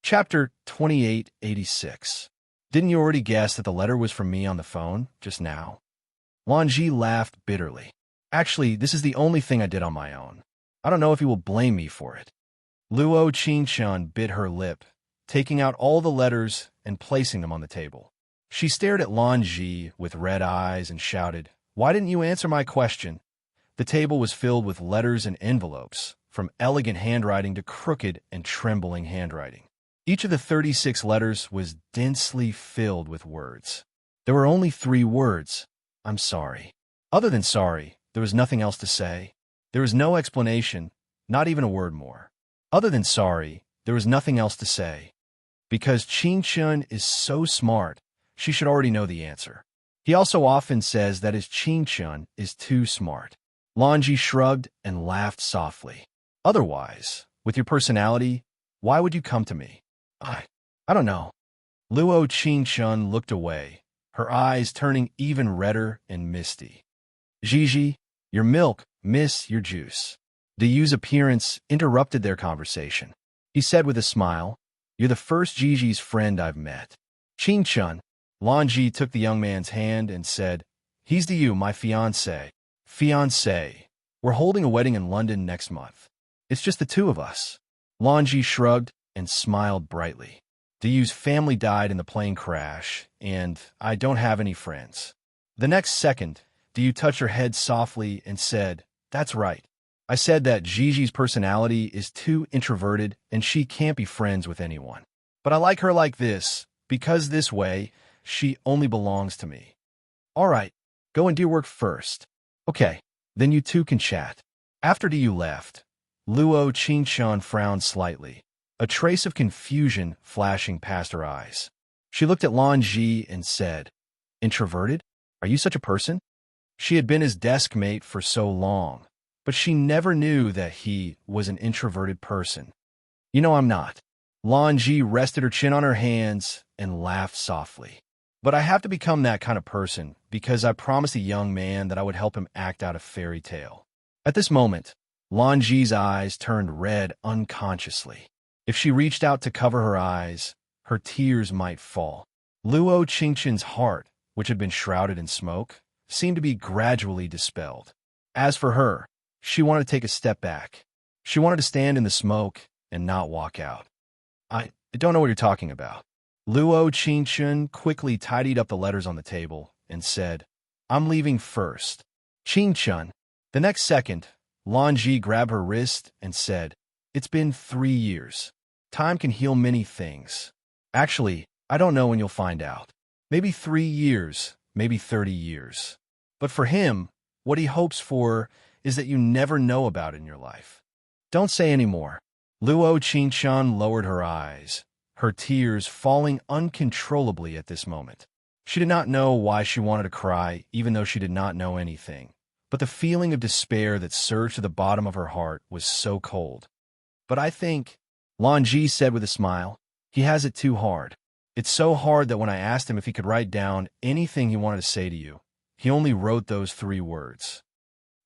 Chapter 2886. Didn't you already guess that the letter was from me on the phone just now? Lanji laughed bitterly. Actually, this is the only thing I did on my own. I don't know if you will blame me for it. Luo Qingchun bit her lip, taking out all the letters and placing them on the table. She stared at Lanji with red eyes and shouted, "Why didn't you answer my question?" The table was filled with letters and envelopes, from elegant handwriting to crooked and trembling handwriting. Each of the 36 letters was densely filled with words. There were only 3 words: "I'm sorry." Other than sorry, there was nothing else to say. There was no explanation, not even a word more. Other than sorry, there was nothing else to say. Because Qingchun is so smart, she should already know the answer. He also often says that his Qingchun is too smart. Lanji shrugged and laughed softly. Otherwise, with your personality, why would you come to me? I don't know. Luo Qingchun looked away, her eyes turning even redder and misty. Gigi, your milk, miss, your juice. Diyu's appearance interrupted their conversation. He said with a smile, "You're the first Gigi's friend I've met." Qingchun. Lanji took the young man's hand and said, "He's Diyu, my fiancé." Fiancé. We're holding a wedding in London next month. It's just the 2 of us. Lanji shrugged and smiled brightly. Diyu's family died in the plane crash, and I don't have any friends. The next second, Diyu touched her head softly and said, "That's right. I said that Gigi's personality is too introverted and she can't be friends with anyone. But I like her like this, because this way, she only belongs to me." "All right, go and do your work first." "Okay, then you 2 can chat." After Diyu left, Luo Qingchun frowned slightly, a trace of confusion flashing past her eyes. She looked at Lanji and said, "Introverted? Are you such a person?" She had been his desk mate for so long, but she never knew that he was an introverted person. "You know I'm not." Lanji rested her chin on her hands and laughed softly. "But I have to become that kind of person because I promised a young man that I would help him act out a fairy tale." At this moment, Lanji's eyes turned red unconsciously. If she reached out to cover her eyes, her tears might fall. Luo Qingchun's heart, which had been shrouded in smoke, seemed to be gradually dispelled. As for her, she wanted to take a step back. She wanted to stand in the smoke and not walk out. I don't know what you're talking about." Luo Qingchun quickly tidied up the letters on the table and said, "I'm leaving first." "Qingchun." The next second, Lanji grabbed her wrist and said, "It's been 3 years. Time can heal many things. Actually, I don't know when you'll find out. Maybe 3 years, maybe 30 years. But for him, what he hopes for is that you never know about it in your life. Don't say any more." Luo Qingchun lowered her eyes, her tears falling uncontrollably at this moment. She did not know why she wanted to cry, even though she did not know anything. But the feeling of despair that surged to the bottom of her heart was so cold. "But I think," Lanji said with a smile, "he has it too hard. It's so hard that when I asked him if he could write down anything he wanted to say to you, he only wrote those 3 words.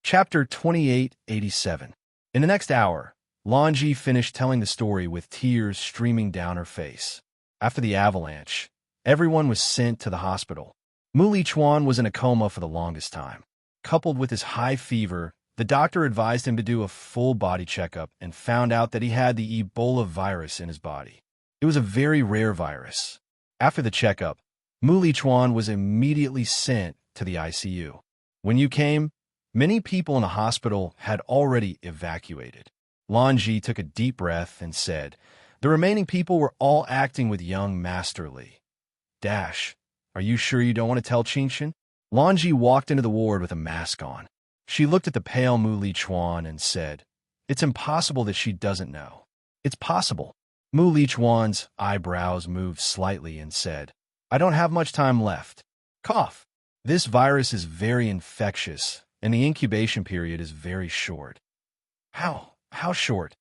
Chapter 2887. In the next hour, Lanji finished telling the story with tears streaming down her face. After the avalanche, everyone was sent to the hospital. Mu Lichuan was in a coma for the longest time. Coupled with his high fever, the doctor advised him to do a full body checkup and found out that he had the Ebola virus in his body. It was a very rare virus. After the checkup, Mu Lichuan was immediately sent to the ICU. When you came, many people in the hospital had already evacuated. Lanji took a deep breath and said, "The remaining people were all acting with young Master Li. Are you sure you don't want to tell Qingchun?" Lanji walked into the ward with a mask on. She looked at the pale Mu Lichuan and said, "It's impossible that she doesn't know." "It's possible." Mu Lichuan's eyebrows moved slightly and said, "I don't have much time left." Cough. "This virus is very infectious, and the incubation period is very short." How short?"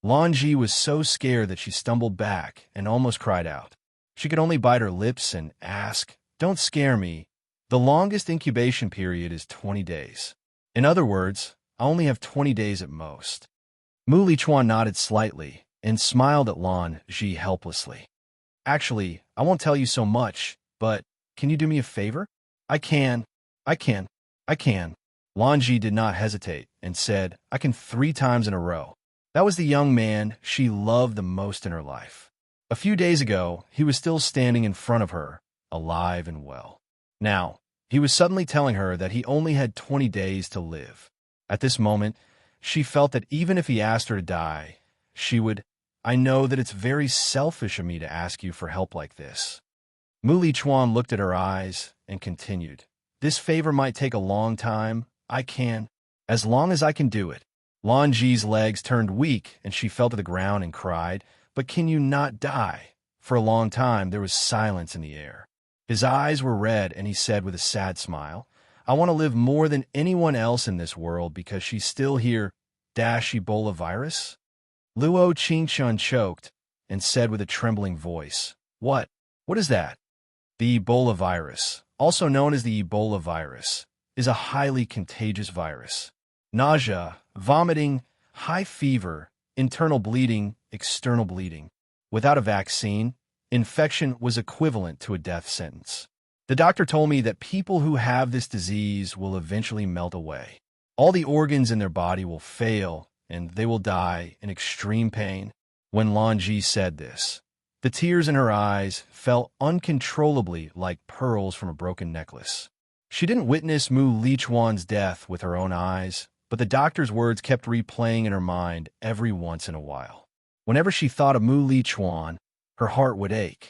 Lanji was so scared that she stumbled back and almost cried out. She could only bite her lips and ask, "Don't scare me. The longest incubation period is 20 days. In other words, I only have 20 days at most." Mu Lichuan nodded slightly and smiled at Lan Ji helplessly. Actually, I won't tell you so much, but can you do me a favor? I can, I can, I can. Lan Ji did not hesitate and said, I can 3 times in a row. That was the young man she loved the most in her life. A few days ago, he was still standing in front of her, alive and well. Now, he was suddenly telling her that he only had 20 days to live. At this moment, she felt that even if he asked her to die, she would, I know that it's very selfish of me to ask you for help like this. Mu Li Chuan looked at her eyes and continued, this favor might take a long time. I can, as long as I can do it. Lan Ji's legs turned weak and she fell to the ground and cried, but can you not die? For a long time there was silence in the air. His eyes were red and he said with a sad smile, I want to live more than anyone else in this world because she's still here. Ebola virus? Luo Qingshun choked and said with a trembling voice, What? What is that? The Ebola virus, also known as the Ebola virus, is a highly contagious virus. Nausea, vomiting, high fever, internal bleeding, external bleeding. Without a vaccine, infection was equivalent to a death sentence. The doctor told me that people who have this disease will eventually melt away. All the organs in their body will fail, and they will die in extreme pain. When Lan Ji said this, the tears in her eyes fell uncontrollably like pearls from a broken necklace. She didn't witness Mu Li Chuan's death with her own eyes, but the doctor's words kept replaying in her mind every once in a while. Whenever she thought of Mu Li Chuan, her heart would ache.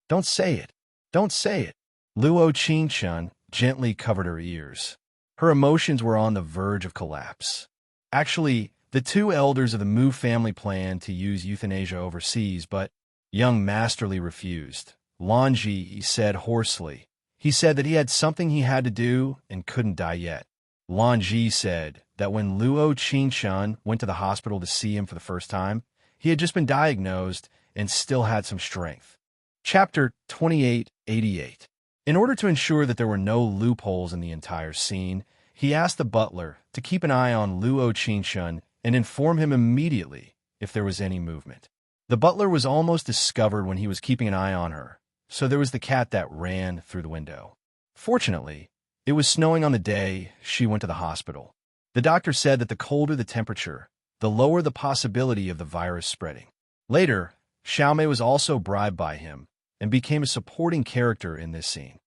Don't say it. Don't say it. Luo Qingshun gently covered her ears. Her emotions were on the verge of collapse. Actually, the 2 elders of the Mu family planned to use euthanasia overseas, but young Masterly refused. Lan Ji said hoarsely. He said that he had something he had to do and couldn't die yet. Lan Ji said that when Luo Qingshun went to the hospital to see him for the first time, he had just been diagnosed and still had some strength. Chapter 2888. In order to ensure that there were no loopholes in the entire scene, he asked the butler to keep an eye on Luo Qingshun and inform him immediately if there was any movement. The butler was almost discovered when he was keeping an eye on her, so there was the cat that ran through the window. Fortunately, it was snowing on the day she went to the hospital. The doctor said that the colder the temperature, the lower the possibility of the virus spreading. Later, Xiaomei was also bribed by him and became a supporting character in this scene.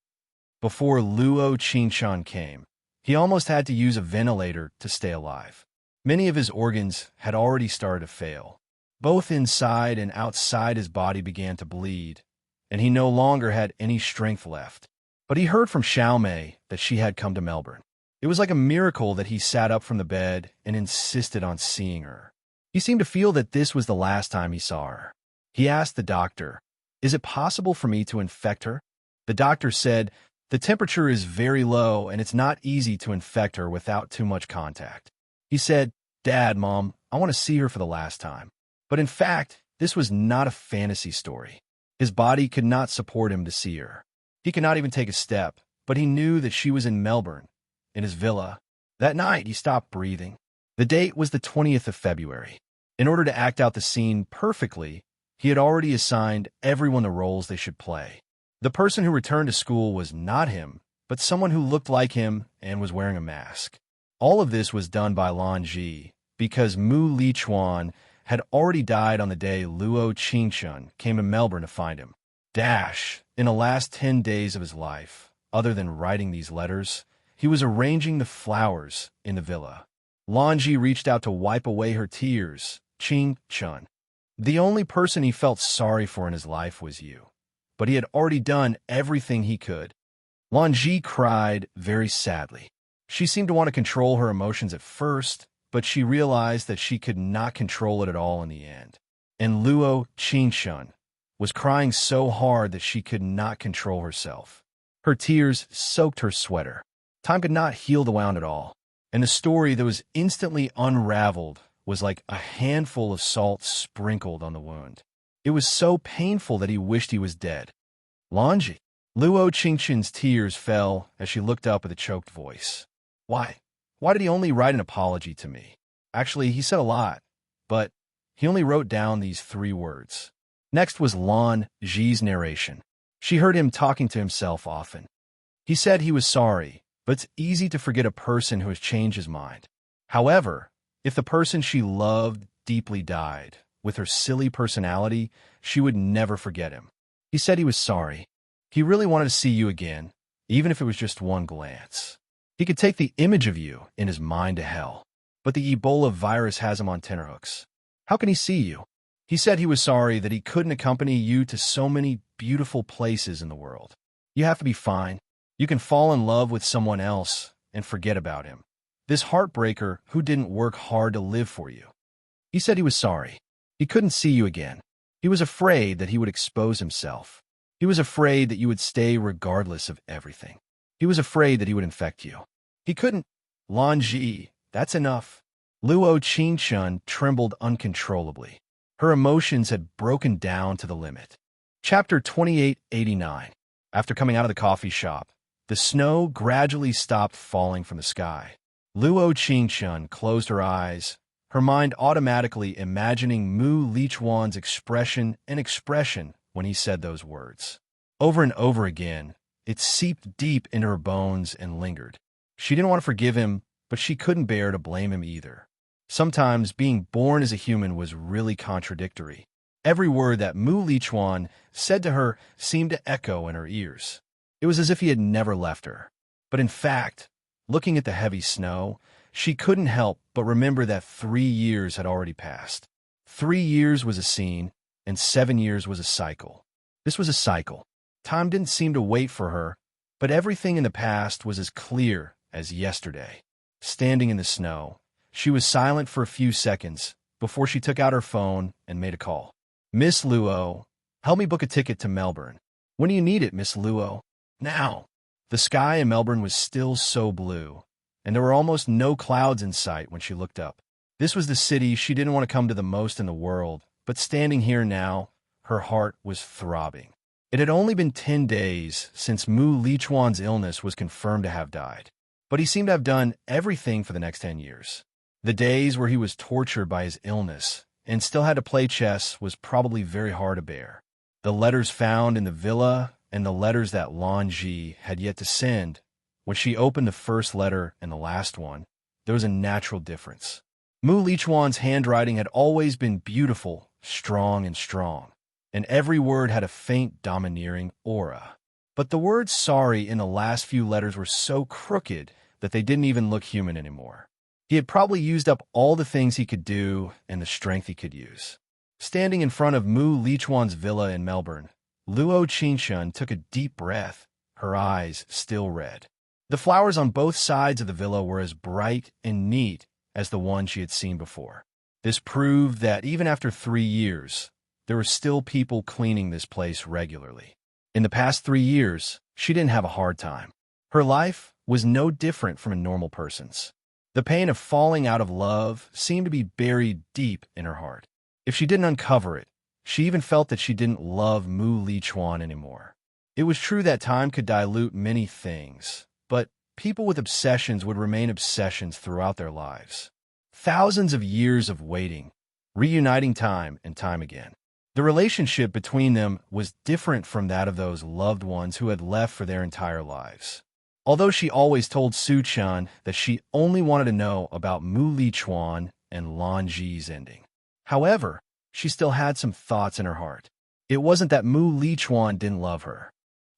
Before Luo Qingshun came, he almost had to use a ventilator to stay alive. Many of his organs had already started to fail. Both inside and outside his body began to bleed, and he no longer had any strength left. But he heard from Xiaomei that she had come to Melbourne. It was like a miracle that he sat up from the bed and insisted on seeing her. He seemed to feel that this was the last time he saw her. He asked the doctor, Is it possible for me to infect her? The doctor said, The temperature is very low and it's not easy to infect her without too much contact. He said, Dad, Mom, I want to see her for the last time. But in fact, this was not a fantasy story. His body could not support him to see her. He could not even take a step, but he knew that she was in Melbourne, in his villa. That night, he stopped breathing. The date was the 20th of February. In order to act out the scene perfectly, he had already assigned everyone the roles they should play. The person who returned to school was not him, but someone who looked like him and was wearing a mask. All of this was done by Lan Ji, because Mu Li Chuan had already died on the day Luo Qingshun came to Melbourne to find him. In the last 10 days of his life, other than writing these letters, he was arranging the flowers in the villa. Lan Ji reached out to wipe away her tears. Qingshun. The only person he felt sorry for in his life was you, but he had already done everything he could. Lan Ji cried very sadly. She seemed to want to control her emotions at first, but she realized that she could not control it at all in the end. And Luo Qingshun was crying so hard that she could not control herself. Her tears soaked her sweater. Time could not heal the wound at all, and the story that was instantly unraveled was like a handful of salt sprinkled on the wound. It was so painful that he wished he was dead. Lan Ji. Luo Qingshun's tears fell as she looked up with a choked voice. Why did he only write an apology to me? Actually, he said a lot, but He only wrote down these 3 words. Next was Lan Ji's narration. She heard him talking to himself often. He said he was sorry, but it's easy to forget a person who has changed his mind. However, if the person she loved deeply died, with her silly personality, she would never forget him. He said he was sorry. He really wanted to see you again, even if it was just one glance. He could take the image of you in his mind to hell, but the Ebola virus has him on tenterhooks. How can he see you? He said he was sorry that he couldn't accompany you to so many beautiful places in the world. You have to be fine. You can fall in love with someone else and forget about him. This heartbreaker who didn't work hard to live for you. He said he was sorry. He couldn't see you again. He was afraid that he would expose himself. He was afraid that you would stay regardless of everything. He was afraid that he would infect you. He couldn't. Lan Ji, that's enough. Luo Qingchun trembled uncontrollably. Her emotions had broken down to the limit. Chapter 2889. After coming out of the coffee shop, the snow gradually stopped falling from the sky. Luo Qingchun closed her eyes, her mind automatically imagining Mu Lichuan's expression when he said those words. Over and over again, it seeped deep into her bones and lingered. She didn't want to forgive him, but she couldn't bear to blame him either. Sometimes being born as a human was really contradictory. Every word that Mu Lichuan said to her seemed to echo in her ears. It was as if he had never left her. But in fact, looking at the heavy snow, she couldn't help but remember that 3 years had already passed. 3 years was a scene, and 7 years was a cycle. This was a cycle. Time didn't seem to wait for her, but everything in the past was as clear as yesterday. Standing in the snow, she was silent for a few seconds before she took out her phone and made a call. Miss Luo, help me book a ticket to Melbourne. When do you need it, Miss Luo? Now. The sky in Melbourne was still so blue, and there were almost no clouds in sight when she looked up. This was the city she didn't want to come to the most in the world, but standing here now, her heart was throbbing. It had only been 10 days since Mu Lichuan's illness was confirmed to have died, but he seemed to have done everything for the next 10 years. The days where he was tortured by his illness and still had to play chess was probably very hard to bear. The letters found in the villa and the letters that Lan Ji had yet to send, when she opened the first letter and the last one, there was a natural difference. Mu Lichuan's handwriting had always been beautiful, strong, and every word had a faint, domineering aura. But the words sorry in the last few letters were so crooked that they didn't even look human anymore. He had probably used up all the things he could do and the strength he could use. Standing in front of Mu Lichuan's villa in Melbourne, Luo Qingchun took a deep breath, her eyes still red. The flowers on both sides of the villa were as bright and neat as the one she had seen before. This proved that even after 3 years, there were still people cleaning this place regularly. In the past 3 years, she didn't have a hard time. Her life was no different from a normal person's. The pain of falling out of love seemed to be buried deep in her heart. If she didn't uncover it, she even felt that she didn't love Mu Lichuan anymore. It was true that time could dilute many things, but people with obsessions would remain obsessions throughout their lives. Thousands of years of waiting, reuniting time and time again. The relationship between them was different from that of those loved ones who had left for their entire lives. Although she always told Su Chan that she only wanted to know about Mu Lichuan and Lan Ji's ending. However, she still had some thoughts in her heart. It wasn't that Mu Lichuan didn't love her.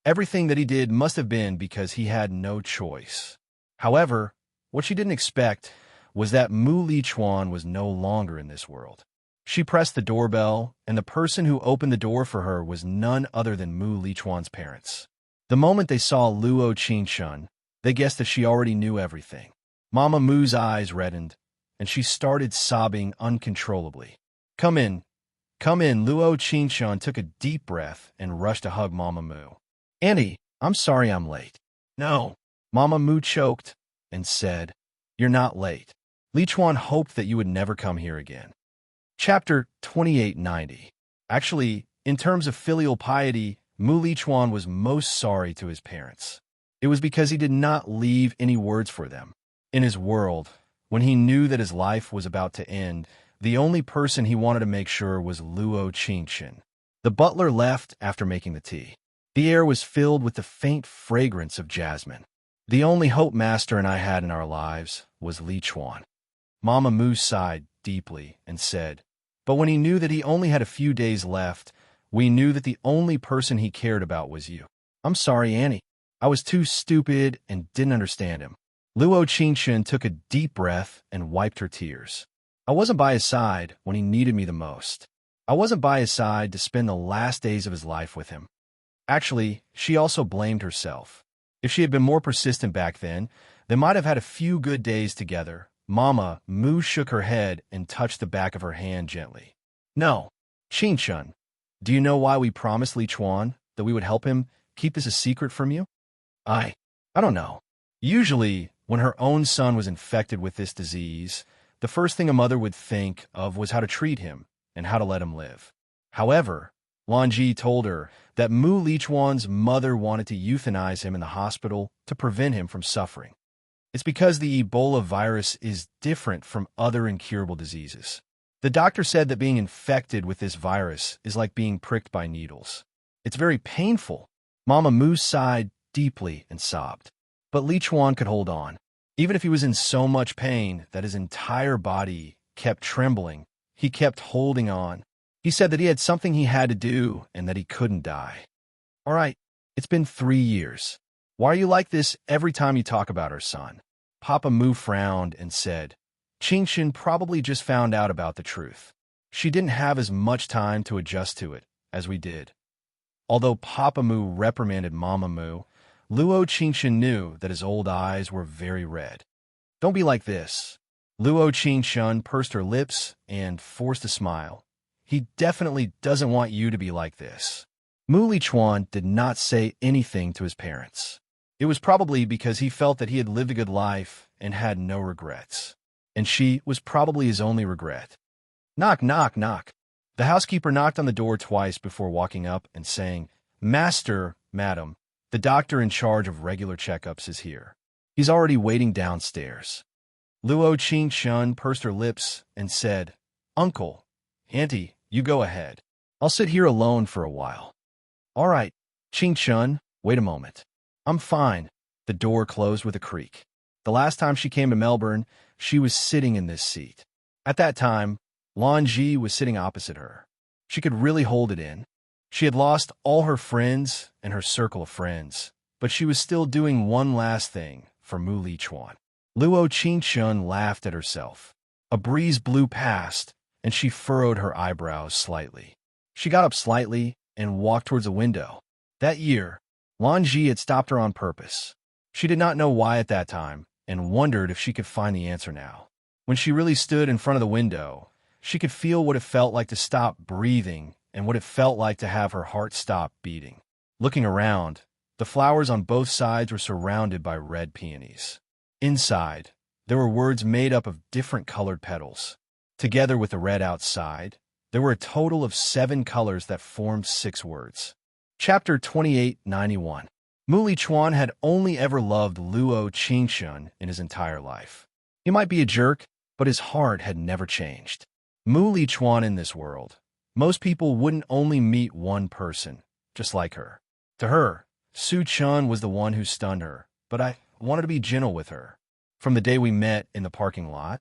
Everything that he did must have been because he had no choice. However, what she didn't expect was that Mu Lichuan was no longer in this world. She pressed the doorbell, and the person who opened the door for her was none other than Mu Lichuan's parents. The moment they saw Luo Qingchun, they guessed that she already knew everything. Mama Mu's eyes reddened, and she started sobbing uncontrollably. Come in. Luo Qingchun took a deep breath and rushed to hug Mama Mu. Auntie, I'm sorry I'm late. No. Mama Mu choked and said, You're not late. Lichuan hoped that you would never come here again. Chapter 2890. Actually, in terms of filial piety, Mu Lichuan was most sorry to his parents. It was because he did not leave any words for them. In his world, when he knew that his life was about to end, The only person he wanted to make sure was Luo Qingxin. The butler left after making the tea. The air was filled with the faint fragrance of jasmine. The only hope Master and I had in our lives was Li Chuan. Mama Mu sighed deeply and said, but when he knew that he only had a few days left, we knew that the only person he cared about was you. I'm sorry, Annie. I was too stupid and didn't understand him. Luo Qingxin took a deep breath and wiped her tears. I wasn't by his side when he needed me the most. I wasn't by his side to spend the last days of his life with him. Actually, she also blamed herself. If she had been more persistent back then, they might have had a few good days together. Mama Mu shook her head and touched the back of her hand gently. No, Qingxun, do you know why we promised Li Chuan that we would help him keep this a secret from you? I don't know. Usually, when her own son was infected with this disease, the first thing a mother would think of was how to treat him and how to let him live. However, Lanji told her that Mu Lichuan's mother wanted to euthanize him in the hospital to prevent him from suffering. It's because the Ebola virus is different from other incurable diseases. The doctor said that being infected with this virus is like being pricked by needles. It's very painful. Mama Mu sighed deeply and sobbed. But Li Chuan could hold on. Even if he was in so much pain that his entire body kept trembling, he kept holding on. He said that he had something he had to do and that he couldn't die. All right, it's been 3 years. Why are you like this every time you talk about our son? Papa Mu frowned and said, Qingxin probably just found out about the truth. She didn't have as much time to adjust to it as we did. Although Papa Mu reprimanded Mama Mu, Luo Qingxin knew that his old eyes were very red. Don't be like this. Luo Qingxin pursed her lips and forced a smile. He definitely doesn't want you to be like this. Mu Lichuan did not say anything to his parents. It was probably because he felt that he had lived a good life and had no regrets. And she was probably his only regret. Knock, knock, knock. The housekeeper knocked on the door twice before walking up and saying, Master, madam, the doctor in charge of regular checkups is here. He's already waiting downstairs. Luo Qingxin pursed her lips and said, Uncle, Auntie, you go ahead. I'll sit here alone for a while. All right, Qingxin, wait a moment. I'm fine. The door closed with a creak. The last time she came to Melbourne, she was sitting in this seat. At that time, Lan Ji was sitting opposite her. She could really hold it in. She had lost all her friends and her circle of friends, but she was still doing one last thing for Mu Lichuan. Luo Qingxin laughed at herself. A breeze blew past, and she furrowed her eyebrows slightly. She got up slightly and walked towards a window. That year, Lan Ji had stopped her on purpose. She did not know why at that time, and wondered if she could find the answer now. When she really stood in front of the window, she could feel what it felt like to stop breathing and what it felt like to have her heart stop beating. Looking around, the flowers on both sides were surrounded by red peonies. Inside, there were words made up of different colored petals. Together with the red outside, there were a total of 7 colors that formed 6 words. Chapter 2891. Mu Lichuan had only ever loved Luo Qingxin in his entire life. He might be a jerk, but his heart had never changed. Mu Lichuan in this world, most people wouldn't only meet one person, just like her. To her, Su Chun was the one who stunned her, but I wanted to be gentle with her. From the day we met in the parking lot,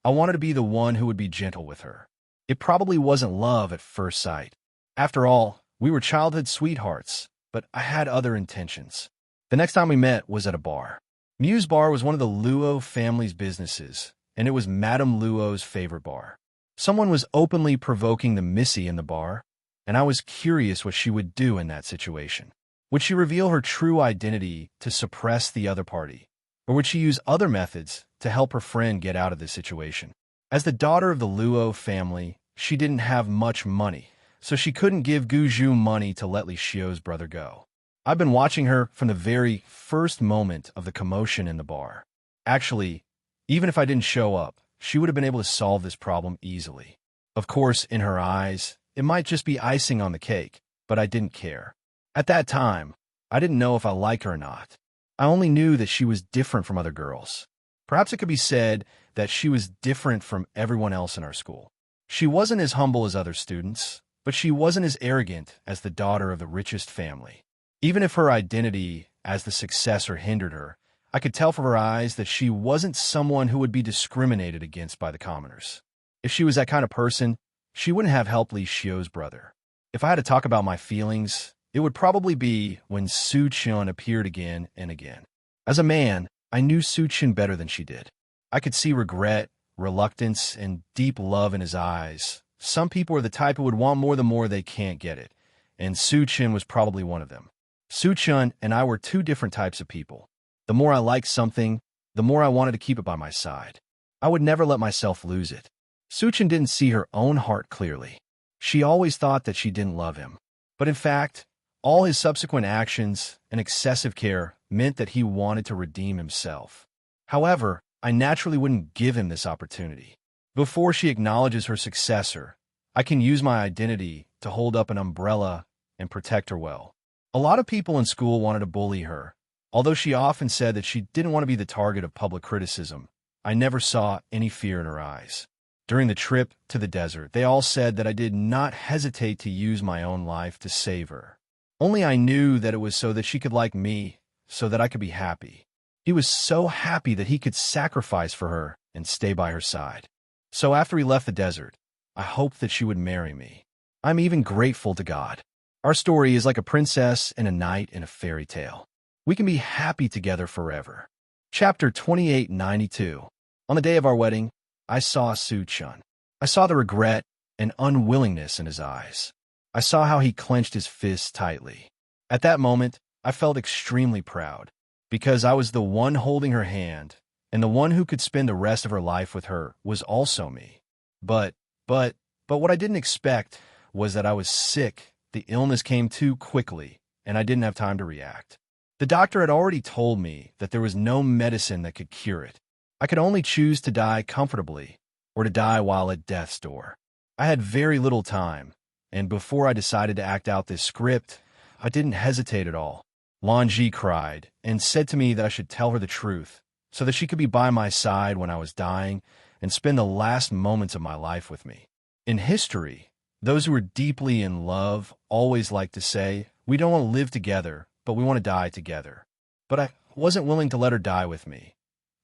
I wanted to be the one who would be gentle with her. It probably wasn't love at first sight. After all, we were childhood sweethearts, but I had other intentions. The next time we met was at a bar. Muse Bar was one of the Luo family's businesses, and it was Madame Luo's favorite bar. Someone was openly provoking the Missy in the bar, and I was curious what she would do in that situation. Would she reveal her true identity to suppress the other party, or would she use other methods to help her friend get out of this situation? As the daughter of the Luo family, she didn't have much money, so she couldn't give Guju money to let Li Xiu's brother go. I've been watching her from the very first moment of the commotion in the bar. Actually, even if I didn't show up, she would have been able to solve this problem easily. Of course, in her eyes, it might just be icing on the cake, but I didn't care. At that time, I didn't know if I liked her or not. I only knew that she was different from other girls. Perhaps it could be said that she was different from everyone else in our school. She wasn't as humble as other students, but she wasn't as arrogant as the daughter of the richest family. Even if her identity as the successor hindered her, I could tell from her eyes that she wasn't someone who would be discriminated against by the commoners. If she was that kind of person, she wouldn't have helped Li Xiu's brother. If I had to talk about my feelings, it would probably be when Su Chun appeared again and again. As a man, I knew Su Chun better than she did. I could see regret, reluctance, and deep love in his eyes. Some people are the type who would want more the more they can't get it, and Su Chun was probably one of them. Su Chun and I were two different types of people. The more I liked something, the more I wanted to keep it by my side. I would never let myself lose it. Su Chun didn't see her own heart clearly. She always thought that she didn't love him. But in fact, all his subsequent actions and excessive care meant that he wanted to redeem himself. However, I naturally wouldn't give him this opportunity. Before she acknowledges her successor, I can use my identity to hold up an umbrella and protect her well. A lot of people in school wanted to bully her. Although she often said that she didn't want to be the target of public criticism, I never saw any fear in her eyes. During the trip to the desert, they all said that I did not hesitate to use my own life to save her. Only I knew that it was so that she could like me, so that I could be happy. He was so happy that he could sacrifice for her and stay by her side. So after he left the desert, I hoped that she would marry me. I'm even grateful to God. Our story is like a princess and a knight in a fairy tale. We can be happy together forever. Chapter 2892. On the day of our wedding, I saw Su Chun. I saw the regret and unwillingness in his eyes. I saw how he clenched his fists tightly. At that moment, I felt extremely proud, because I was the one holding her hand, and the one who could spend the rest of her life with her was also me. But what I didn't expect was that I was sick. The illness came too quickly, and I didn't have time to react. The doctor had already told me that there was no medicine that could cure it. I could only choose to die comfortably or to die while at death's door. I had very little time, and before I decided to act out this script, I didn't hesitate at all. Lanji cried and said to me that I should tell her the truth so that she could be by my side when I was dying and spend the last moments of my life with me. In history, those who are deeply in love always like to say, "We don't want to live together, but we want to die together." But I wasn't willing to let her die with me.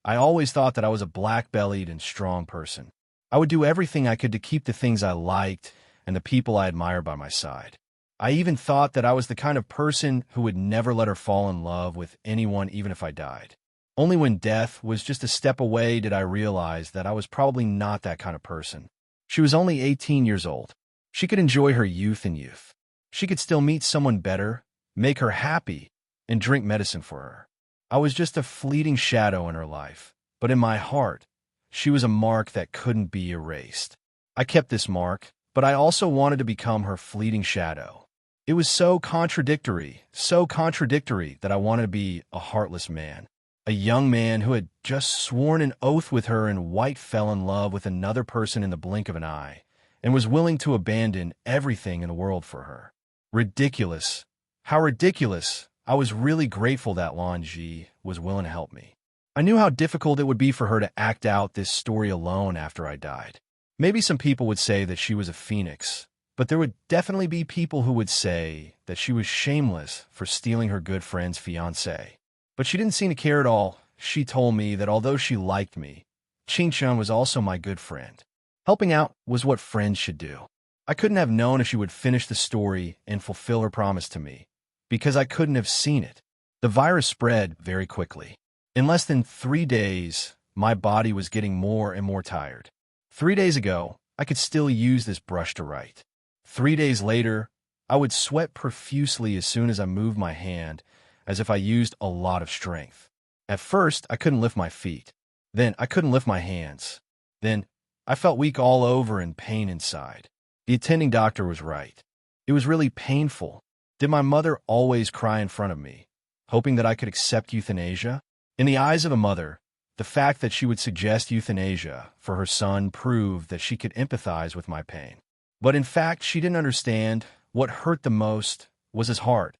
I always thought that I was a black-bellied and strong person. I would do everything I could to keep the things I liked and the people I admired by my side. I even thought that I was the kind of person who would never let her fall in love with anyone even if I died. Only when death was just a step away did I realize that I was probably not that kind of person. She was only 18 years old. She could enjoy her youth in youth. She could still meet someone better, make her happy, and drink medicine for her. I was just a fleeting shadow in her life, but in my heart, she was a mark that couldn't be erased. I kept this mark, but I also wanted to become her fleeting shadow. It was so contradictory that I wanted to be a heartless man. A young man who had just sworn an oath with her and white fell in love with another person in the blink of an eye, and was willing to abandon everything in the world for her. Ridiculous. How ridiculous. I was really grateful that Lanji was willing to help me. I knew how difficult it would be for her to act out this story alone after I died. Maybe some people would say that she was a phoenix, but there would definitely be people who would say that she was shameless for stealing her good friend's fiancé. But she didn't seem to care at all. She told me that although she liked me, Qingchun was also my good friend. Helping out was what friends should do. I couldn't have known if she would finish the story and fulfill her promise to me, because I couldn't have seen it. The virus spread very quickly. In less than 3 days, my body was getting more and more tired. 3 days ago, I could still use this brush to write. 3 days later, I would sweat profusely as soon as I moved my hand, as if I used a lot of strength. At first, I couldn't lift my feet. Then I couldn't lift my hands. Then I felt weak all over and pain inside. The attending doctor was right. It was really painful. Did my mother always cry in front of me, hoping that I could accept euthanasia? In the eyes of a mother, the fact that she would suggest euthanasia for her son proved that she could empathize with my pain. But in fact, she didn't understand. What hurt the most was his heart.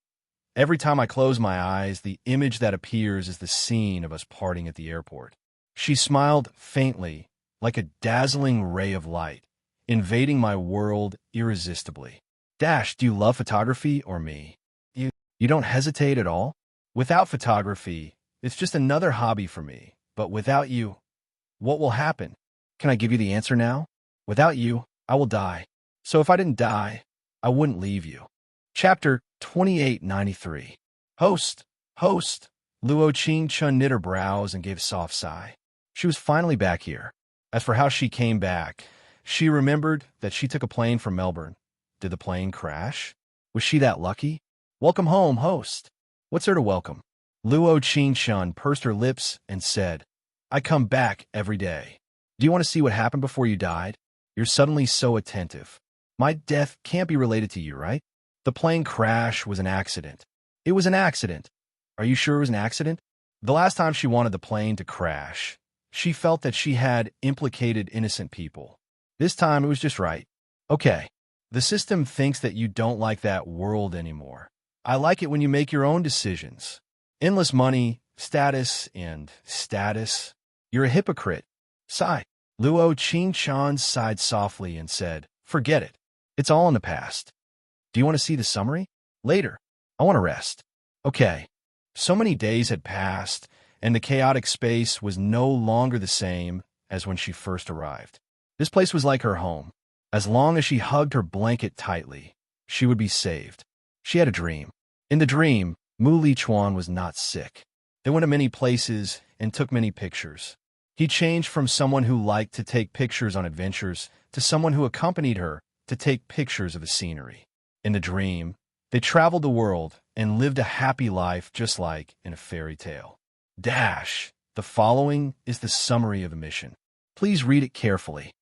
Every time I close my eyes, the image that appears is the scene of us parting at the airport. She smiled faintly, like a dazzling ray of light. invading my world irresistibly. Dash, do you love photography or me? You don't hesitate at all? Without photography, it's just another hobby for me. But without you, what will happen? Can I give you the answer now? Without you, I will die. So if I didn't die, I wouldn't leave you. Chapter 2893. Host. Luo Qing-chun knit her brows and gave a soft sigh. She was finally back here. As for how she came back, she remembered that she took a plane from Melbourne. Did the plane crash? Was she that lucky? Welcome home, host. What's there to welcome? Luo Qing-chun pursed her lips and said, I come back every day. Do you want to see what happened before you died? You're suddenly so attentive. My death can't be related to you, right? The plane crash was an accident. It was an accident. Are you sure it was an accident? The last time she wanted the plane to crash, she felt that she had implicated innocent people. This time it was just right. Okay. The system thinks that you don't like that world anymore. I like it when you make your own decisions. Endless money, status, and status. You're a hypocrite. Sigh. Luo Qing-chun sighed softly and said, Forget it. It's all in the past. Do you want to see the summary? Later. I want to rest. Okay. So many days had passed, and the chaotic space was no longer the same as when she first arrived. This place was like her home. As long as she hugged her blanket tightly, she would be saved. She had a dream. In the dream, Mu Lichuan was not sick. They went to many places and took many pictures. He changed from someone who liked to take pictures on adventures to someone who accompanied her to take pictures of the scenery. In the dream, they traveled the world and lived a happy life just like in a fairy tale. Dash. The following is the summary of the mission. Please read it carefully.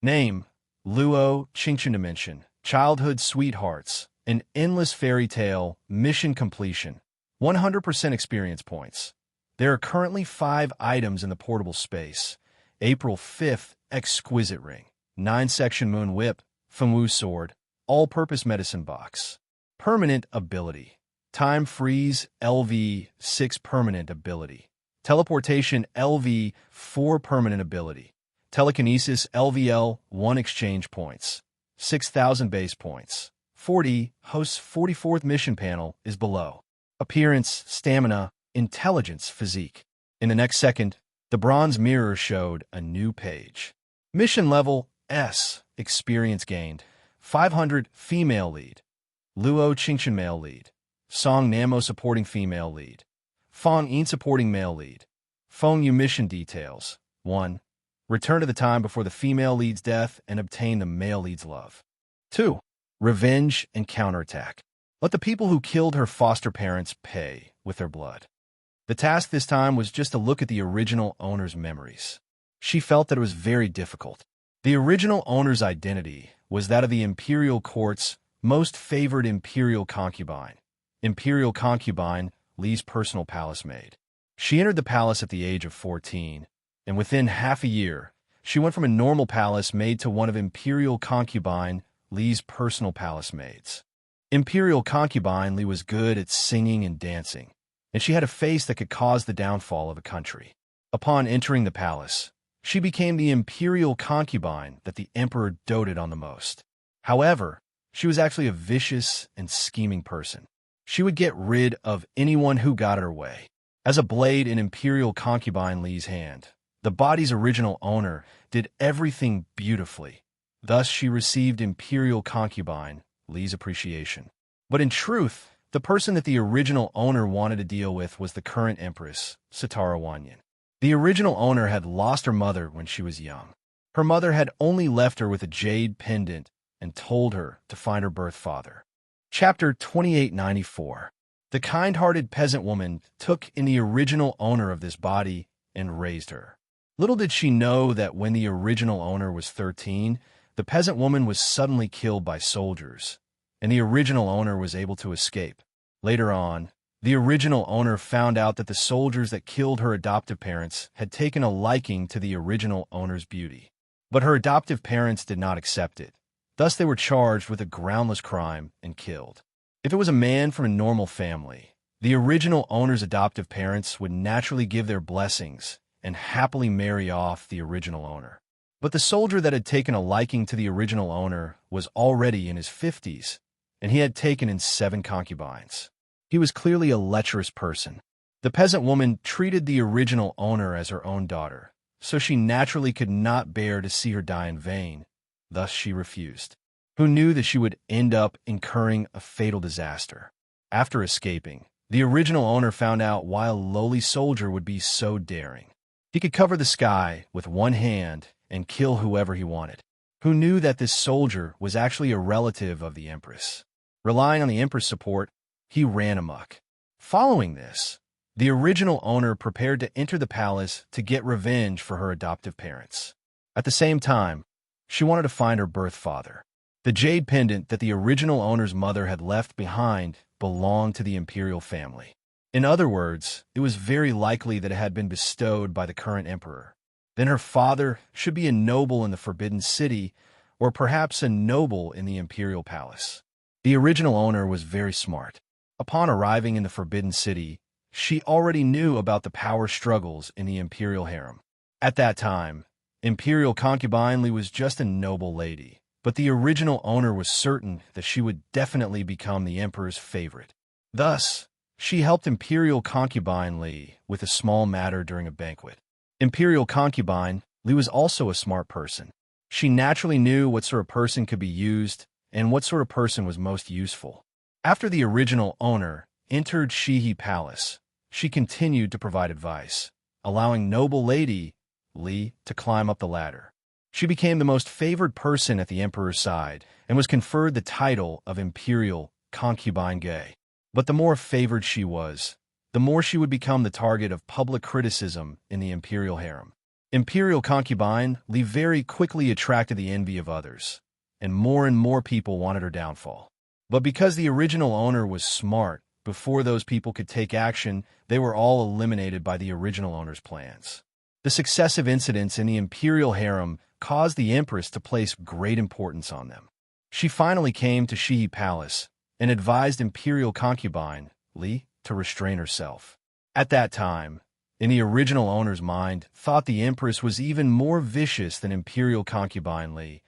Name, Luo Qing-chun Dimension, Childhood Sweethearts, An Endless Fairy Tale, Mission Completion, 100% experience points. There are currently 5 items in the portable space. April 5th, Exquisite Ring, 9-section Moon Whip, Fengwu Sword, All-Purpose Medicine Box. Permanent Ability. Time Freeze, LV, 6 permanent ability. Teleportation, LV, 4 permanent ability. Telekinesis, LVL, 1 exchange points. 6,000 base points. 40, host's 44th mission panel is below. Appearance, stamina, intelligence, physique. In the next second, the bronze mirror showed a new page. Mission level, S, experience gained. 500, female lead. Luo Qing-chun male lead. Song Namo supporting female lead. Fong Yin supporting male lead. Feng Yu mission details. 1. Return to the time before the female lead's death and obtain the male lead's love. 2. Revenge and counterattack. Let the people who killed her foster parents pay with their blood. The task this time was just to look at the original owner's memories. She felt that it was very difficult. The original owner's identity was that of the imperial court's most favored imperial concubine. Imperial concubine, Li's personal palace maid. She entered the palace at the age of 14, and within half a year, she went from a normal palace maid to one of imperial concubine, Li's personal palace maids. Imperial concubine, Li was good at singing and dancing, and she had a face that could cause the downfall of a country. Upon entering the palace, she became the imperial concubine that the emperor doted on the most. However, she was actually a vicious and scheming person. She would get rid of anyone who got her way. As a blade in imperial concubine Li's hand, the body's original owner did everything beautifully. Thus, she received imperial concubine Li's appreciation. But in truth, the person that the original owner wanted to deal with was the current empress, Sitara Wanyan. The original owner had lost her mother when she was young. Her mother had only left her with a jade pendant and told her to find her birth father. Chapter 2894. The kind-hearted peasant woman took in the original owner of this body and raised her. Little did she know that when the original owner was 13, the peasant woman was suddenly killed by soldiers, and the original owner was able to escape. Later on, the original owner found out that the soldiers that killed her adoptive parents had taken a liking to the original owner's beauty. But her adoptive parents did not accept it. Thus, they were charged with a groundless crime and killed. If it was a man from a normal family, the original owner's adoptive parents would naturally give their blessings and happily marry off the original owner. But the soldier that had taken a liking to the original owner was already in his 50s, and he had taken in 7 concubines. He was clearly a lecherous person. The peasant woman treated the original owner as her own daughter, so she naturally could not bear to see her die in vain. Thus she refused. Who knew that she would end up incurring a fatal disaster? After escaping, the original owner found out why a lowly soldier would be so daring. He could cover the sky with one hand and kill whoever he wanted. Who knew that this soldier was actually a relative of the Empress? Relying on the Empress' support, he ran amok. Following this, the original owner prepared to enter the palace to get revenge for her adoptive parents. At the same time, she wanted to find her birth father. The jade pendant that the original owner's mother had left behind belonged to the imperial family. In other words, it was very likely that it had been bestowed by the current emperor. Then her father should be a noble in the Forbidden City, or perhaps a noble in the imperial palace. The original owner was very smart. Upon arriving in the Forbidden City, she already knew about the power struggles in the imperial harem. At that time, imperial concubine Li was just a noble lady, but the original owner was certain that she would definitely become the emperor's favorite. Thus, she helped imperial concubine Li with a small matter during a banquet. Imperial concubine Li was also a smart person. She naturally knew what sort of person could be used and what sort of person was most useful. After the original owner entered Shihi Palace, she continued to provide advice, allowing noble lady Li to climb up the ladder. She became the most favored person at the emperor's side and was conferred the title of imperial concubine Gay. But the more favored she was, the more she would become the target of public criticism in the imperial harem. Imperial concubine Li very quickly attracted the envy of others, and more people wanted her downfall. But because the original owner was smart, before those people could take action, they were all eliminated by the original owner's plans. The successive incidents in the imperial harem caused the empress to place great importance on them. She finally came to Shihi Palace and advised imperial concubine Li to restrain herself. At that time, in the original owner's mind, thought the empress was even more vicious than imperial concubine Li.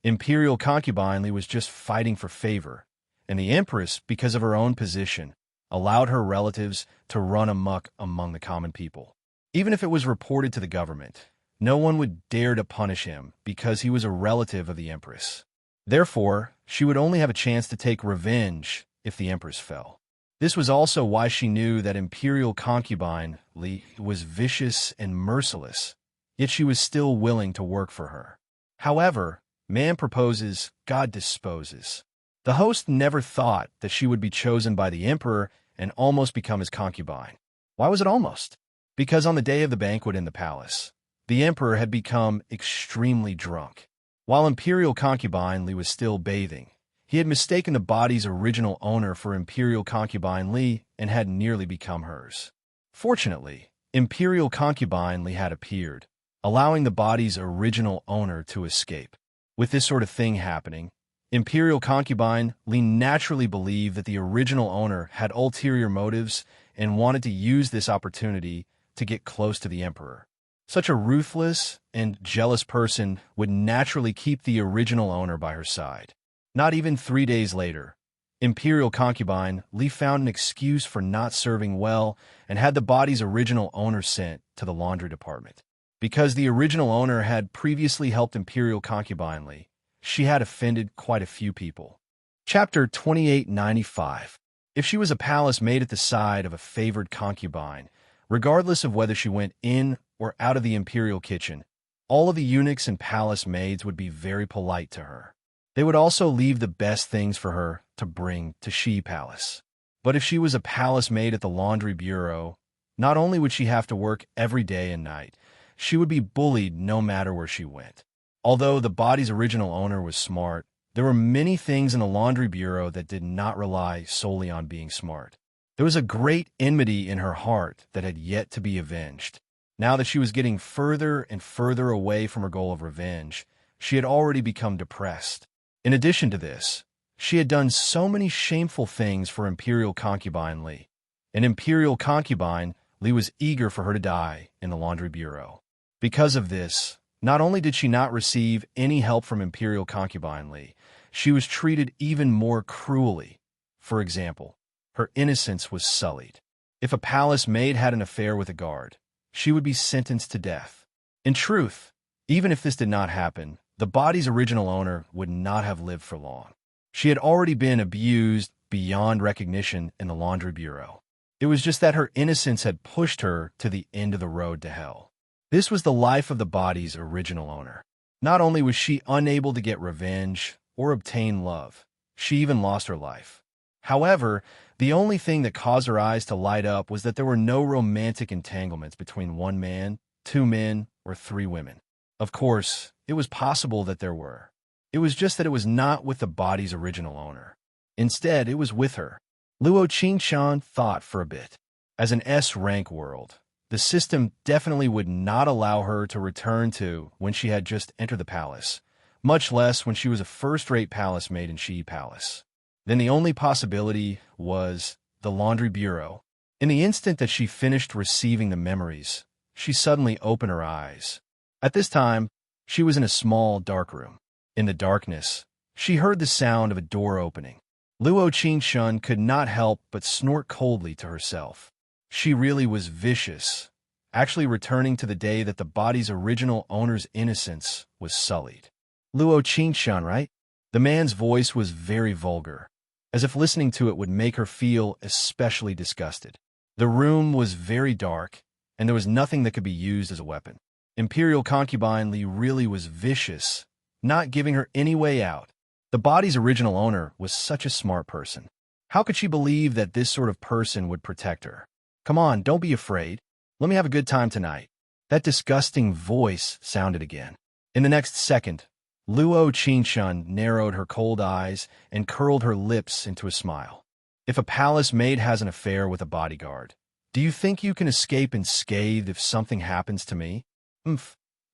Imperial concubine Li was just fighting for favor, and the empress, because of her own position, allowed her relatives to run amok among the common people. Even if it was reported to the government, no one would dare to punish him because he was a relative of the empress. Therefore, she would only have a chance to take revenge if the empress fell. This was also why she knew that imperial concubine Li was vicious and merciless, yet she was still willing to work for her. However, man proposes, God disposes. The host never thought that she would be chosen by the emperor and almost become his concubine. Why was it almost? Because on the day of the banquet in the palace, the emperor had become extremely drunk. While imperial concubine Li was still bathing, he had mistaken the body's original owner for imperial concubine Li and had nearly become hers. Fortunately, imperial concubine Li had appeared, allowing the body's original owner to escape. With this sort of thing happening, imperial concubine Li naturally believed that the original owner had ulterior motives and wanted to use this opportunity to get close to the emperor. Such a ruthless and jealous person would naturally keep the original owner by her side. Not even 3 days later, imperial concubine Li found an excuse for not serving well and had the body's original owner sent to the laundry department. Because the original owner had previously helped imperial concubine Li, she had offended quite a few people. Chapter 2895. If she was a palace maid at the side of a favored concubine, regardless of whether she went in or out of the imperial kitchen, all of the eunuchs and palace maids would be very polite to her. They would also leave the best things for her to bring to Shihi Palace. But if she was a palace maid at the laundry bureau, not only would she have to work every day and night, she would be bullied no matter where she went. Although the body's original owner was smart, there were many things in the laundry bureau that did not rely solely on being smart. There was a great enmity in her heart that had yet to be avenged. Now that she was getting further and further away from her goal of revenge, she had already become depressed. In addition to this, she had done so many shameful things for imperial concubine Li. An imperial concubine, Li was eager for her to die in the laundry bureau. Because of this, Not only did she not receive any help from Imperial concubine Li, she was treated even more cruelly. For example, her innocence was sullied. If a palace maid had an affair with a guard, she would be sentenced to death. In truth, even if this did not happen, the body's original owner would not have lived for long. She had already been abused beyond recognition in the laundry bureau. It was just that her innocence had pushed her to the end of the road to hell. This was the life of the body's original owner. Not only was she unable to get revenge or obtain love, she even lost her life. However, the only thing that caused her eyes to light up was that there were no romantic entanglements between one man, two men, or three women. Of course, it was possible that there were. It was just that it was not with the body's original owner. Instead, it was with her. Luo Qingshan thought for a bit. As an S-rank world, the system definitely would not allow her to return to when she had just entered the palace, much less when she was a first-rate palace maid in Shi Palace. Then the only possibility was the laundry bureau. In the instant that she finished receiving the memories, she suddenly opened her eyes. At this time, she was in a small, dark room. In the darkness, she heard the sound of a door opening. Luo Qingshan could not help but snort coldly to herself. She really was vicious, actually returning to the day that the body's original owner's innocence was sullied. Luo Qingshan, right? The man's voice was very vulgar, as if listening to it would make her feel especially disgusted. The room was very dark, and there was nothing that could be used as a weapon. Imperial concubine Li really was vicious, not giving her any way out. The body's original owner was such a smart person. How could she believe that this sort of person would protect her? Come on, don't be afraid. Let me have a good time tonight. That disgusting voice sounded again. In the next second, Luo Qingshan narrowed her cold eyes and curled her lips into a smile. If a palace maid has an affair with a bodyguard, do you think you can escape unscathed if something happens to me?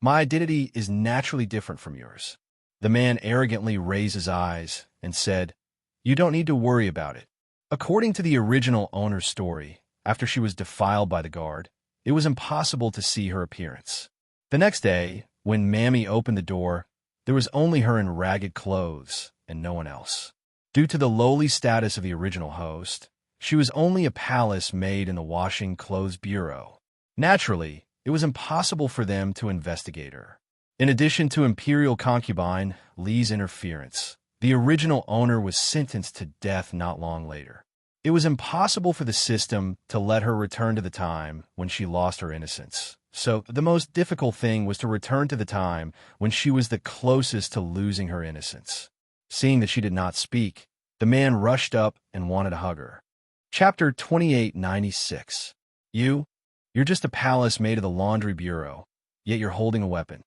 My identity is naturally different from yours. The man arrogantly raised his eyes and said, "You don't need to worry about it." According to the original owner's story, after she was defiled by the guard, it was impossible to see her appearance. The next day, when Mammy opened the door, there was only her in ragged clothes and no one else. Due to the lowly status of the original host, she was only a palace maid in the washing clothes bureau. Naturally, it was impossible for them to investigate her. In addition to Imperial concubine Li's interference, the original owner was sentenced to death not long later. It was impossible for the system to let her return to the time when she lost her innocence. So the most difficult thing was to return to the time when she was the closest to losing her innocence. Seeing that she did not speak, the man rushed up and wanted to hug her. Chapter 2896. You're just a palace maid of the laundry bureau, yet you're holding a weapon.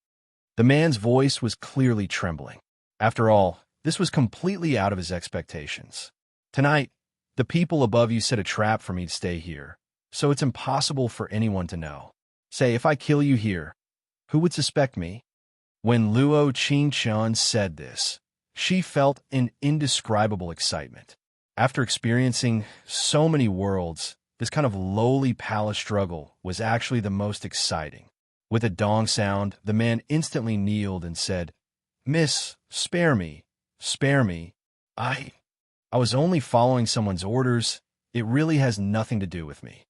The man's voice was clearly trembling. After all, this was completely out of his expectations. Tonight, the people above you set a trap for me to stay here, so it's impossible for anyone to know. Say, if I kill you here, who would suspect me? When Luo Qingshan said this, she felt an indescribable excitement. After experiencing so many worlds, this kind of lowly palace struggle was actually the most exciting. With a dong sound, the man instantly kneeled and said, "Miss, spare me, spare me. I was only following someone's orders. It really has nothing to do with me."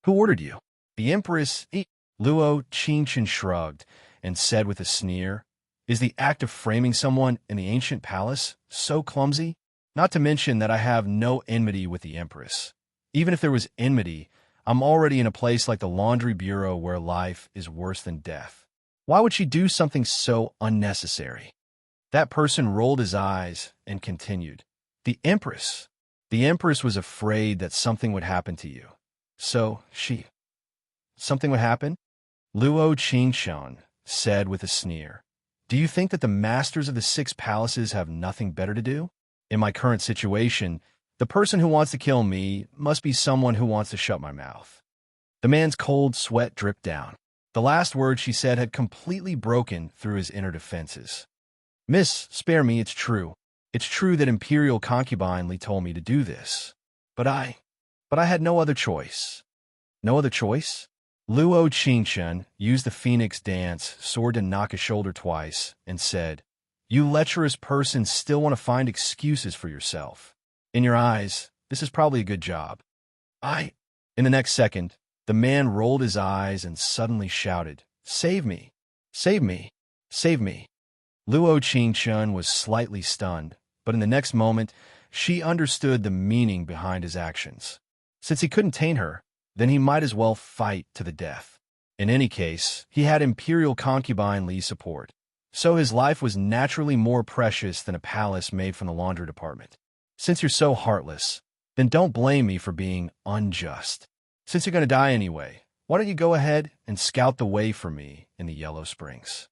"Who ordered you?" "The Empress." Luo Qingshan shrugged and said with a sneer, "Is the act of framing someone in the ancient palace so clumsy? Not to mention that I have no enmity with the Empress. Even if there was enmity, I'm already in a place like the laundry bureau where life is worse than death. Why would she do something so unnecessary?" That person rolled his eyes and continued, "The Empress. The Empress was afraid that something would happen to you. So something would happen?" Luo Qingshan said with a sneer, "Do you think that the masters of the 6 palaces have nothing better to do? In my current situation, the person who wants to kill me must be someone who wants to shut my mouth." The man's cold sweat dripped down. The last word she said had completely broken through his inner defenses. "Miss, spare me, it's true. It's true that Imperial concubine Li told me to do this. But I had no other choice." "No other choice?" Luo Qingchen used the phoenix dance sword to knock his shoulder twice and said, "You lecherous person still want to find excuses for yourself. In your eyes, this is probably a good job." In the next second, the man rolled his eyes and suddenly shouted, "Save me! Save me! Save me!" Luo Qingchen was slightly stunned, but in the next moment, she understood the meaning behind his actions. Since he couldn't tame her, then he might as well fight to the death. In any case, he had Imperial concubine Li's support, so his life was naturally more precious than a palace made from the laundry department. Since you're so heartless, then don't blame me for being unjust. Since you're going to die anyway, why don't you go ahead and scout the way for me in the Yellow Springs?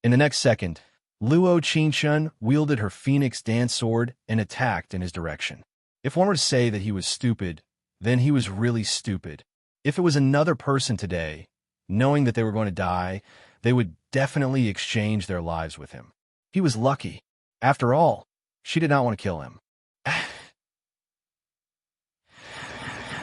In the next second, Luo Qingchen wielded her phoenix dance sword and attacked in his direction. If one were to say that he was stupid, then he was really stupid. If it was another person today, knowing that they were going to die, they would definitely exchange their lives with him. He was lucky. After all, she did not want to kill him.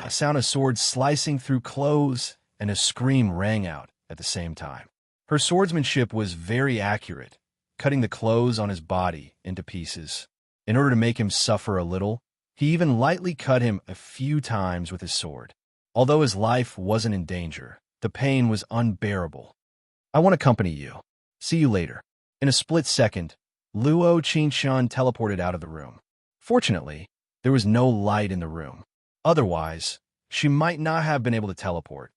A sound of swords slicing through clothes and a scream rang out at the same time. Her swordsmanship was very accurate, cutting the clothes on his body into pieces. In order to make him suffer a little, he even lightly cut him a few times with his sword. Although his life wasn't in danger, the pain was unbearable. "I want to accompany you. See you later." In a split second, Luo Qingchen teleported out of the room. Fortunately, there was no light in the room. Otherwise, she might not have been able to teleport.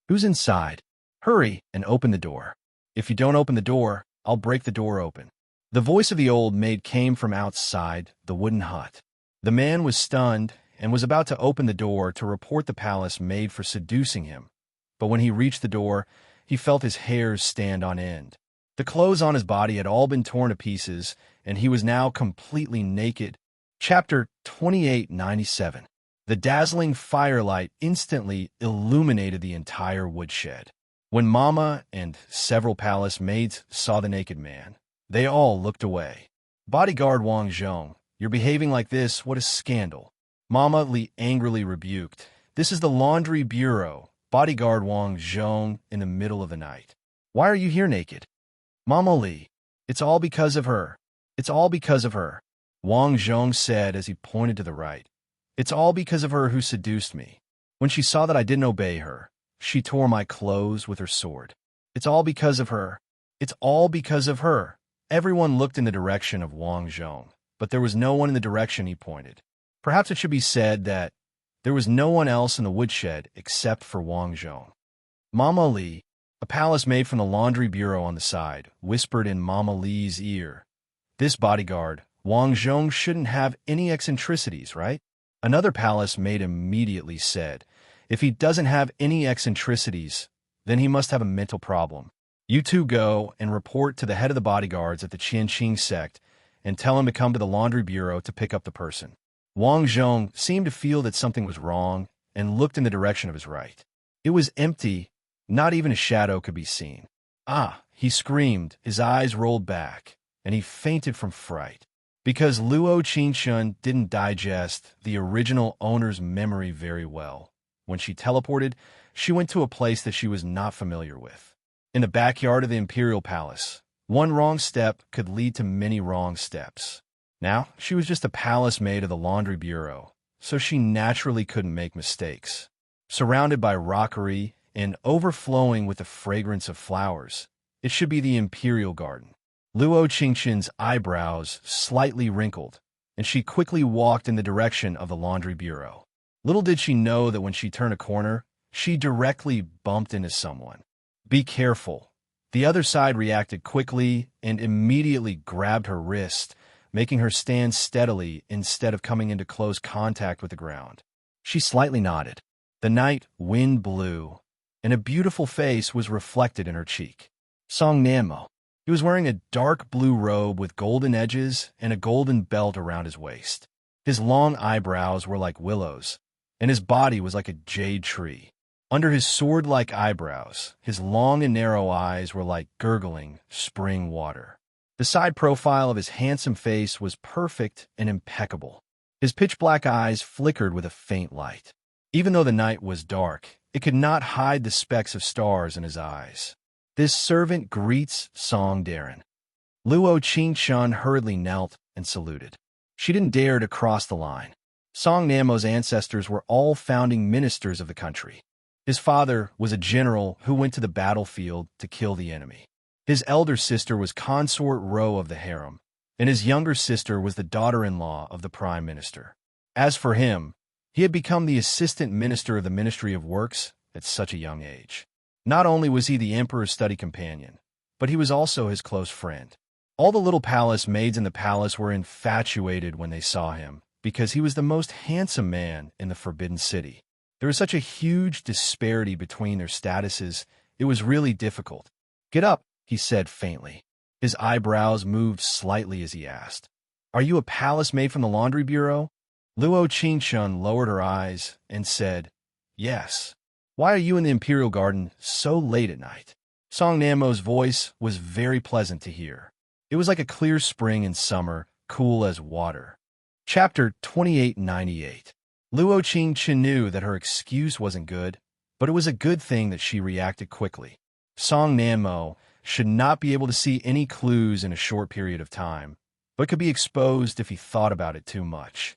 "Who's inside? Hurry and open the door. If you don't open the door, I'll break the door open." The voice of the old maid came from outside the wooden hut. The man was stunned and was about to open the door to report the palace maid for seducing him. But when he reached the door, he felt his hairs stand on end. The clothes on his body had all been torn to pieces, and he was now completely naked. Chapter 2897. The dazzling firelight instantly illuminated the entire woodshed. When Mama and several palace maids saw the naked man, they all looked away. "Bodyguard Wang Zhong, you're behaving like this, what a scandal." Mama Li angrily rebuked. "This is the laundry bureau, Bodyguard Wang Zhong, in the middle of the night. Why are you here naked?" "Mama Li, it's all because of her. It's all because of her," Wang Zhong said as he pointed to the right. "It's all because of her who seduced me. When she saw that I didn't obey her, she tore my clothes with her sword. It's all because of her. It's all because of her." Everyone looked in the direction of Wang Zhong, but there was no one in the direction he pointed. Perhaps it should be said that there was no one else in the woodshed except for Wang Zhong. Mama Li, a palace maid from the laundry bureau on the side, whispered in Mama Li's ear, "This bodyguard, Wang Zhong, shouldn't have any eccentricities, right?" Another palace maid immediately said, "If he doesn't have any eccentricities, then he must have a mental problem. You two go and report to the head of the bodyguards at the Qianqing sect and tell him to come to the laundry bureau to pick up the person." Wang Zhong seemed to feel that something was wrong and looked in the direction of his right. It was empty, not even a shadow could be seen. "Ah!" he screamed, his eyes rolled back, and he fainted from fright. Because Luo Qingchen didn't digest the original owner's memory very well. When she teleported, she went to a place that she was not familiar with. In the backyard of the Imperial Palace, one wrong step could lead to many wrong steps. Now, she was just a palace maid of the laundry bureau, so she naturally couldn't make mistakes. Surrounded by rockery and overflowing with the fragrance of flowers, it should be the Imperial Garden. Luo Qingchen's eyebrows slightly wrinkled, and she quickly walked in the direction of the laundry bureau. Little did she know that when she turned a corner, she directly bumped into someone. "Be careful." The other side reacted quickly and immediately grabbed her wrist, making her stand steadily instead of coming into close contact with the ground. She slightly nodded. The night wind blew, and a beautiful face was reflected in her cheek. Song Nanmo. He was wearing a dark blue robe with golden edges and a golden belt around his waist. His long eyebrows were like willows, and his body was like a jade tree. Under his sword-like eyebrows, his long and narrow eyes were like gurgling spring water. The side profile of his handsome face was perfect and impeccable. His pitch-black eyes flickered with a faint light. Even though the night was dark, it could not hide the specks of stars in his eyes. This servant greets Song Darren. Luo Qingshun hurriedly knelt and saluted. She didn't dare to cross the line. Song Namo's ancestors were all founding ministers of the country. His father was a general who went to the battlefield to kill the enemy. His elder sister was consort Ro of the harem, and his younger sister was the daughter-in-law of the prime minister. As for him, he had become the assistant minister of the Ministry of Works at such a young age. Not only was he the emperor's study companion, but he was also his close friend. All the little palace maids in the palace were infatuated when they saw him, because he was the most handsome man in the Forbidden City. There was such a huge disparity between their statuses, it was really difficult. "Get up," he said faintly. His eyebrows moved slightly as he asked, "Are you a palace maid from the laundry bureau?" Luo Qingshun lowered her eyes and said, "Yes. Why are you in the Imperial Garden so late at night?" Song Namo's voice was very pleasant to hear. It was like a clear spring in summer, cool as water. Chapter 2898. Luo Qingshun knew that her excuse wasn't good, but it was a good thing that she reacted quickly. Song Namo should not be able to see any clues in a short period of time, but could be exposed if he thought about it too much.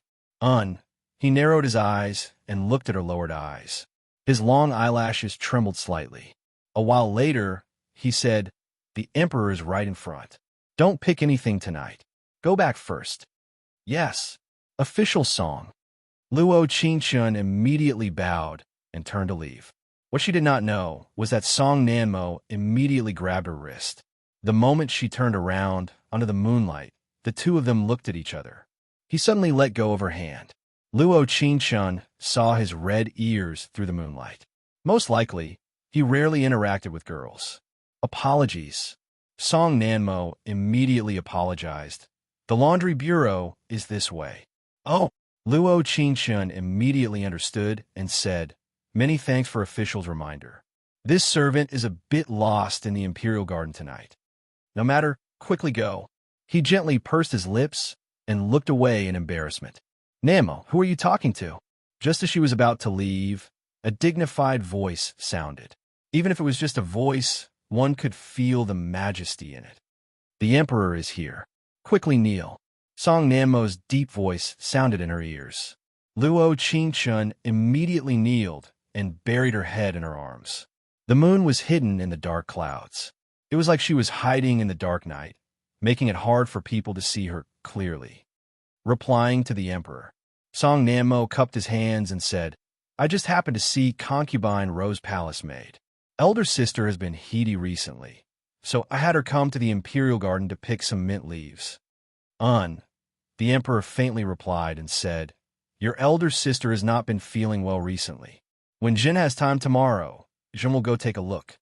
He narrowed his eyes and looked at her lowered eyes. His long eyelashes trembled slightly. A while later, he said, "The emperor is right in front. Don't pick anything tonight. Go back first." "Yes." Official song. Luo Qingshun immediately bowed and turned to leave. What she did not know was that Song Nanmo immediately grabbed her wrist. The moment she turned around, under the moonlight, the two of them looked at each other. He suddenly let go of her hand. Luo Qingshun saw his red ears through the moonlight. Most likely, he rarely interacted with girls. "Apologies." Song Nanmo immediately apologized. "The laundry bureau is this way." "Oh." Luo Qingshun immediately understood and said, "Many thanks for official's reminder. This servant is a bit lost in the Imperial Garden tonight. No matter, quickly go." He gently pursed his lips and looked away in embarrassment. "Namo, who are you talking to?" Just as she was about to leave, a dignified voice sounded. Even if it was just a voice, one could feel the majesty in it. "The emperor is here. Quickly kneel." Song Nanmo's deep voice sounded in her ears. Luo Qingshun immediately kneeled and buried her head in her arms. The moon was hidden in the dark clouds. It was like she was hiding in the dark night, making it hard for people to see her clearly. Replying to the emperor, Song Nanmo cupped his hands and said, "I just happened to see concubine Rose Palace maid. Elder sister has been heedy recently, so I had her come to the Imperial Garden to pick some mint leaves." The emperor faintly replied and said, "Your elder sister has not been feeling well recently. When Jin has time tomorrow, Jin will go take a look."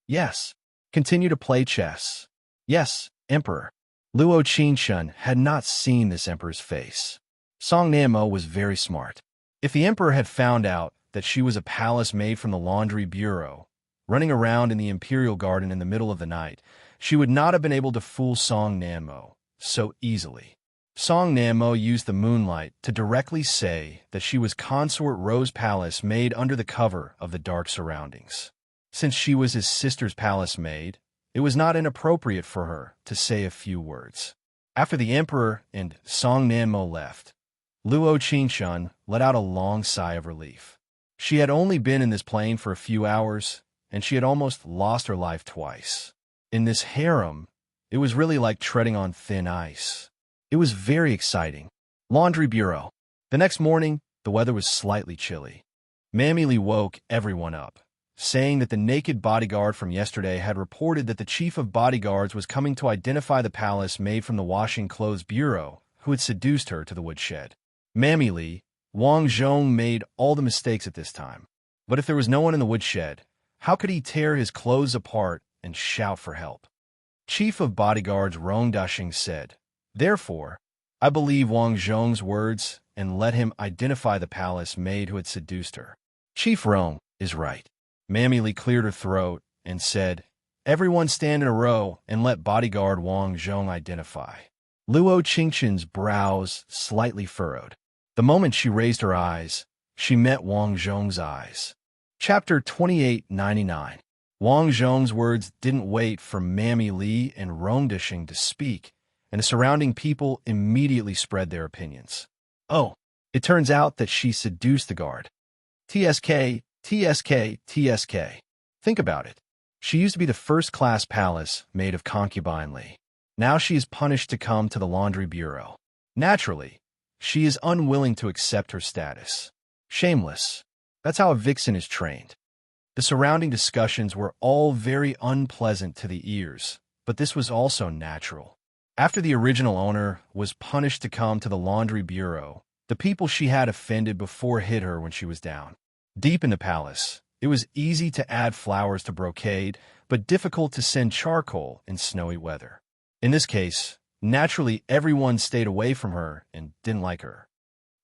"Yes." "Continue to play chess." "Yes, emperor." Luo Qingshun had not seen this emperor's face. Song Nanmo was very smart. If the emperor had found out that she was a palace maid from the laundry bureau, running around in the Imperial Garden in the middle of the night, she would not have been able to fool Song Nanmo so easily. Song Nanmo used the moonlight to directly say that she was consort Rose Palace maid under the cover of the dark surroundings. Since she was his sister's palace maid, it was not inappropriate for her to say a few words. After the emperor and Song Nanmo left, Luo Qingshun let out a long sigh of relief. She had only been in this plane for a few hours, and she had almost lost her life twice. In this harem, it was really like treading on thin ice. It was very exciting. Laundry bureau. The next morning, the weather was slightly chilly. Mammy Lee woke everyone up, saying that the naked bodyguard from yesterday had reported that the chief of bodyguards was coming to identify the palace maid from the washing clothes bureau who had seduced her to the woodshed. Mammy Lee, Wang Zhong made all the mistakes at this time. But if there was no one in the woodshed, how could he tear his clothes apart and shout for help? Chief of bodyguards Rong Dashing said, "Therefore, I believe Wang Zhong's words and let him identify the palace maid who had seduced her." Chief Rong is right. Mammy Lee cleared her throat and said, "Everyone stand in a row and let bodyguard Wang Zhong identify." Luo Qingshun's brows slightly furrowed. The moment she raised her eyes, she met Wang Zhong's eyes. Chapter 2899. Wang Zhong's words didn't wait for Mammy Li and Rong Dishing to speak, and the surrounding people immediately spread their opinions. Oh, it turns out that she seduced the guard. TSK, TSK, TSK. Think about it. She used to be the first-class palace maid of concubine Li. Now she is punished to come to the laundry bureau. Naturally, she is unwilling to accept her status. Shameless. That's how a vixen is trained. The surrounding discussions were all very unpleasant to the ears, but this was also natural. After the original owner was punished to come to the laundry bureau, the people she had offended before hit her when she was down. Deep in the palace, it was easy to add flowers to brocade, but difficult to send charcoal in snowy weather. In this case, naturally everyone stayed away from her and didn't like her.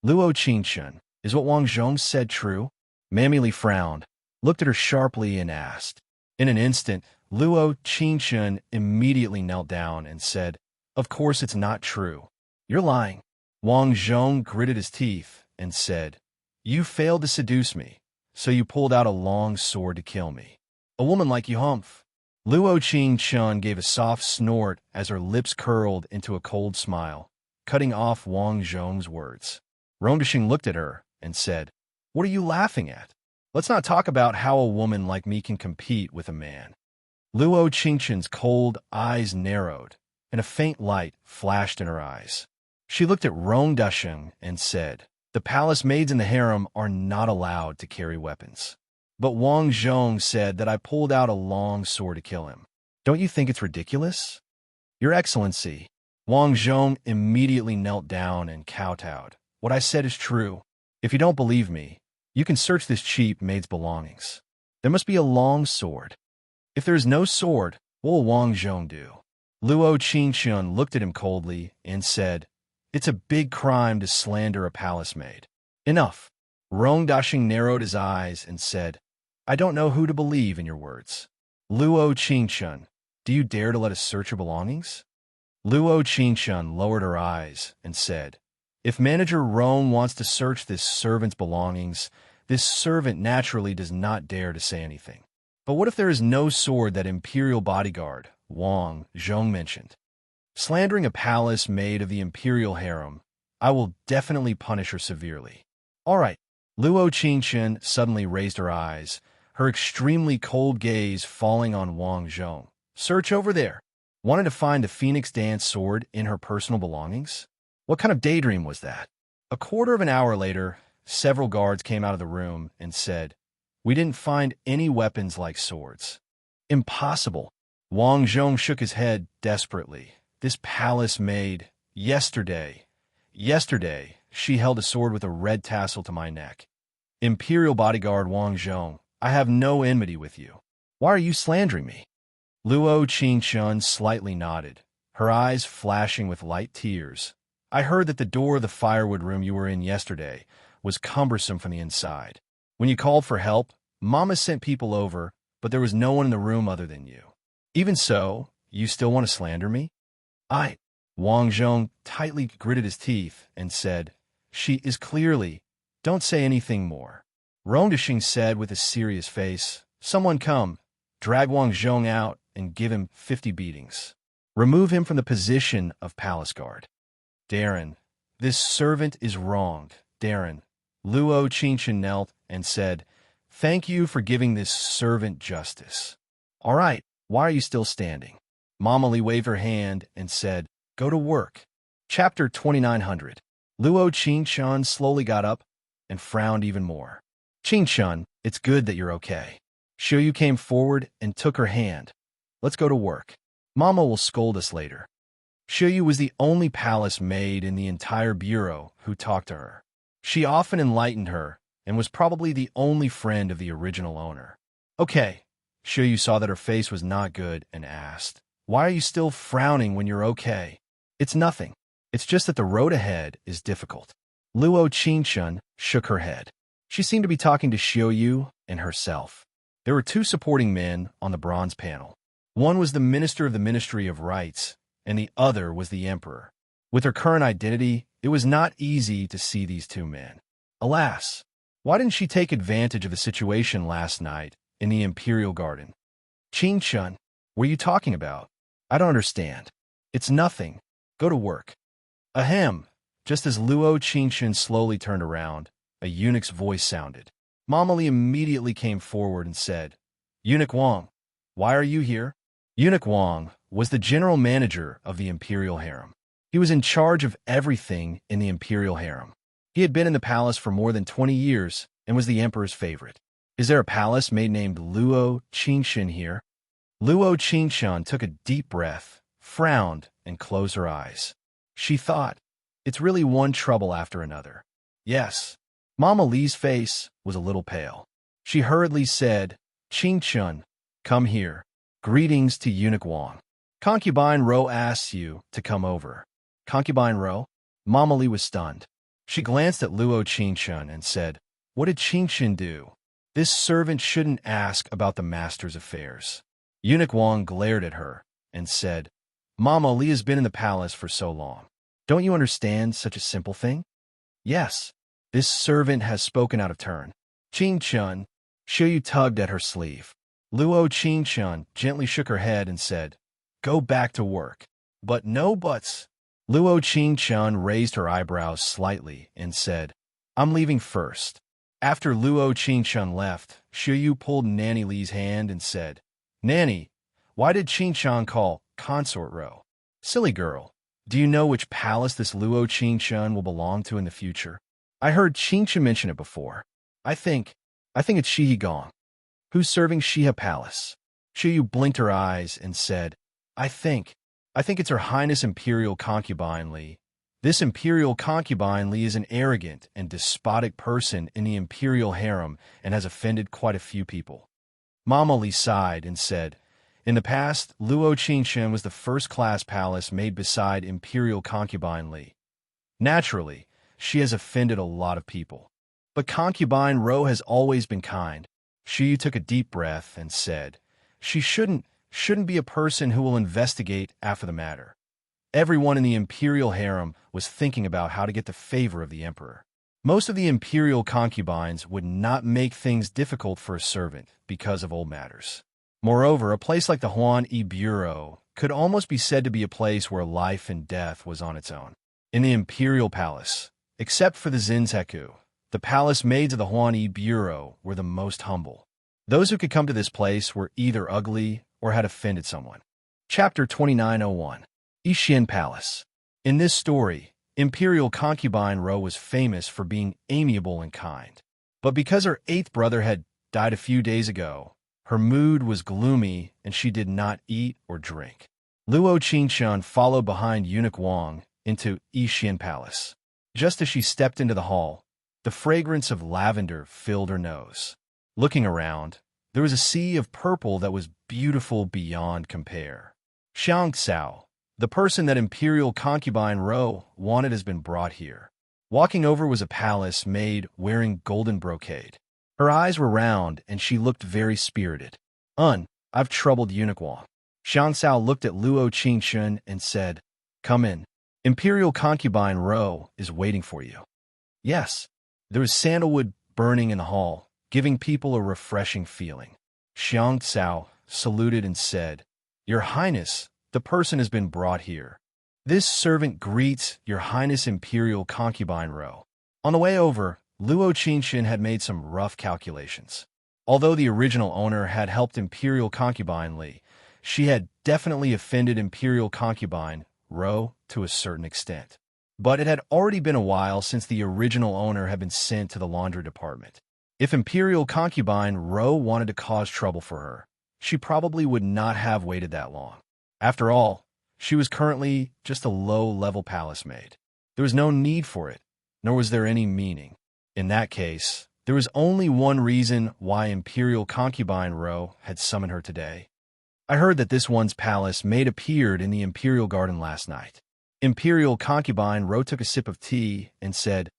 Luo Qingshun, is what Wang Zhong said true? Mammy Li frowned, looked at her sharply and asked. In an instant, Luo Qingshun immediately knelt down and said, "Of course it's not true. You're lying." Wang Zhong gritted his teeth and said, "You failed to seduce me, so you pulled out a long sword to kill me. A woman like you, humph." Luo Qingshun gave a soft snort as her lips curled into a cold smile, cutting off Wang Zhong's words. Rongdishing looked at her and said, "What are you laughing at? Let's not talk about how a woman like me can compete with a man." Luo Qingshun's cold eyes narrowed, and a faint light flashed in her eyes. She looked at Rongdishing and said, "The palace maids in the harem are not allowed to carry weapons. But Wang Zhong said that I pulled out a long sword to kill him. Don't you think it's ridiculous?" "Your Excellency." Wang Zhong immediately knelt down and kowtowed. "What I said is true. If you don't believe me, you can search this cheap maid's belongings. There must be a long sword. If there is no sword, what will Wang Zhong do?" Luo Qingshun looked at him coldly and said, "It's a big crime to slander a palace maid." "Enough." Rongdashing narrowed his eyes and said, "I don't know who to believe in your words. Luo Qingshun, do you dare to let us search your belongings?" Luo Qingshun lowered her eyes and said, "If Manager Rong wants to search this servant's belongings, this servant naturally does not dare to say anything. But what if there is no sword that imperial bodyguard, Wang Zhong, mentioned? Slandering a palace maid of the imperial harem, I will definitely punish her severely." "All right." Luo Qingshun suddenly raised her eyes, her extremely cold gaze falling on Wang Zhong. "Search over there." Wanted to find the Phoenix Dance sword in her personal belongings? What kind of daydream was that? A quarter of an hour later, several guards came out of the room and said, "We didn't find any weapons like swords." "Impossible." Wang Zhong shook his head desperately. "This palace maid, yesterday, she held a sword with a red tassel to my neck. Imperial bodyguard Wang Zhong, I have no enmity with you. Why are you slandering me?" Luo Qingshun slightly nodded, her eyes flashing with light tears. "I heard that the door of the firewood room you were in yesterday was cumbersome from the inside. When you called for help, Mama sent people over, but there was no one in the room other than you. Even so, you still want to slander me?" Wang Zhong tightly gritted his teeth and said, "She is clearly, don't say anything more." Rongdishing said with a serious face, "Someone come, drag Wang Zhong out and give him 50 beatings. Remove him from the position of palace guard." "Darren, this servant is wronged, Darren." Luo Qingshun knelt and said, "Thank you for giving this servant justice." "All right, why are you still standing?" Mama Li waved her hand and said, "Go to work." Chapter 2900. Luo Qingshun slowly got up and frowned even more. "Qingshun, it's good that you're okay." Xiuyu came forward and took her hand. "Let's go to work. Mama will scold us later." Xiuyu was the only palace maid in the entire bureau who talked to her. She often enlightened her and was probably the only friend of the original owner. "Okay." Xiuyu saw that her face was not good and asked, "Why are you still frowning when you're okay?" "It's nothing. It's just that the road ahead is difficult." Luo Qingshun shook her head. She seemed to be talking to Xiuyu and herself. There were two supporting men on the bronze panel. One was the minister of the Ministry of Rights, and the other was the emperor. With her current identity, it was not easy to see these two men. Alas, Why didn't she take advantage of the situation last night in the Imperial Garden? Qingchun, what are you talking about? I don't understand. It's nothing. Go to work. Ahem. Just as Luo Qingchun slowly turned around, a eunuch's voice sounded. Mama Li immediately came forward and said, Eunuch Wang, why are you here? Eunuch Wang was the general manager of the Imperial Harem. He was in charge of everything in the Imperial Harem. He had been in the palace for more than 20 years and was the emperor's favorite. Is there a palace maid named Luo Qingchun here? Luo Qingchun took a deep breath, frowned, and closed her eyes. She thought, it's really one trouble after another. Yes. Mama Li's face was a little pale. She hurriedly said, Qingchun, come here. Greetings to Eunuch Wang. Concubine Ro asks you to come over. Concubine Ro? Mama Li was stunned. She glanced at Luo Qingchun and said, what did Qingchun do? This servant shouldn't ask about the master's affairs. Eunuch Wang glared at her and said, Mama Li has been in the palace for so long. Don't you understand such a simple thing? Yes. This servant has spoken out of turn. Qingchun, Xiu tugged at her sleeve. Luo Qingchun gently shook her head and said, go back to work. But no buts. Luo Qingchun raised her eyebrows slightly and said, I'm leaving first. After Luo Qingchun left, Xiu pulled Nanny Li's hand and said, Nanny, why did Qingchun call Consort Ro? Silly girl, do you know which palace this Luo Qingchun will belong to in the future? I heard Qingchun mention it before. I think it's Shihe Gong. Who's serving Shihe Palace? Xiu blinked her eyes and said, I think it's Her Highness Imperial Concubine Li. This Imperial Concubine Li is an arrogant and despotic person in the Imperial Harem and has offended quite a few people. Mama Li sighed and said, in the past, Luo Qingchun was the first-class palace made beside Imperial Concubine Li. Naturally, she has offended a lot of people. But Concubine Ro has always been kind. She took a deep breath and said, she shouldn't be a person who will investigate after the matter. Everyone in the Imperial Harem was thinking about how to get the favor of the emperor. Most of the Imperial concubines would not make things difficult for a servant because of old matters. Moreover, a place like the Huan Yi Bureau could almost be said to be a place where life and death was on its own. In the Imperial Palace, except for the Zinzeku, the palace maids of the Huan Yi Bureau were the most humble. Those who could come to this place were either ugly or had offended someone. Chapter 2901. Yixian Palace. In this story, Imperial Concubine Ro was famous for being amiable and kind. But because her eighth brother had died a few days ago, her mood was gloomy and she did not eat or drink. Luo Qingchun followed behind Eunuch Wang into Yixian Palace. Just as she stepped into the hall, the fragrance of lavender filled her nose. Looking around, there was a sea of purple that was beautiful beyond compare. Xiang Cao, the person that Imperial Concubine Ro wanted, has been brought here. Walking over was a palace maid wearing golden brocade. Her eyes were round and she looked very spirited. I've troubled Eunuch Wang. Xiang Cao looked at Luo Qingchun and said, come in. Imperial Concubine Ro is waiting for you. Yes. There was sandalwood burning in the hall, giving people a refreshing feeling. Xiang Cao saluted and said, Your Highness, the person has been brought here. This servant greets Your Highness Imperial Concubine Ro. On the way over, Luo Qingchun had made some rough calculations. Although the original owner had helped Imperial Concubine Li, she had definitely offended Imperial Concubine Ro to a certain extent. But it had already been a while since the original owner had been sent to the laundry department. If Imperial Concubine Ro wanted to cause trouble for her, she probably would not have waited that long. After all, she was currently just a low-level palace maid. There was no need for it, nor was there any meaning. In that case, there was only one reason why Imperial Concubine Ro had summoned her today. I heard that this one's palace maid appeared in the Imperial Garden last night. Imperial Concubine Ro took a sip of tea and said,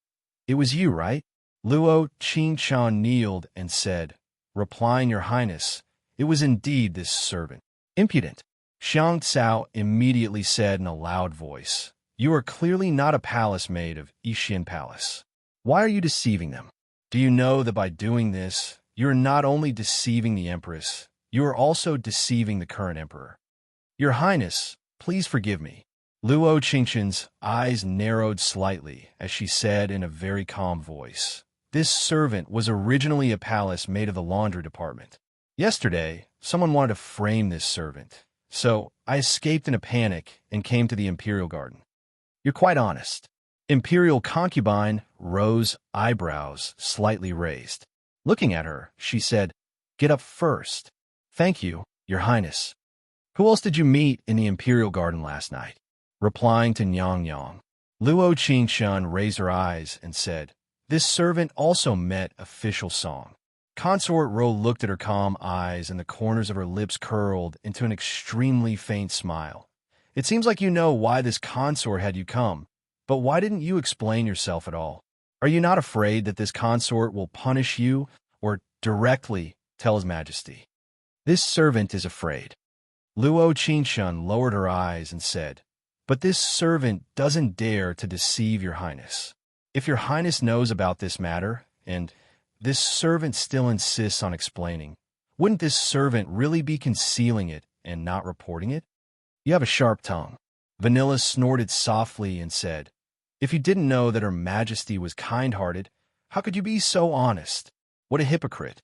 It was you, right? Luo Qingchun kneeled and said, replying, Your Highness, it was indeed this servant. Impudent. Xiang Cao immediately said in a loud voice, You are clearly not a palace maid of Yixian Palace. Why are you deceiving them? Do you know that by doing this, you are not only deceiving the Empress, you are also deceiving the current Emperor? Your Highness, please forgive me. Luo Qingshan's eyes narrowed slightly as she said in a very calm voice, "This servant was originally a palace made of the laundry department. Yesterday, someone wanted to frame this servant, so I escaped in a panic and came to the Imperial Garden." You're quite honest. Imperial concubine Ro's eyebrows slightly raised. Looking at her, she said, "Get up first." "Thank you, Your Highness." "Who else did you meet in the Imperial Garden last night?" Replying to Nyang Yang, Luo Qingshan raised her eyes and said, "This servant also met official Song." Consort Ro looked at her calm eyes and the corners of her lips curled into an extremely faint smile. "It seems like you know why this consort had you come, but why didn't you explain yourself at all? Are you not afraid that this consort will punish you or directly tell His Majesty?" "This servant is afraid." Luo Qingshan lowered her eyes and said, "But this servant doesn't dare to deceive Your Highness. If Your Highness knows about this matter, and this servant still insists on explaining, wouldn't this servant really be concealing it and not reporting it?" "You have a sharp tongue." Vanilla snorted softly and said, "If you didn't know that Her Majesty was kind-hearted, how could you be so honest? What a hypocrite."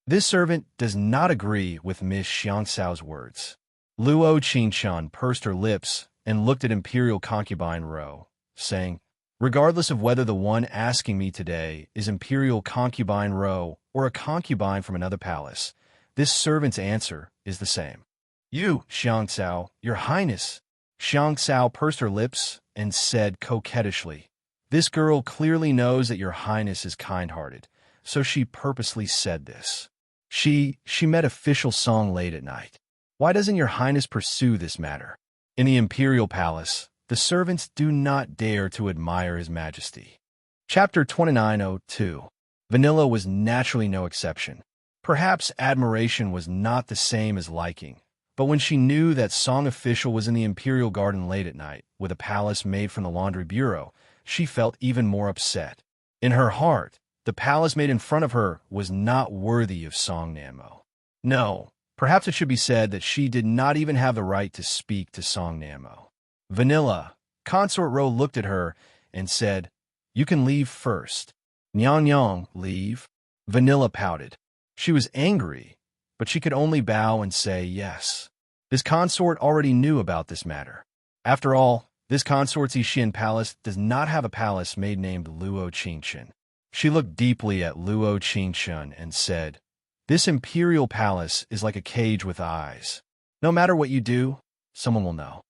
This servant does not agree with Miss Xiangxiao's words. Luo Qingshan pursed her lips and looked at Imperial concubine Ro, saying, "Regardless of whether the one asking me today is Imperial concubine Ro or a concubine from another palace, this servant's answer is the same." "You, Xiangxiao, Your Highness." Xiangxiao pursed her lips and said coquettishly, "This girl clearly knows that Your Highness is kind-hearted, so she purposely said this. She met official Song late at night. Why doesn't Your Highness pursue this matter? In the Imperial Palace, the servants do not dare to admire His Majesty." Chapter 2902. Vanilla was naturally no exception. Perhaps admiration was not the same as liking, but when she knew that Song official was in the Imperial Garden late at night with a palace made from the Laundry Bureau, she felt even more upset. In her heart, the palace made in front of her was not worthy of Song Namo. No, perhaps it should be said that she did not even have the right to speak to Song Namo. "Vanilla," Consort Ro looked at her and said, "You can leave first." "Nyang Yang, leave?" Vanilla pouted. She was angry, but she could only bow and say yes. This consort already knew about this matter. After all, this consort's Yixian palace does not have a palace maid named Luo Qingshan. She looked deeply at Luo Qingshan and said, "This imperial palace is like a cage with eyes. No matter what you do, someone will know."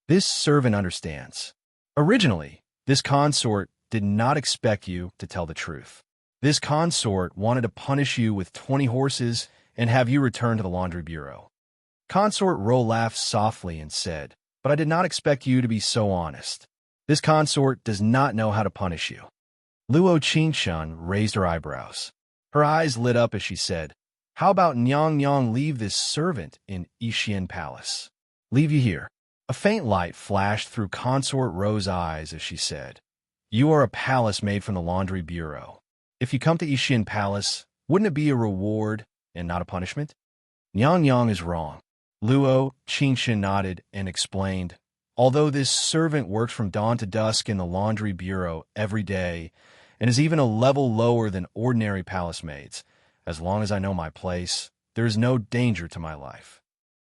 This servant understands. Originally, this consort did not expect you to tell the truth. This consort wanted to punish you with 20 horses and have you return to the Laundry Bureau. Consort Ro laughed softly and said, "But I did not expect you to be so honest. This consort does not know how to punish you." Luo Qingshan raised her eyebrows. Her eyes lit up as she said, "How about Nyang Yang leave this servant in Yixian Palace? Leave you here." A faint light flashed through Consort Ro's eyes as she said, "You are a palace made from the Laundry Bureau. If you come to Yixian Palace, wouldn't it be a reward and not a punishment?" "Nyang Yang is wrong." Luo Qingshan nodded and explained, "Although this servant works from dawn to dusk in the Laundry Bureau every day and is even a level lower than ordinary palace maids, as long as I know my place, there is no danger to my life."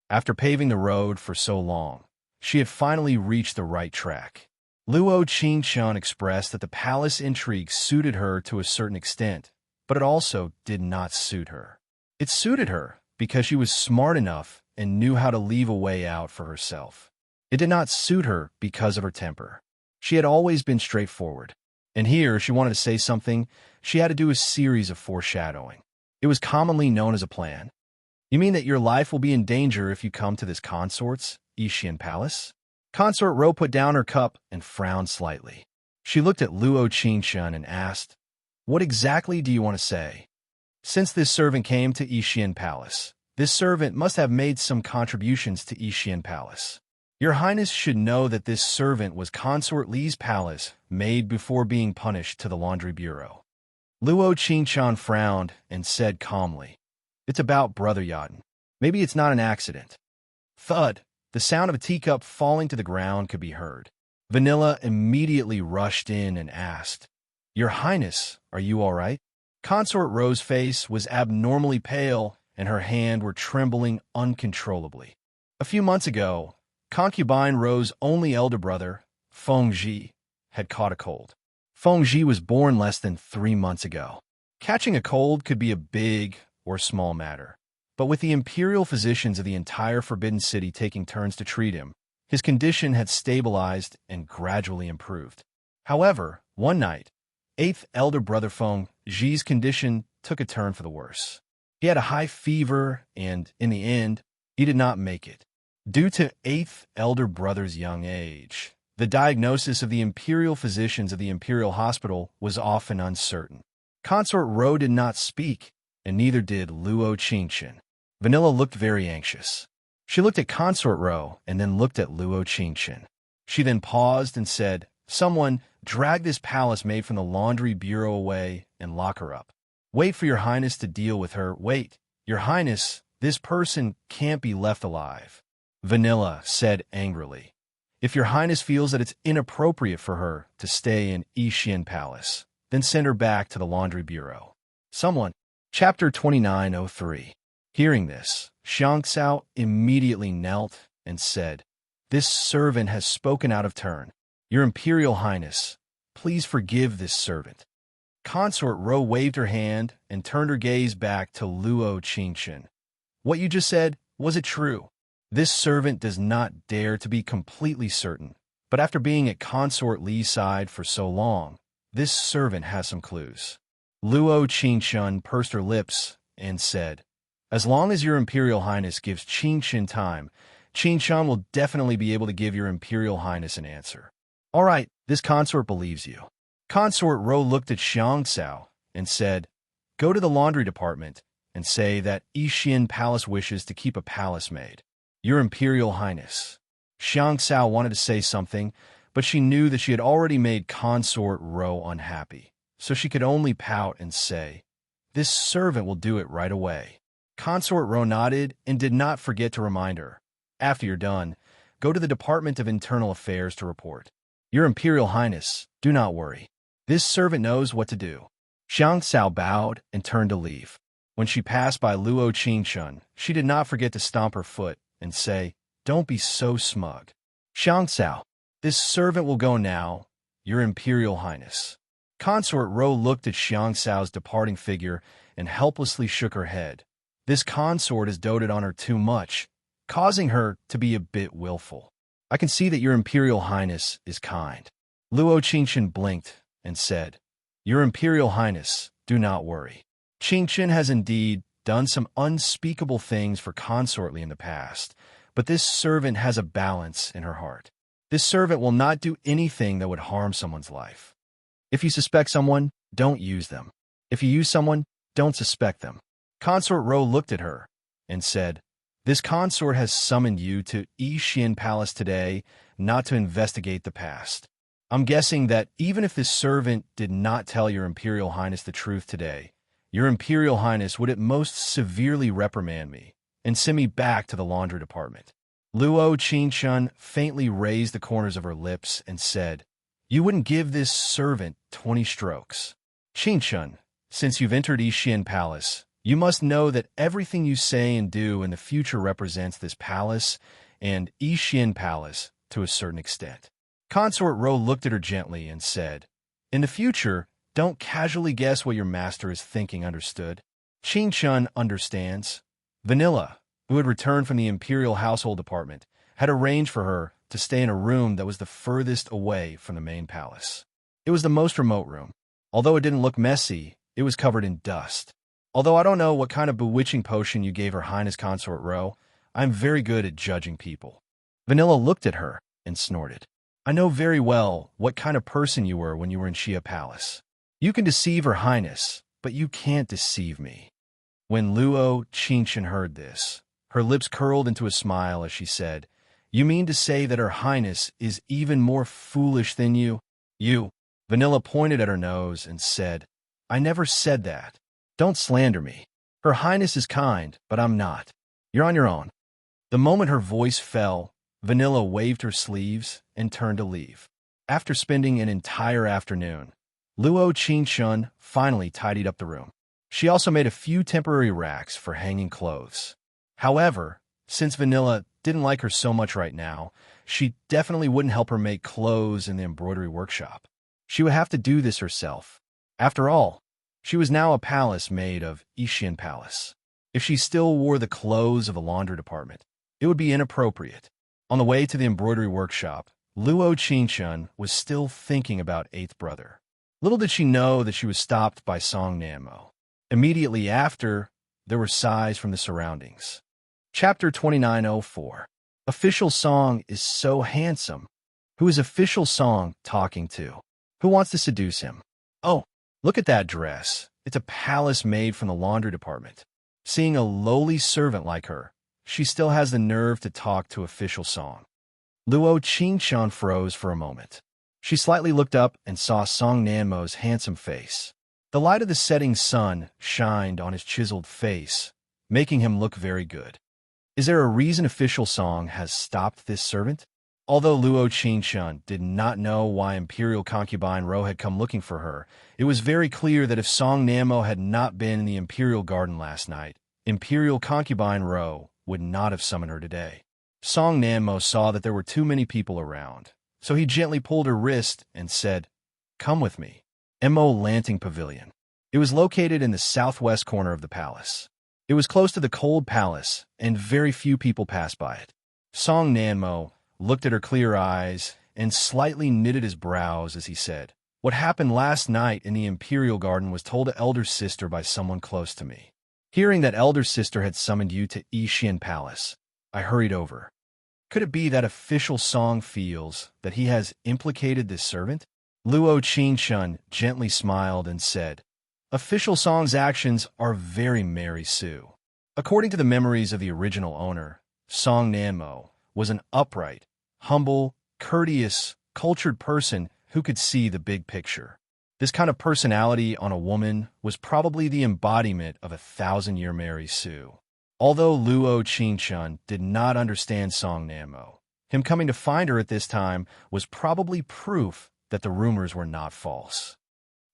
After paving the road for so long, she had finally reached the right track. Luo Qingshan expressed that the palace intrigue suited her to a certain extent, but it also did not suit her. It suited her because she was smart enough and knew how to leave a way out for herself. It did not suit her because of her temper. She had always been straightforward, and here she wanted to say something, she had to do a series of foreshadowing. It was commonly known as a plan. "You mean that your life will be in danger if you come to this consort's Yixian Palace?" Consort Ro put down her cup and frowned slightly. She looked at Luo Qingshan and asked, "What exactly do you want to say?" "Since this servant came to Yixian Palace, this servant must have made some contributions to Yixian Palace. Your Highness should know that this servant was Consort Li's palace made before being punished to the Laundry Bureau." Luo Qingshan frowned and said calmly, "It's about Brother Yadin. Maybe it's not an accident." Thud! The sound of a teacup falling to the ground could be heard. Vanilla immediately rushed in and asked, "Your Highness, are you all right?" Consort Ro's face was abnormally pale, and her hands were trembling uncontrollably. A few months ago, concubine Ro's only elder brother, Fengji, had caught a cold. Fengji was born less than 3 months ago. Catching a cold could be a big or small matter, but with the imperial physicians of the entire Forbidden City taking turns to treat him, his condition had stabilized and gradually improved. However, one night, 8th elder brother Feng Ji's condition took a turn for the worse. He had a high fever, and, in the end, he did not make it. Due to 8th elder brother's young age, the diagnosis of the imperial physicians of the imperial hospital was often uncertain. Consort Ro did not speak, and neither did Luo Qingshan. Vanilla looked very anxious. She looked at Consort Ro and then looked at Luo Qingshan. She then paused and said, "Someone drag this palace maid from the laundry bureau away and lock her up. Wait for your highness to deal with her. Wait, your highness, this person can't be left alive." Vanilla said angrily, "If your highness feels that it's inappropriate for her to stay in Yixian Palace, then send her back to the laundry bureau." Someone. Chapter 2903. Hearing this, Xiangxiao immediately knelt and said, "This servant has spoken out of turn. Your Imperial Highness, please forgive this servant." Consort Ro waved her hand and turned her gaze back to Luo Qingshan. "What you just said, was it true? This servant does not dare to be completely certain, but after being at Consort Li's side for so long, this servant has some clues." Luo Qingshan pursed her lips and said, "As long as your Imperial Highness gives Qingshan time, Qingshan will definitely be able to give your Imperial Highness an answer." "All right, this consort believes you." Consort Ro looked at Xiangxiao and said, "Go to the laundry department and say that Yixian Palace wishes to keep a palace maid. Your Imperial Highness." Xiangxiao wanted to say something, but she knew that she had already made Consort Ro unhappy, so she could only pout and say, "This servant will do it right away." Consort Ro nodded and did not forget to remind her, "After you're done, go to the Department of Internal Affairs to report. Your Imperial Highness, do not worry. This servant knows what to do." Xiangxiao bowed and turned to leave. When she passed by Luo Qingshan, she did not forget to stomp her foot and say, "Don't be so smug. Xiangxiao, this servant will go now, Your Imperial Highness." Consort Ro looked at Xiangxiao's departing figure and helplessly shook her head. This consort has doted on her too much, causing her to be a bit willful. "I can see that Your Imperial Highness is kind." Luo Qingshan blinked and said, "Your Imperial Highness, do not worry. Qingshan has indeed done some unspeakable things for Consort Li in the past, but this servant has a balance in her heart. This servant will not do anything that would harm someone's life. If you suspect someone, don't use them. If you use someone, don't suspect them." Consort Ro looked at her and said, "This consort has summoned you to Yixian Palace today not to investigate the past. I'm guessing that even if this servant did not tell Your Imperial Highness the truth today, Your Imperial Highness would at most severely reprimand me and send me back to the laundry department." Luo Qingshan faintly raised the corners of her lips and said, "You wouldn't give this servant 20 strokes. Qingshan, since you've entered Yixian Palace, you must know that everything you say and do in the future represents this palace and Yixian Palace to a certain extent." Consort Ro looked at her gently and said, "In the future, don't casually guess what your master is thinking, understood?" Qingshan understands. Vanilla, who had returned from the Imperial Household Department, had arranged for her to stay in a room that was the furthest away from the main palace. It was the most remote room. Although it didn't look messy, it was covered in dust. Although I don't know what kind of bewitching potion you gave Her Highness Consort Ro, I'm very good at judging people. Vanilla looked at her and snorted. "I know very well what kind of person you were when you were in Xia Palace. You can deceive Her Highness, but you can't deceive me." When Luo Qingshan heard this, her lips curled into a smile as she said, "You mean to say that Her Highness is even more foolish than you?" "You." Vanilla pointed at her nose and said, I never said that. Don't slander me. Her Highness is kind, but I'm not. You're on your own. The moment her voice fell, Vanilla waved her sleeves and turned to leave. After spending an entire afternoon, Luo Qingshun finally tidied up the room. She also made a few temporary racks for hanging clothes. However, since Vanilla didn't like her so much right now, she definitely wouldn't help her make clothes in the embroidery workshop. She would have to do this herself. After all, she was now a palace maid of Ishian Palace. If she still wore the clothes of a laundry department, it would be inappropriate. On the way to the embroidery workshop, Luo Qingshun was still thinking about Eighth Brother. Little did she know that she was stopped by Song Nanmo. Immediately after, there were sighs from the surroundings. Chapter 2904. Official Song is so handsome. Who is Official Song talking to? Who wants to seduce him? Oh, look at that dress. It's a palace maid from the laundry department. Seeing a lowly servant like her, she still has the nerve to talk to Official Song. Luo Qingshun froze for a moment. She slightly looked up and saw Song Nanmo's handsome face. The light of the setting sun shined on his chiseled face, making him look very good. Is there a reason Official Song has stopped this servant? Although Luo Qingshun did not know why Imperial Concubine Ro had come looking for her, it was very clear that if Song Nanmo had not been in the Imperial Garden last night, Imperial Concubine Ro would not have summoned her today. Song Nanmo saw that there were too many people around, so he gently pulled her wrist and said, "Come with me." Mo Lanting Pavilion. It was located in the southwest corner of the palace. It was close to the cold palace, and very few people passed by it. Song Nanmo looked at her clear eyes and slightly knitted his brows as he said, "What happened last night in the Imperial Garden was told to Elder Sister by someone close to me. Hearing that Elder Sister had summoned you to Ishian Palace, I hurried over. Could it be that Official Song feels that he has implicated this servant?" Luo Qingshun gently smiled and said, "Official Song's actions are very Mary Sue." According to the memories of the original owner, Song Nanmo was an upright, humble, courteous, cultured person who could see the big picture. This kind of personality on a woman was probably the embodiment of a 1,000-year Mary Sue. Although Luo Qingshun did not understand Song Nanmo, him coming to find her at this time was probably proof that the rumors were not false.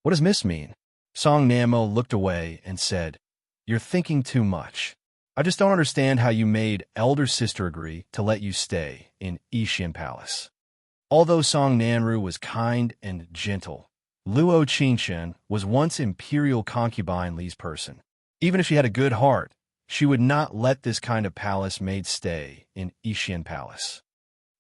What does Miss mean? Song Nanmo looked away and said, "You're thinking too much. I just don't understand how you made Elder Sister agree to let you stay in Ishian Palace." Although Song Nanru was kind and gentle, Luo Qingshun was once Imperial Concubine Li's person. Even if she had a good heart, she would not let this kind of palace maid stay in Ishian Palace.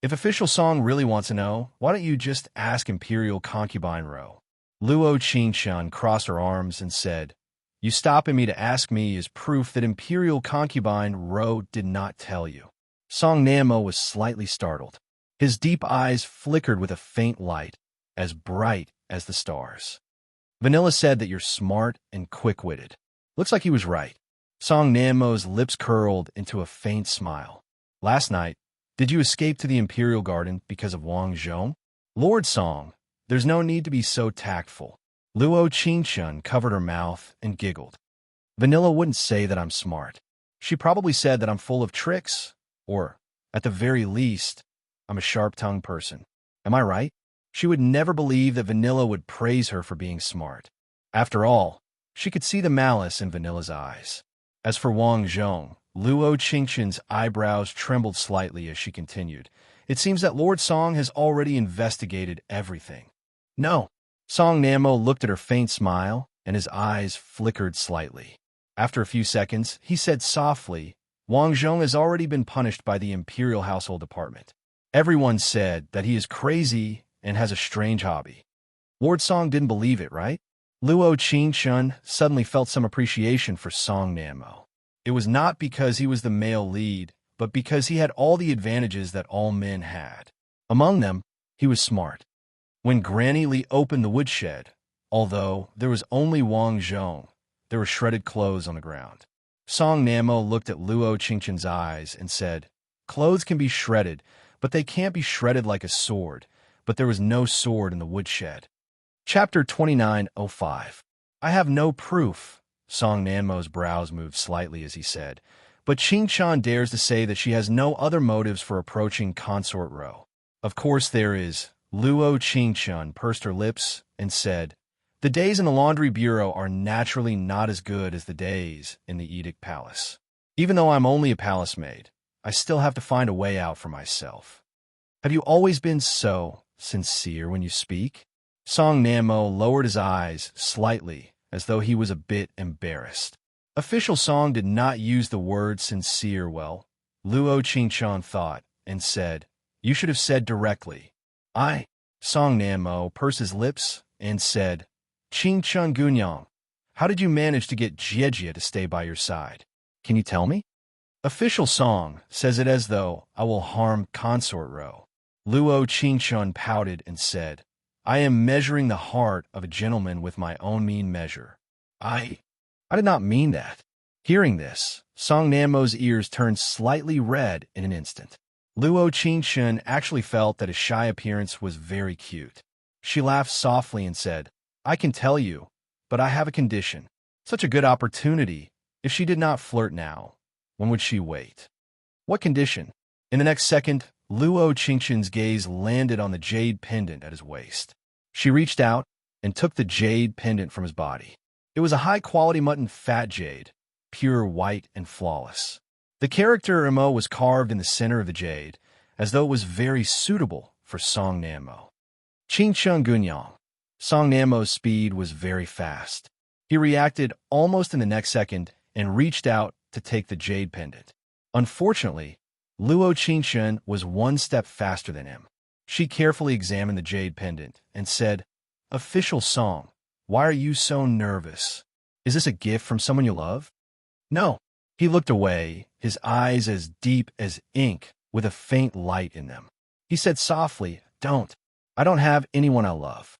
If Official Song really wants to know, why don't you just ask Imperial Concubine Ro? Luo Qingshun crossed her arms and said, "You stopping me to ask me is proof that Imperial Concubine Ro did not tell you." Song Nanmo was slightly startled. His deep eyes flickered with a faint light, as bright as the stars. Vanilla said that you're smart and quick-witted. Looks like he was right. Song Nanmo's lips curled into a faint smile. Last night, did you escape to the Imperial Garden because of Wang Zhong? Lord Song, there's no need to be so tactful. Luo Qingshun covered her mouth and giggled. Vanilla wouldn't say that I'm smart. She probably said that I'm full of tricks, or, at the very least, I'm a sharp-tongued person. Am I right? She would never believe that Vanilla would praise her for being smart. After all, she could see the malice in Vanilla's eyes. As for Wang Zhong, Luo Qingshun's eyebrows trembled slightly as she continued. It seems that Lord Song has already investigated everything. No. Song Nanmo looked at her faint smile, and his eyes flickered slightly. After a few seconds, he said softly, "Wang Zhong has already been punished by the Imperial Household Department. Everyone said that he is crazy and has a strange hobby." Lord Song didn't believe it, right? Luo Qingshun suddenly felt some appreciation for Song Nanmo. It was not because he was the male lead, but because he had all the advantages that all men had. Among them, he was smart. When Granny Li opened the woodshed, although there was only Wang Zhong, there were shredded clothes on the ground. Song Nanmo looked at Luo Qingshun's eyes and said, "Clothes can be shredded, but they can't be shredded like a sword." But there was no sword in the woodshed. Chapter 2905. I have no proof. Song Nanmo's brows moved slightly as he said, but Qing Chan dares to say that she has no other motives for approaching Consort Row. Of course there is. Luo Qingchun pursed her lips and said, the days in the laundry bureau are naturally not as good as the days in the Edict Palace. Even though I'm only a palace maid, I still have to find a way out for myself. Have you always been so sincere when you speak? Song Nanmo lowered his eyes slightly, as though he was a bit embarrassed. Official Song did not use the word sincere well, Luo Qingchun thought, and said, you should have said directly. Song Nanmo pursed his lips and said, Qingchun Gunyang, how did you manage to get Jiejie to stay by your side? Can you tell me? Official Song says it as though I will harm Consort Row. Luo Qingchun pouted and said, I am measuring the heart of a gentleman with my own mean measure. I did not mean that. Hearing this, Song Nanmo's ears turned slightly red in an instant. Luo Qingchun actually felt that his shy appearance was very cute. She laughed softly and said, I can tell you, but I have a condition. Such a good opportunity. If she did not flirt now, when would she wait? What condition? In the next second, Luo Qingchun's gaze landed on the jade pendant at his waist. She reached out and took the jade pendant from his body. It was a high-quality mutton fat jade, pure white and flawless. The character Mo was carved in the center of the jade, as though it was very suitable for Song Nanmo. Qingchun Gunyang. Song Nanmo's speed was very fast. He reacted almost in the next second and reached out to take the jade pendant. Unfortunately, Luo Qingchun was one step faster than him. She carefully examined the jade pendant and said, Official Song, why are you so nervous? Is this a gift from someone you love? No. He looked away, his eyes as deep as ink with a faint light in them. He said softly, I don't have anyone I love.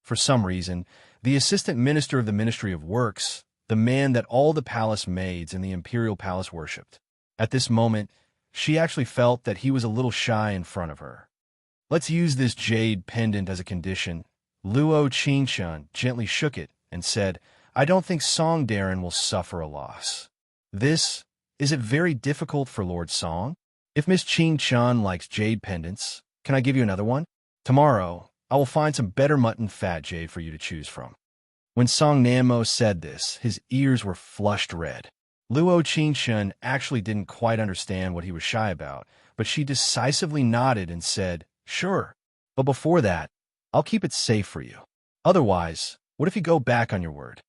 For some reason, the assistant minister of the Ministry of Works, the man that all the palace maids in the imperial palace worshipped. At this moment, she actually felt that he was a little shy in front of her. Let's use this jade pendant as a condition. Luo Qingchun gently shook it and said, I don't think Song Darren will suffer a loss. Is it very difficult for Lord Song? If Miss Qingchun likes jade pendants, can I give you another one? Tomorrow, I will find some better mutton fat jade for you to choose from. When Song Nanmo said this, his ears were flushed red. Luo Qingchun actually didn't quite understand what he was shy about, but she decisively nodded and said, Sure, but before that, I'll keep it safe for you. Otherwise, what if you go back on your word?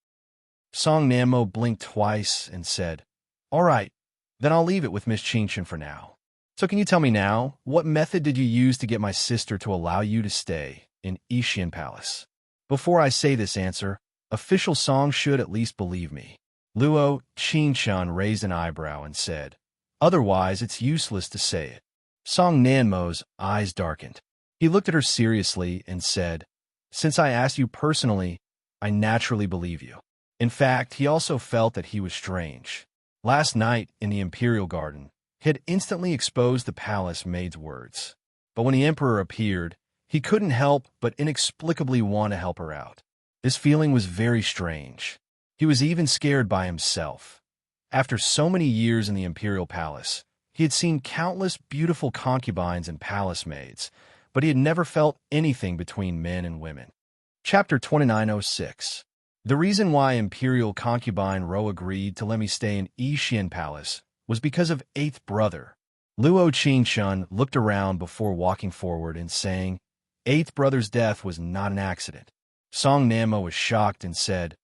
Song Nanmo blinked twice and said, All right, then I'll leave it with Miss Qingchun for now. So can you tell me now, what method did you use to get my sister to allow you to stay in Ishian Palace? Before I say this answer, Official Song should at least believe me. Luo Qingchun raised an eyebrow and said, Otherwise, it's useless to say it. Song Nanmo's eyes darkened. He looked at her seriously and said, Since I asked you personally, I naturally believe you. In fact, he also felt that he was strange. Last night, in the Imperial Garden, he had instantly exposed the palace maid's words. But when the Emperor appeared, he couldn't help but inexplicably want to help her out. This feeling was very strange. He was even scared by himself. After so many years in the Imperial Palace, he had seen countless beautiful concubines and palace maids, but he had never felt anything between men and women. Chapter 2906. The reason why Imperial concubine Ro agreed to let me stay in Ishian Palace was because of eighth brother. Luo Qingchun looked around before walking forward and saying, Eighth brother's death was not an accident. Song Nanmo was shocked and said,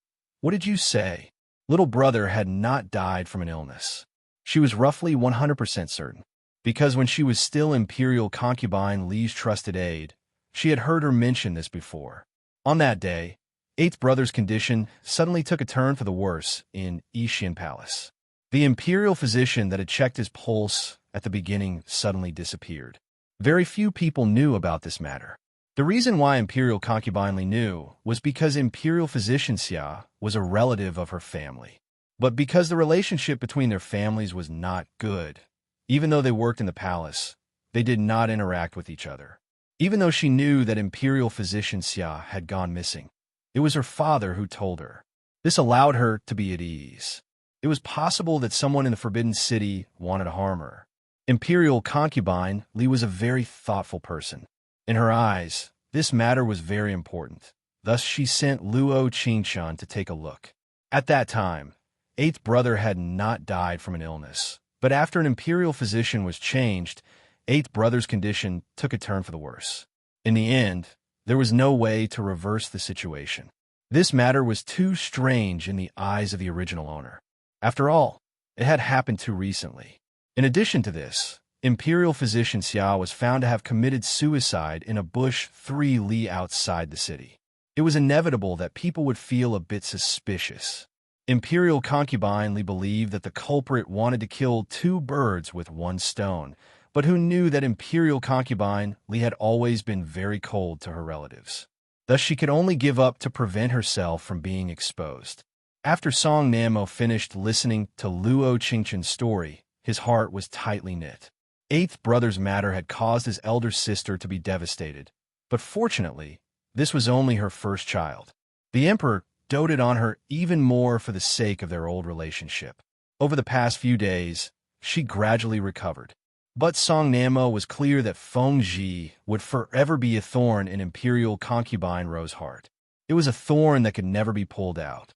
What did you say? Little brother had not died from an illness. She was roughly 100% certain, because when she was still Imperial concubine Li's trusted aide, she had heard her mention this before. On that day, eighth brother's condition suddenly took a turn for the worse in Ishian Palace. The imperial physician that had checked his pulse at the beginning suddenly disappeared. Very few people knew about this matter. The reason why Imperial concubine Li knew was because Imperial physician Xia was a relative of her family. But because the relationship between their families was not good, even though they worked in the palace, they did not interact with each other. Even though she knew that Imperial physician Xia had gone missing, it was her father who told her. This allowed her to be at ease. It was possible that someone in the Forbidden City wanted to harm her. Imperial concubine Li was a very thoughtful person. In her eyes, this matter was very important. Thus, she sent Luo Qingshan to take a look. At that time, eighth brother had not died from an illness, but after an imperial physician was changed, eighth brother's condition took a turn for the worse. In the end, there was no way to reverse the situation. This matter was too strange in the eyes of the original owner. After all, it had happened too recently. In addition to this, imperial physician Xia was found to have committed suicide in a bush 3 li outside the city. It was inevitable that people would feel a bit suspicious. Imperial concubine Li believed that the culprit wanted to kill 2 birds with 1 stone, but who knew that imperial concubine Li had always been very cold to her relatives. Thus she could only give up to prevent herself from being exposed. After Song Namo finished listening to Luo Qingshan's story, his heart was tightly knit. Eighth brother's matter had caused his elder sister to be devastated, but fortunately, this was only her first child. The emperor doted on her even more for the sake of their old relationship. Over the past few days, she gradually recovered. But Song Namo was clear that Feng Ji would forever be a thorn in imperial concubine Ro's heart. It was a thorn that could never be pulled out.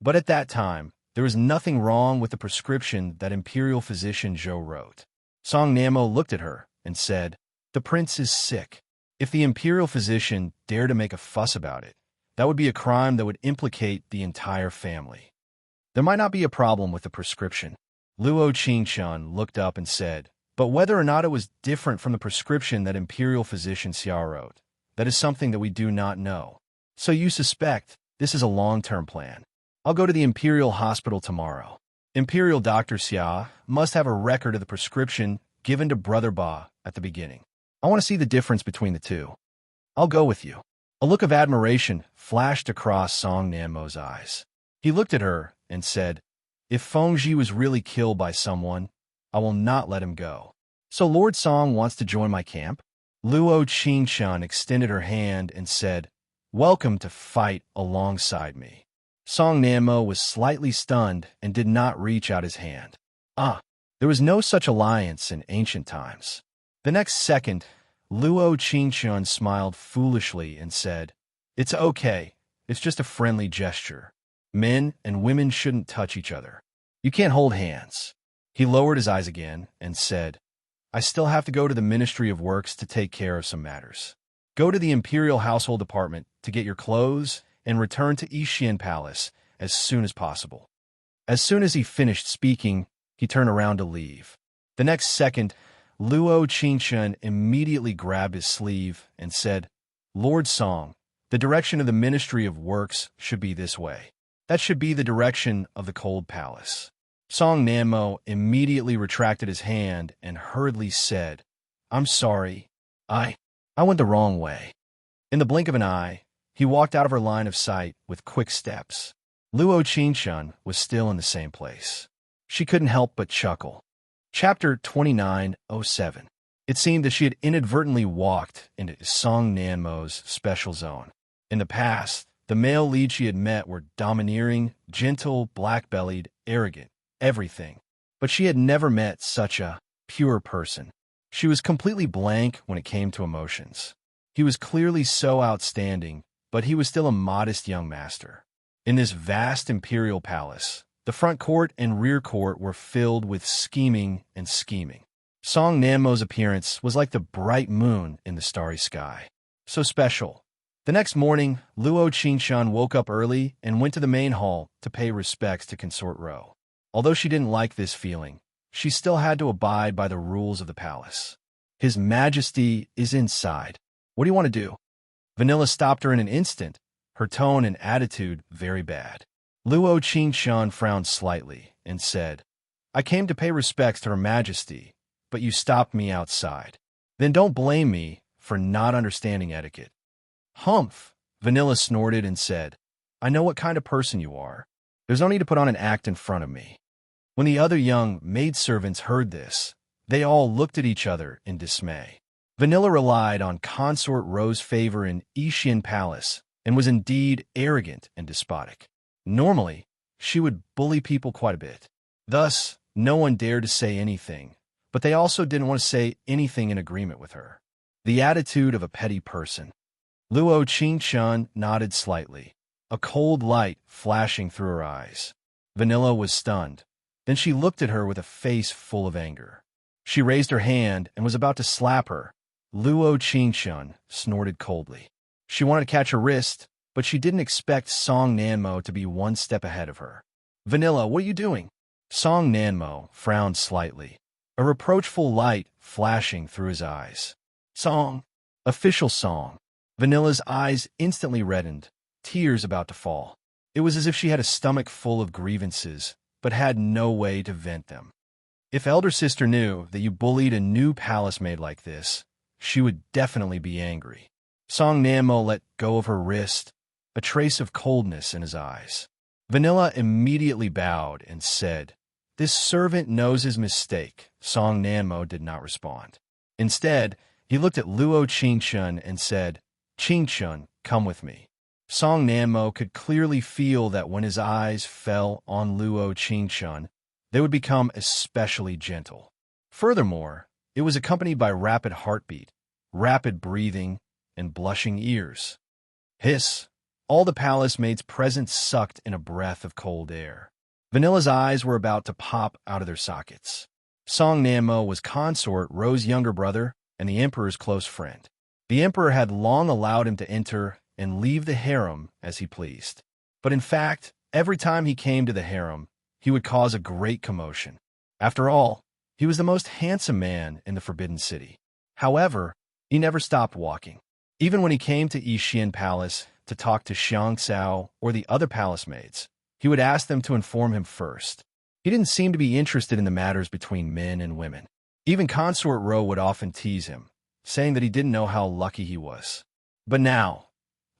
But at that time, there was nothing wrong with the prescription that imperial physician Zhou wrote. Song Namo looked at her and said, "The prince is sick. If the imperial physician dared to make a fuss about it, that would be a crime that would implicate the entire family. There might not be a problem with the prescription." Luo Qingshan looked up and said, "But whether or not it was different from the prescription that imperial physician Xia wrote, that is something that we do not know. So you suspect this is a long-term plan. I'll go to the imperial hospital tomorrow. Imperial Dr. Xia must have a record of the prescription given to Brother Ba at the beginning. I want to see the difference between the two. I'll go with you." A look of admiration flashed across Song Namo's eyes. He looked at her and said, "If Feng Ji was really killed by someone, I will not let him go. So Lord Song wants to join my camp?" Luo Qingshan extended her hand and said, "Welcome to fight alongside me." Song Namo was slightly stunned and did not reach out his hand. There was no such alliance in ancient times. The next second, Luo Qingshan smiled foolishly and said, "It's okay. It's just a friendly gesture. Men and women shouldn't touch each other. You can't hold hands." He lowered his eyes again and said, "I still have to go to the Ministry of Works to take care of some matters. Go to the Imperial Household Department to get your clothes and return to Yixian Palace as soon as possible." As soon as he finished speaking, he turned around to leave. The next second, Luo Qingshan immediately grabbed his sleeve and said, "Lord Song, the direction of the Ministry of Works should be this way. That should be the direction of the Cold Palace." Song Namo immediately retracted his hand and hurriedly said, "I'm sorry. I went the wrong way." In the blink of an eye, he walked out of her line of sight with quick steps. Luo Qingshan was still in the same place. She couldn't help but chuckle. Chapter 29:07. It seemed that she had inadvertently walked into Song Namo's special zone. In the past, the male leads she had met were domineering, gentle, black-bellied, arrogant, everything. But she had never met such a pure person. She was completely blank when it came to emotions. He was clearly so outstanding, but he was still a modest young master. In this vast imperial palace, the front court and rear court were filled with scheming and scheming. Song Namo's appearance was like the bright moon in the starry sky. So special. The next morning, Luo Qingshan woke up early and went to the main hall to pay respects to Consort Ro. Although she didn't like this feeling, she still had to abide by the rules of the palace. "His Majesty is inside. What do you want to do?" Vanilla stopped her in an instant, her tone and attitude very bad. Luo Qingshan frowned slightly and said, "I came to pay respects to Her Majesty, but you stopped me outside. Then don't blame me for not understanding etiquette." "Humph!" Vanilla snorted and said, "I know what kind of person you are. There's no need to put on an act in front of me." When the other young maidservants heard this, they all looked at each other in dismay. Vanilla relied on Consort Ro's favor in Yixian Palace and was indeed arrogant and despotic. Normally, she would bully people quite a bit. Thus, no one dared to say anything, but they also didn't want to say anything in agreement with her. The attitude of a petty person. Luo Qingshun nodded slightly, a cold light flashing through her eyes. Vanilla was stunned. Then she looked at her with a face full of anger. She raised her hand and was about to slap her. Luo Qingshun snorted coldly. She wanted to catch her wrist, but she didn't expect Song Nanmo to be one step ahead of her. Vanilla, what are you doing? Song Nanmo frowned slightly, a reproachful light flashing through his eyes. Song. Official Song. Vanilla's eyes instantly reddened, tears about to fall. It was as if she had a stomach full of grievances, but had no way to vent them. If elder sister knew that you bullied a new palace maid like this, she would definitely be angry. Song Nanmo let go of her wrist, a trace of coldness in his eyes. Vanilla immediately bowed and said, "This servant knows his mistake." Song Nanmo did not respond. Instead, he looked at Luo Qingshun and said, "Qingshun, come with me." Song Nanmo could clearly feel that when his eyes fell on Luo Qingshun, they would become especially gentle. Furthermore, it was accompanied by rapid heartbeat, rapid breathing, and blushing ears. Hiss! All the palace maids present sucked in a breath of cold air. Vanilla's eyes were about to pop out of their sockets. Song Nanmo was consort Ro's younger brother and the emperor's close friend. The emperor had long allowed him to enter and leave the harem as he pleased. But in fact, every time he came to the harem, he would cause a great commotion. After all, he was the most handsome man in the Forbidden City. However, he never stopped walking. Even when he came to Yixian Palace to talk to Xiang Cao or the other palace maids, he would ask them to inform him first. He didn't seem to be interested in the matters between men and women. Even Consort Ro would often tease him, saying that he didn't know how lucky he was. But now,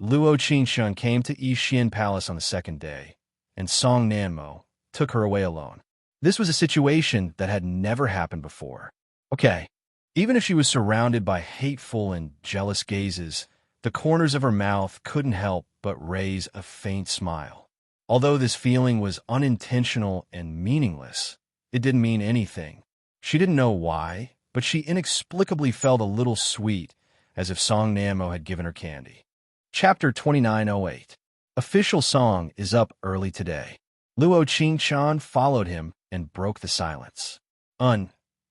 Luo Qingshun came to Yixian Palace on the second day, and Song Nanmo took her away alone. This was a situation that had never happened before. Okay, even if she was surrounded by hateful and jealous gazes, the corners of her mouth couldn't help but raise a faint smile. Although this feeling was unintentional and meaningless, it didn't mean anything. She didn't know why, but she inexplicably felt a little sweet, as if Song Nanmo had given her candy. Chapter 2908. Official Song is up early today. Luo Qingshun followed him and broke the silence.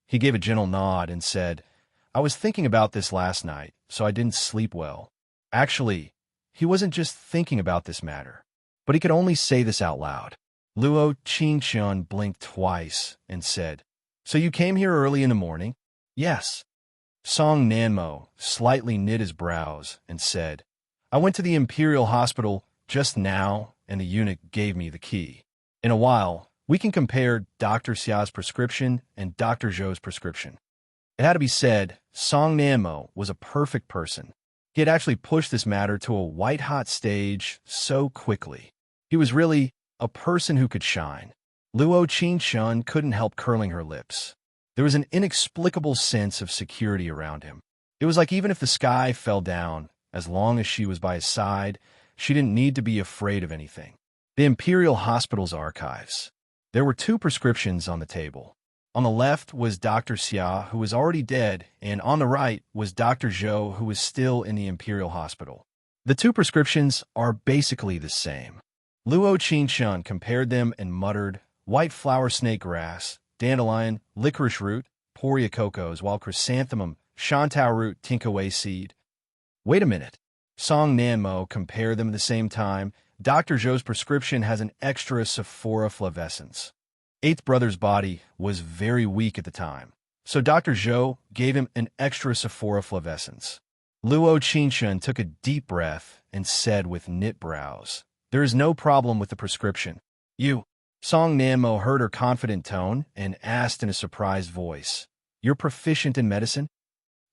He gave a gentle nod and said, "I was thinking about this last night, so I didn't sleep well." Actually, he wasn't just thinking about this matter, but he could only say this out loud. Luo Qingshun blinked twice and said, "So you came here early in the morning?" "Yes." Song Nanmo slightly knit his brows and said, "I went to the Imperial Hospital just now, and the eunuch gave me the key. In a while, we can compare Dr. Xia's prescription and Dr. Zhou's prescription." It had to be said, Song Nanmo was a perfect person. He had actually pushed this matter to a white-hot stage so quickly. He was really a person who could shine. Luo Qingshun couldn't help curling her lips. There was an inexplicable sense of security around him. It was like even if the sky fell down, as long as she was by his side, she didn't need to be afraid of anything. The Imperial Hospital's archives. There were 2 prescriptions on the table. On the left was Dr. Xia, who was already dead, and on the right was Dr. Zhou, who was still in the Imperial Hospital. The 2 prescriptions are basically the same. Luo Qingshun compared them and muttered, "White flower snake grass, dandelion, licorice root, poria cocos, while chrysanthemum, shantou root, tinkaway seed." Wait a minute. Song Nanmo compared them at the same time. Dr. Zhou's prescription has an extra Sephora flavescence. Eighth brother's body was very weak at the time, so Dr. Zhou gave him an extra Sephora flavescence. Luo Qingshun took a deep breath and said with knit brows, "There is no problem with the prescription." "You?" Song Nanmo heard her confident tone and asked in a surprised voice, "You're proficient in medicine?"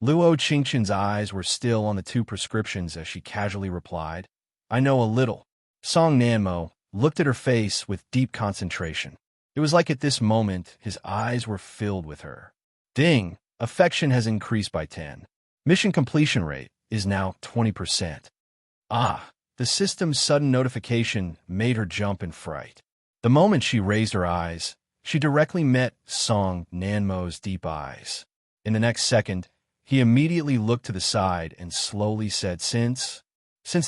Luo Qingshun's eyes were still on the 2 prescriptions as she casually replied, "I know a little." Song Nanmo looked at her face with deep concentration. It was like at this moment his eyes were filled with her. Ding! Affection has increased by 10. Mission completion rate is now 20%. Ah, The system's sudden notification made her jump in fright. The moment she raised her eyes, she directly met Song Nanmo's deep eyes. In the next second, he immediately looked to the side and slowly said, Since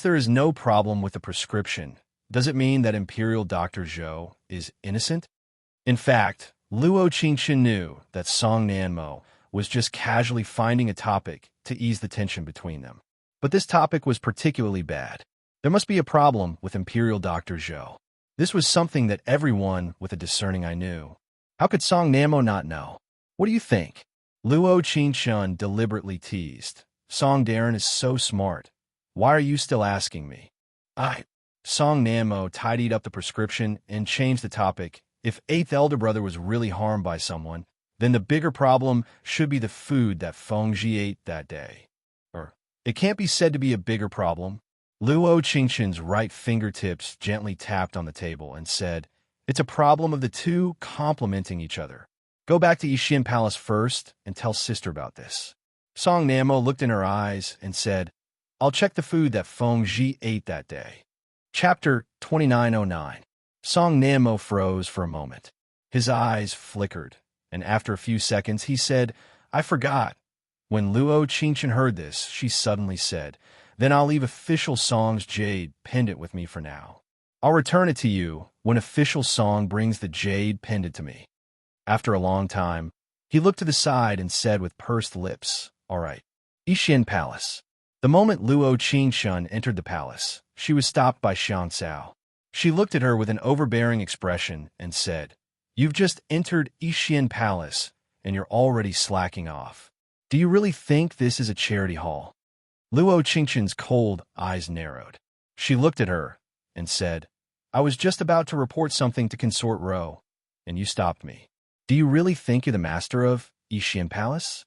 there is no problem with the prescription, does it mean that Imperial Dr. Zhou is innocent? In fact, Luo Qingxin knew that Song Nanmo was just casually finding a topic to ease the tension between them. But this topic was particularly bad. There must be a problem with Imperial Dr. Zhou. This was something that everyone with a discerning eye knew. How could Song Nanmo not know? What do you think? Luo Qingxin deliberately teased. Song Darren is so smart. Why are you still asking me? Song Nanmo tidied up the prescription and changed the topic. If eighth elder brother was really harmed by someone, then the bigger problem should be the food that Fengji ate that day. It can't be said to be a bigger problem. Luo Qingxin's right fingertips gently tapped on the table and said, It's a problem of the two complementing each other. Go back to Yixin Palace first and tell sister about this. Song Nanmo looked in her eyes and said, I'll check the food that Fengji ate that day. Chapter 2909. Song Nanmo froze for a moment. His eyes flickered, and after a few seconds he said, I forgot. When Luo Qingxin heard this, she suddenly said, Then I'll leave official Song's jade pendant with me for now. I'll return it to you when official Song brings the jade pendant to me. After a long time, he looked to the side and said with pursed lips, All right. Yixin Palace. The moment Luo Qingxin entered the palace, she was stopped by Xiang Cao. She looked at her with an overbearing expression and said, You've just entered Yixin Palace, and you're already slacking off. Do you really think this is a charity hall? Luo Qingxin's cold eyes narrowed. She looked at her and said, I was just about to report something to Consort Ro, and you stopped me. Do you really think you're the master of Yixin Palace?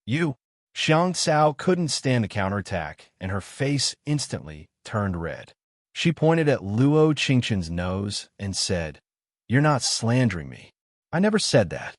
You. Xiang Cao couldn't stand the counterattack, and her face instantly turned red. She pointed at Luo Qingxin's nose and said, You're not slandering me. I never said that.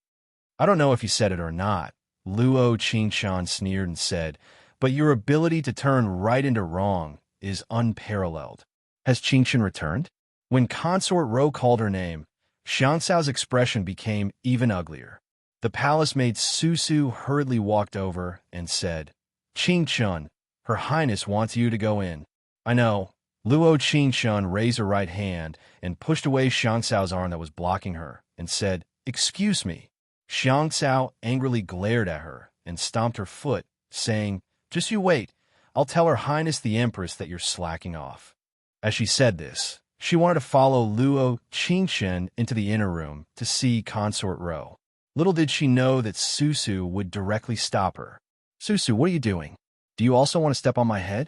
I don't know if you said it or not, Luo Qingxin sneered and said, but your ability to turn right into wrong is unparalleled. Has Qingxin returned? When Consort Ro called her name, Xiang Cao's expression became even uglier. The palace maid Susu hurriedly walked over and said, Qingxin, Her Highness wants you to go in. I know. Luo Qingxin raised her right hand and pushed away Xiang Cao's arm that was blocking her and said, Excuse me. Xiang Cao angrily glared at her and stomped her foot, saying, Just you wait. I'll tell Her Highness the Empress that you're slacking off. As she said this, she wanted to follow Luo Qingxin into the inner room to see Consort Ro. Little did she know that Susu would directly stop her. Susu, what are you doing? Do you also want to step on my head?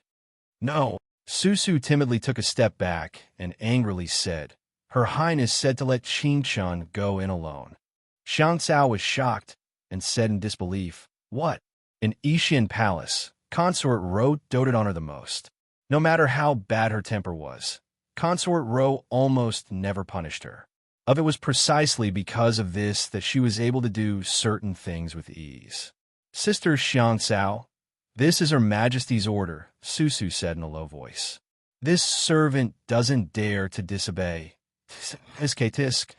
No. Susu timidly took a step back and angrily said, Her Highness said to let Qingxin go in alone. Xiang Cao was shocked and said in disbelief, What? In Yixin Palace, Consort Ro doted on her the most. No matter how bad her temper was, Consort Ro almost never punished her. It was precisely because of this that she was able to do certain things with ease. Sister Xiang Cao, this is Her Majesty's order, Susu said in a low voice. This servant doesn't dare to disobey. Tisk.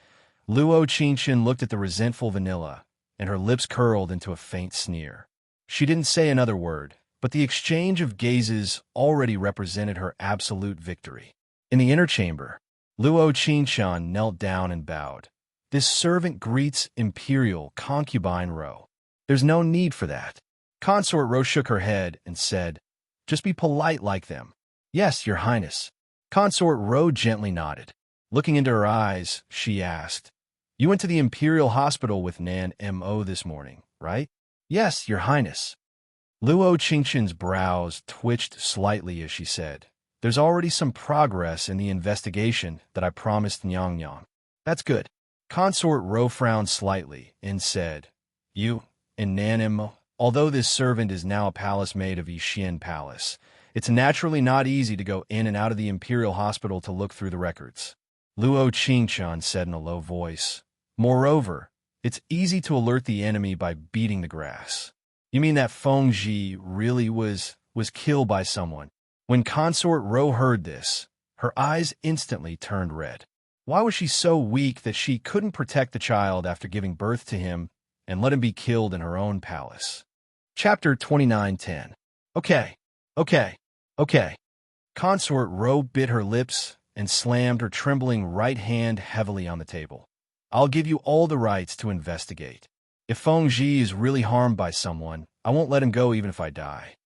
Luo Qingxin looked at the resentful Vanilla, and her lips curled into a faint sneer. She didn't say another word, but the exchange of gazes already represented her absolute victory. In the inner chamber, Luo Qingxin knelt down and bowed. This servant greets Imperial Concubine Ro. There's no need for that. Consort Ro shook her head and said, Just be polite like them. Yes, Your Highness. Consort Ro gently nodded. Looking into her eyes, she asked, You went to the Imperial Hospital with Nan Mo this morning, right? Yes, Your Highness. Luo Qingxin's brows twitched slightly as she said, There's already some progress in the investigation that I promised Nyang Nyang. That's good. Consort Ro frowned slightly and said, You and Nan Mo, although this servant is now a palace maid of Yixin Palace, it's naturally not easy to go in and out of the Imperial Hospital to look through the records. Luo Qingxin said in a low voice, Moreover, it's easy to alert the enemy by beating the grass. You mean that Fengji really was killed by someone? When Consort Ro heard this, her eyes instantly turned red. Why was she so weak that she couldn't protect the child after giving birth to him and let him be killed in her own palace? Chapter 29:10. Okay, okay, okay. Consort Ro bit her lips and slammed her trembling right hand heavily on the table. I'll give you all the rights to investigate. If Feng Ji is really harmed by someone, I won't let him go even if I die.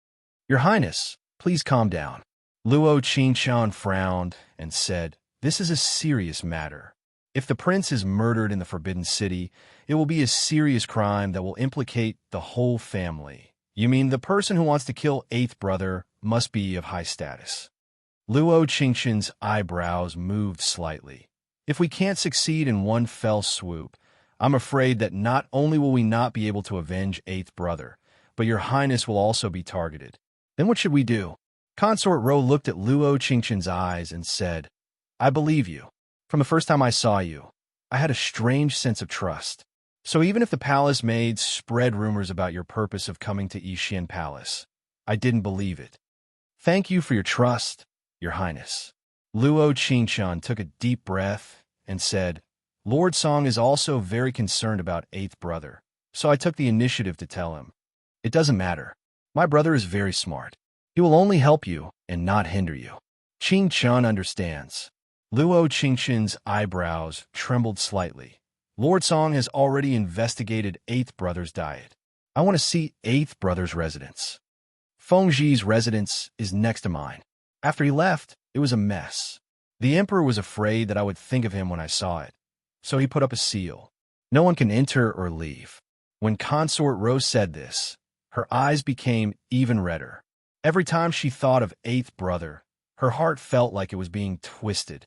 Your Highness, please calm down. Luo Qingshan frowned and said, this is a serious matter. If the prince is murdered in the Forbidden City, it will be a serious crime that will implicate the whole family. You mean the person who wants to kill eighth brother must be of high status? Luo Qingshan's eyebrows moved slightly. If we can't succeed in one fell swoop, I'm afraid that not only will we not be able to avenge eighth brother, but your Highness will also be targeted. Then what should we do? Consort Ro looked at Luo Qingshan's eyes and said, I believe you. From the first time I saw you, I had a strange sense of trust. So even if the palace maids spread rumors about your purpose of coming to Yixian Palace, I didn't believe it. Thank you for your trust, Your Highness. Luo Qingshan took a deep breath and said, Lord Song is also very concerned about eighth brother, so I took the initiative to tell him. It doesn't matter. My brother is very smart. He will only help you and not hinder you. Qingshan understands. Luo Qingshan's eyebrows trembled slightly. Lord Song has already investigated eighth brother's diet. I want to see eighth brother's residence. Feng Ji's residence is next to mine. After he left, it was a mess. The emperor was afraid that I would think of him when I saw it, so he put up a seal. No one can enter or leave. When Consort Ro said this, her eyes became even redder. Every time she thought of eighth brother, her heart felt like it was being twisted.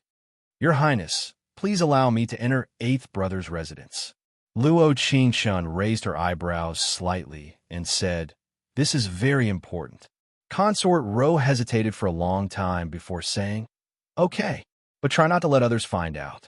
Your Highness, please allow me to enter eighth brother's residence. Luo Qingshan raised her eyebrows slightly and said, this is very important. Consort Ro hesitated for a long time before saying, okay, but try not to let others find out.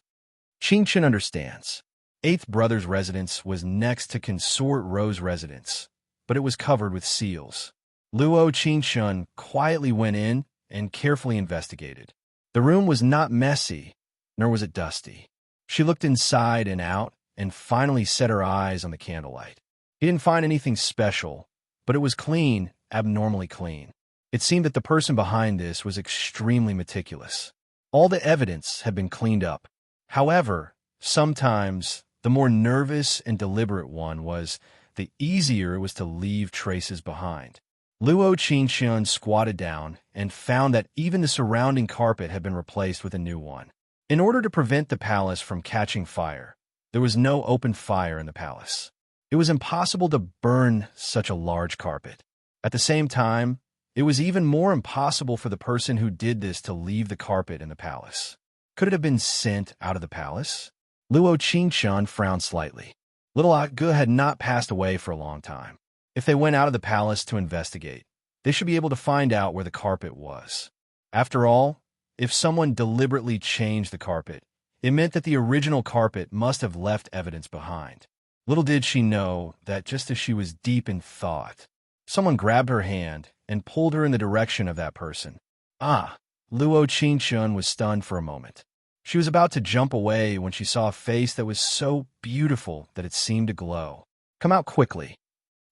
Qingshan understands. Eighth brother's residence was next to Consort Ro's residence, but it was covered with seals. Luo Qingshan quietly went in and carefully investigated. The room was not messy, nor was it dusty. She looked inside and out and finally set her eyes on the candlelight. He didn't find anything special, but it was clean, abnormally clean. It seemed that the person behind this was extremely meticulous. All the evidence had been cleaned up. However, sometimes the more nervous and deliberate one was, the easier it was to leave traces behind. Luo Qingshan squatted down and found that even the surrounding carpet had been replaced with a new one. In order to prevent the palace from catching fire, there was no open fire in the palace. It was impossible to burn such a large carpet. At the same time, it was even more impossible for the person who did this to leave the carpet in the palace. Could it have been sent out of the palace? Luo Qingshan frowned slightly. Little Akge had not passed away for a long time. If they went out of the palace to investigate, they should be able to find out where the carpet was. After all, if someone deliberately changed the carpet, it meant that the original carpet must have left evidence behind. Little did she know that just as she was deep in thought, someone grabbed her hand and pulled her in the direction of that person. Ah! Luo Qingshan was stunned for a moment. She was about to jump away when she saw a face that was so beautiful that it seemed to glow. Come out quickly.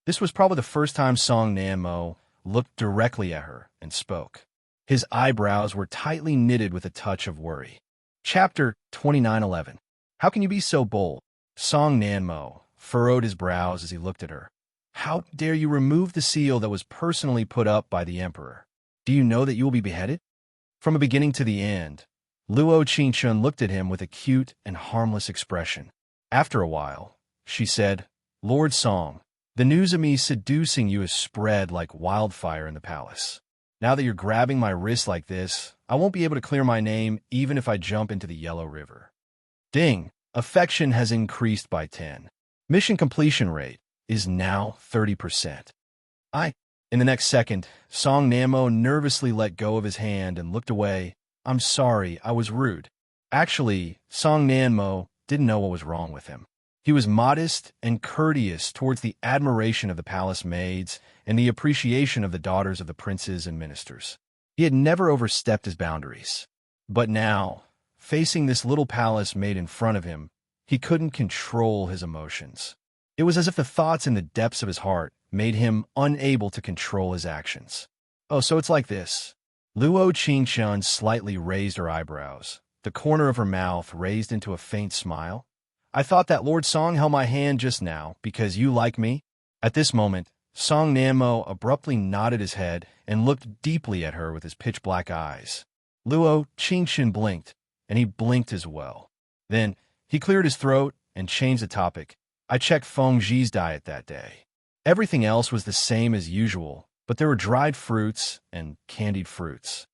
This was probably the first time Song Nanmo looked directly at her and spoke. His eyebrows were tightly knitted with a touch of worry. Chapter 29:11. How can you be so bold? Song Nanmo furrowed his brows as he looked at her. How dare you remove the seal that was personally put up by the emperor? Do you know that you will be beheaded? From the beginning to the end, Luo Qingshan looked at him with a cute and harmless expression. After a while, she said, Lord Song, the news of me seducing you has spread like wildfire in the palace. Now that you're grabbing my wrist like this, I won't be able to clear my name even if I jump into the Yellow River. Ding! Affection has increased by 10. Mission completion rate is now 30%. In the next second, Song Nanmo nervously let go of his hand and looked away. I'm sorry, I was rude. Actually, Song Nanmo didn't know what was wrong with him. He was modest and courteous towards the admiration of the palace maids and the appreciation of the daughters of the princes and ministers. He had never overstepped his boundaries. But now, facing this little palace made in front of him, he couldn't control his emotions. It was as if the thoughts in the depths of his heart made him unable to control his actions. Oh, so it's like this. Luo Qingshun slightly raised her eyebrows, the corner of her mouth raised into a faint smile. I thought that Lord Song held my hand just now because you like me. At this moment, Song Nanmo abruptly nodded his head and looked deeply at her with his pitch-black eyes. Luo Qingshun blinked, and he blinked as well. Then, he cleared his throat and changed the topic. I checked Feng Zhi's diet that day. Everything else was the same as usual, but there were dried fruits and candied fruits.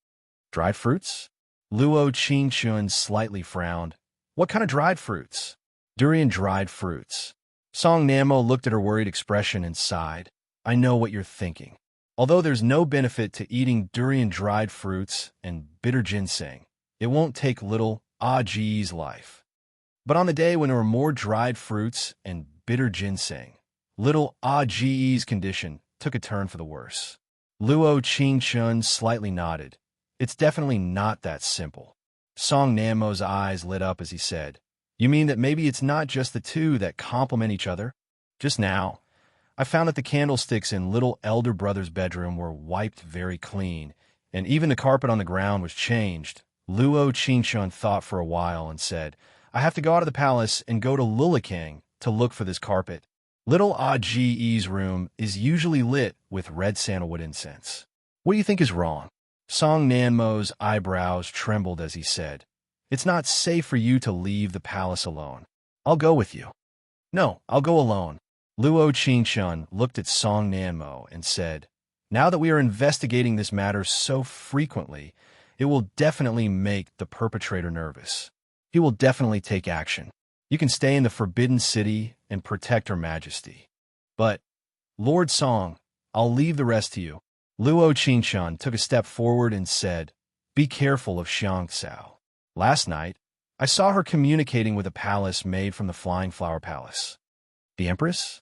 Dried fruits? Luo Qingshun slightly frowned. What kind of dried fruits? Durian dried fruits. Song Nanmo looked at her worried expression and sighed. I know what you're thinking. Although there's no benefit to eating durian dried fruits and bitter ginseng, it won't take little Ji's life. But on the day when there were more dried fruits and bitter ginseng, little Ji's condition took a turn for the worse. Luo Qingshun slightly nodded. It's definitely not that simple. Song Nanmo's eyes lit up as he said, You mean that maybe it's not just the two that complement each other? Just now, I found that the candlesticks in little elder brother's bedroom were wiped very clean, and even the carpet on the ground was changed. Luo Qingshun thought for a while and said, I have to go out of the palace and go to Lilikang to look for this carpet. Little Ji's room is usually lit with red sandalwood incense. What do you think is wrong? Song Nanmo's eyebrows trembled as he said, It's not safe for you to leave the palace alone. I'll go with you. No, I'll go alone. Luo Qingshun looked at Song Nanmo and said, Now that we are investigating this matter so frequently, it will definitely make the perpetrator nervous. He will definitely take action. You can stay in the Forbidden City and protect Her Majesty. But, Lord Song, I'll leave the rest to you. Luo Qingshun took a step forward and said, Be careful of Xiang Cao. Last night, I saw her communicating with a palace made from the Flying Flower Palace. The Empress?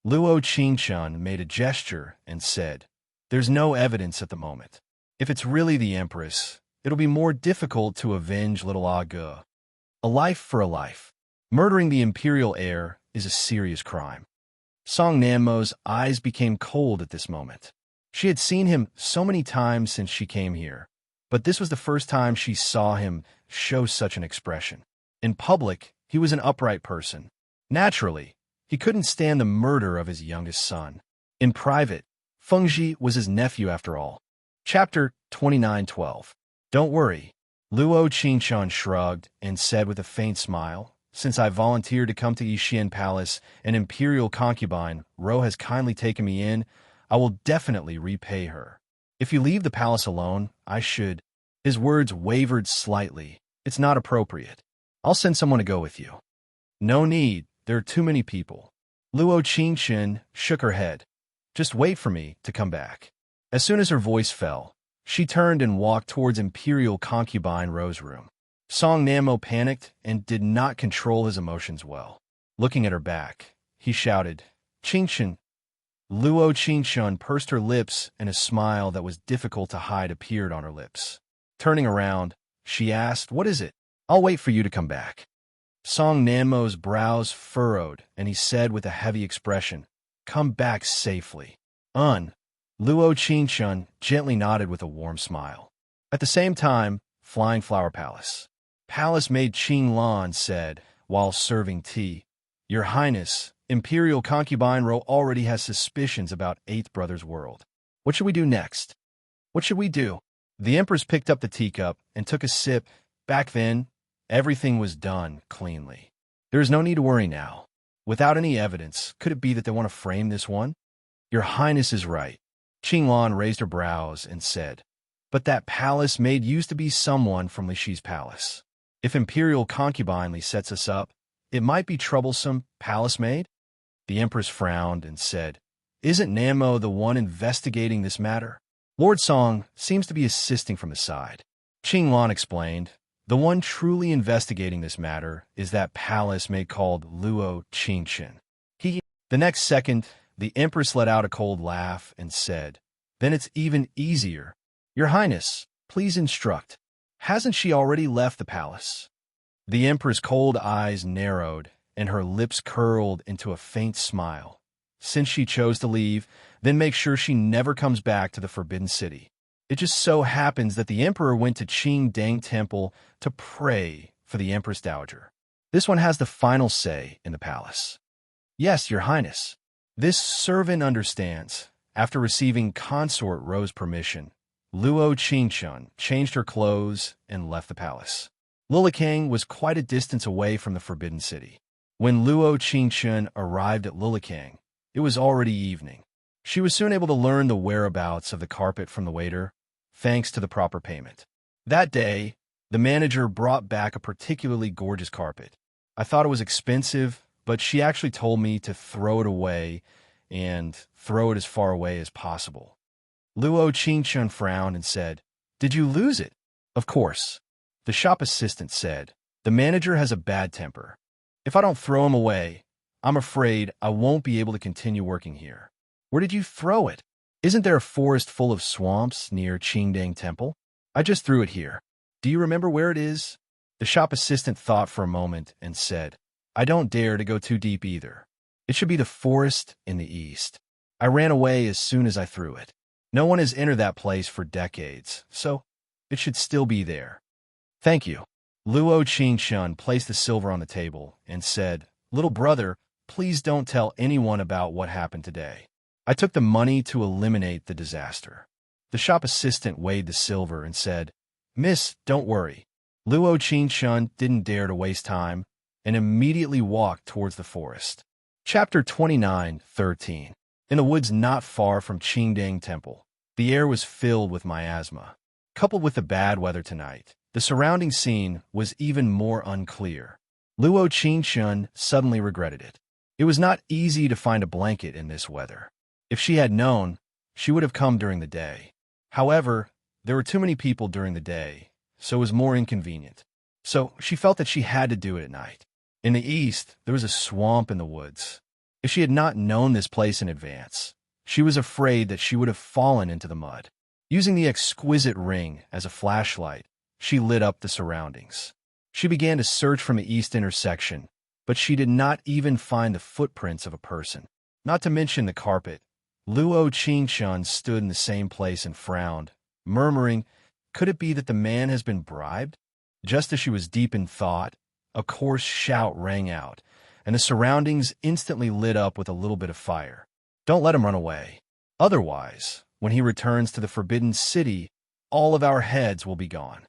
Luo Qingshun made a gesture and said, There's no evidence at the moment. If it's really the Empress, it'll be more difficult to avenge little Ge. A life for a life. Murdering the imperial heir is a serious crime. Song Nanmo's eyes became cold at this moment. She had seen him so many times since she came here, but this was the first time she saw him show such an expression. In public, he was an upright person. Naturally, he couldn't stand the murder of his youngest son. In private, Feng Zhi was his nephew after all. Chapter 29:12. Don't worry. Luo Qingshun shrugged and said with a faint smile, Since I volunteered to come to Yixian Palace, an imperial concubine, Ro has kindly taken me in, I will definitely repay her. If you leave the palace alone, I should. His words wavered slightly. It's not appropriate. I'll send someone to go with you. No need. There are too many people. Luo Qingshun shook her head. Just wait for me to come back. As soon as her voice fell, she turned and walked towards imperial concubine Ro's room. Song Nanmo panicked and did not control his emotions well. Looking at her back, he shouted, Qingshun. Luo Qingshun pursed her lips and a smile that was difficult to hide appeared on her lips. Turning around, she asked, What is it? I'll wait for you to come back. Song Nanmo's brows furrowed, and he said with a heavy expression, Come back safely. Luo Qingshun gently nodded with a warm smile. At the same time, Flying Flower Palace. Palace-maid Qing Lan said, while serving tea, Your Highness, Imperial Concubine Ro already has suspicions about Eighth Brother's world. What should we do next? What should we do? The Empress picked up the teacup and took a sip. Back then, everything was done cleanly. There is no need to worry now. Without any evidence, could it be that they want to frame this one? Your Highness is right. Qing Lan raised her brows and said, But that palace maid used to be someone from Lixi's palace. If Imperial Concubine Li sets us up, it might be troublesome, palace maid? The Empress frowned and said, Isn't Nanmo the one investigating this matter? Lord Song seems to be assisting from the side. Qing Lan explained, The one truly investigating this matter is that palace maid called Luo Qingshun. The next second, the Empress let out a cold laugh and said, Then it's even easier. Your Highness, please instruct. Hasn't she already left the palace? The Emperor's cold eyes narrowed, and her lips curled into a faint smile. Since she chose to leave, then make sure she never comes back to the Forbidden City. It just so happens that the Emperor went to Qingdang Temple to pray for the Empress Dowager. This one has the final say in the palace. Yes, Your Highness. This servant understands. After receiving Consort Ro's permission, Luo Qingshun changed her clothes and left the palace. Lilikang was quite a distance away from the Forbidden City. When Luo Qingshun arrived at Lilikang, it was already evening. She was soon able to learn the whereabouts of the carpet from the waiter, thanks to the proper payment. That day, the manager brought back a particularly gorgeous carpet. I thought it was expensive, but she actually told me to throw it away and throw it as far away as possible. Luo Qingshun frowned and said, "Did you lose it?" "Of course." The shop assistant said, "The manager has a bad temper. If I don't throw him away, I'm afraid I won't be able to continue working here." "Where did you throw it? Isn't there a forest full of swamps near Qingdang Temple?" "I just threw it here." "Do you remember where it is?" The shop assistant thought for a moment and said, "I don't dare to go too deep either. It should be the forest in the east. I ran away as soon as I threw it. No one has entered that place for decades, so it should still be there." "Thank you." Luo Qingshun placed the silver on the table and said, "Little brother, please don't tell anyone about what happened today. I took the money to eliminate the disaster." The shop assistant weighed the silver and said, "Miss, don't worry." Luo Qingshun didn't dare to waste time and immediately walked towards the forest. Chapter 29:13. In the woods not far from Qingdang Temple, the air was filled with miasma. Coupled with the bad weather tonight, the surrounding scene was even more unclear. Luo Qingshun suddenly regretted it. It was not easy to find a blanket in this weather. If she had known, she would have come during the day. However, there were too many people during the day, so it was more inconvenient. So she felt that she had to do it at night. In the east, there was a swamp in the woods. If she had not known this place in advance, she was afraid that she would have fallen into the mud. Using the exquisite ring as a flashlight, she lit up the surroundings. She began to search from the east intersection, but she did not even find the footprints of a person. Not to mention the carpet. Luo Qingshun stood in the same place and frowned, murmuring, "Could it be that the man has been bribed?" Just as she was deep in thought, a coarse shout rang out, and the surroundings instantly lit up with a little bit of fire. "Don't let him run away. Otherwise, when he returns to the Forbidden City, all of our heads will be gone."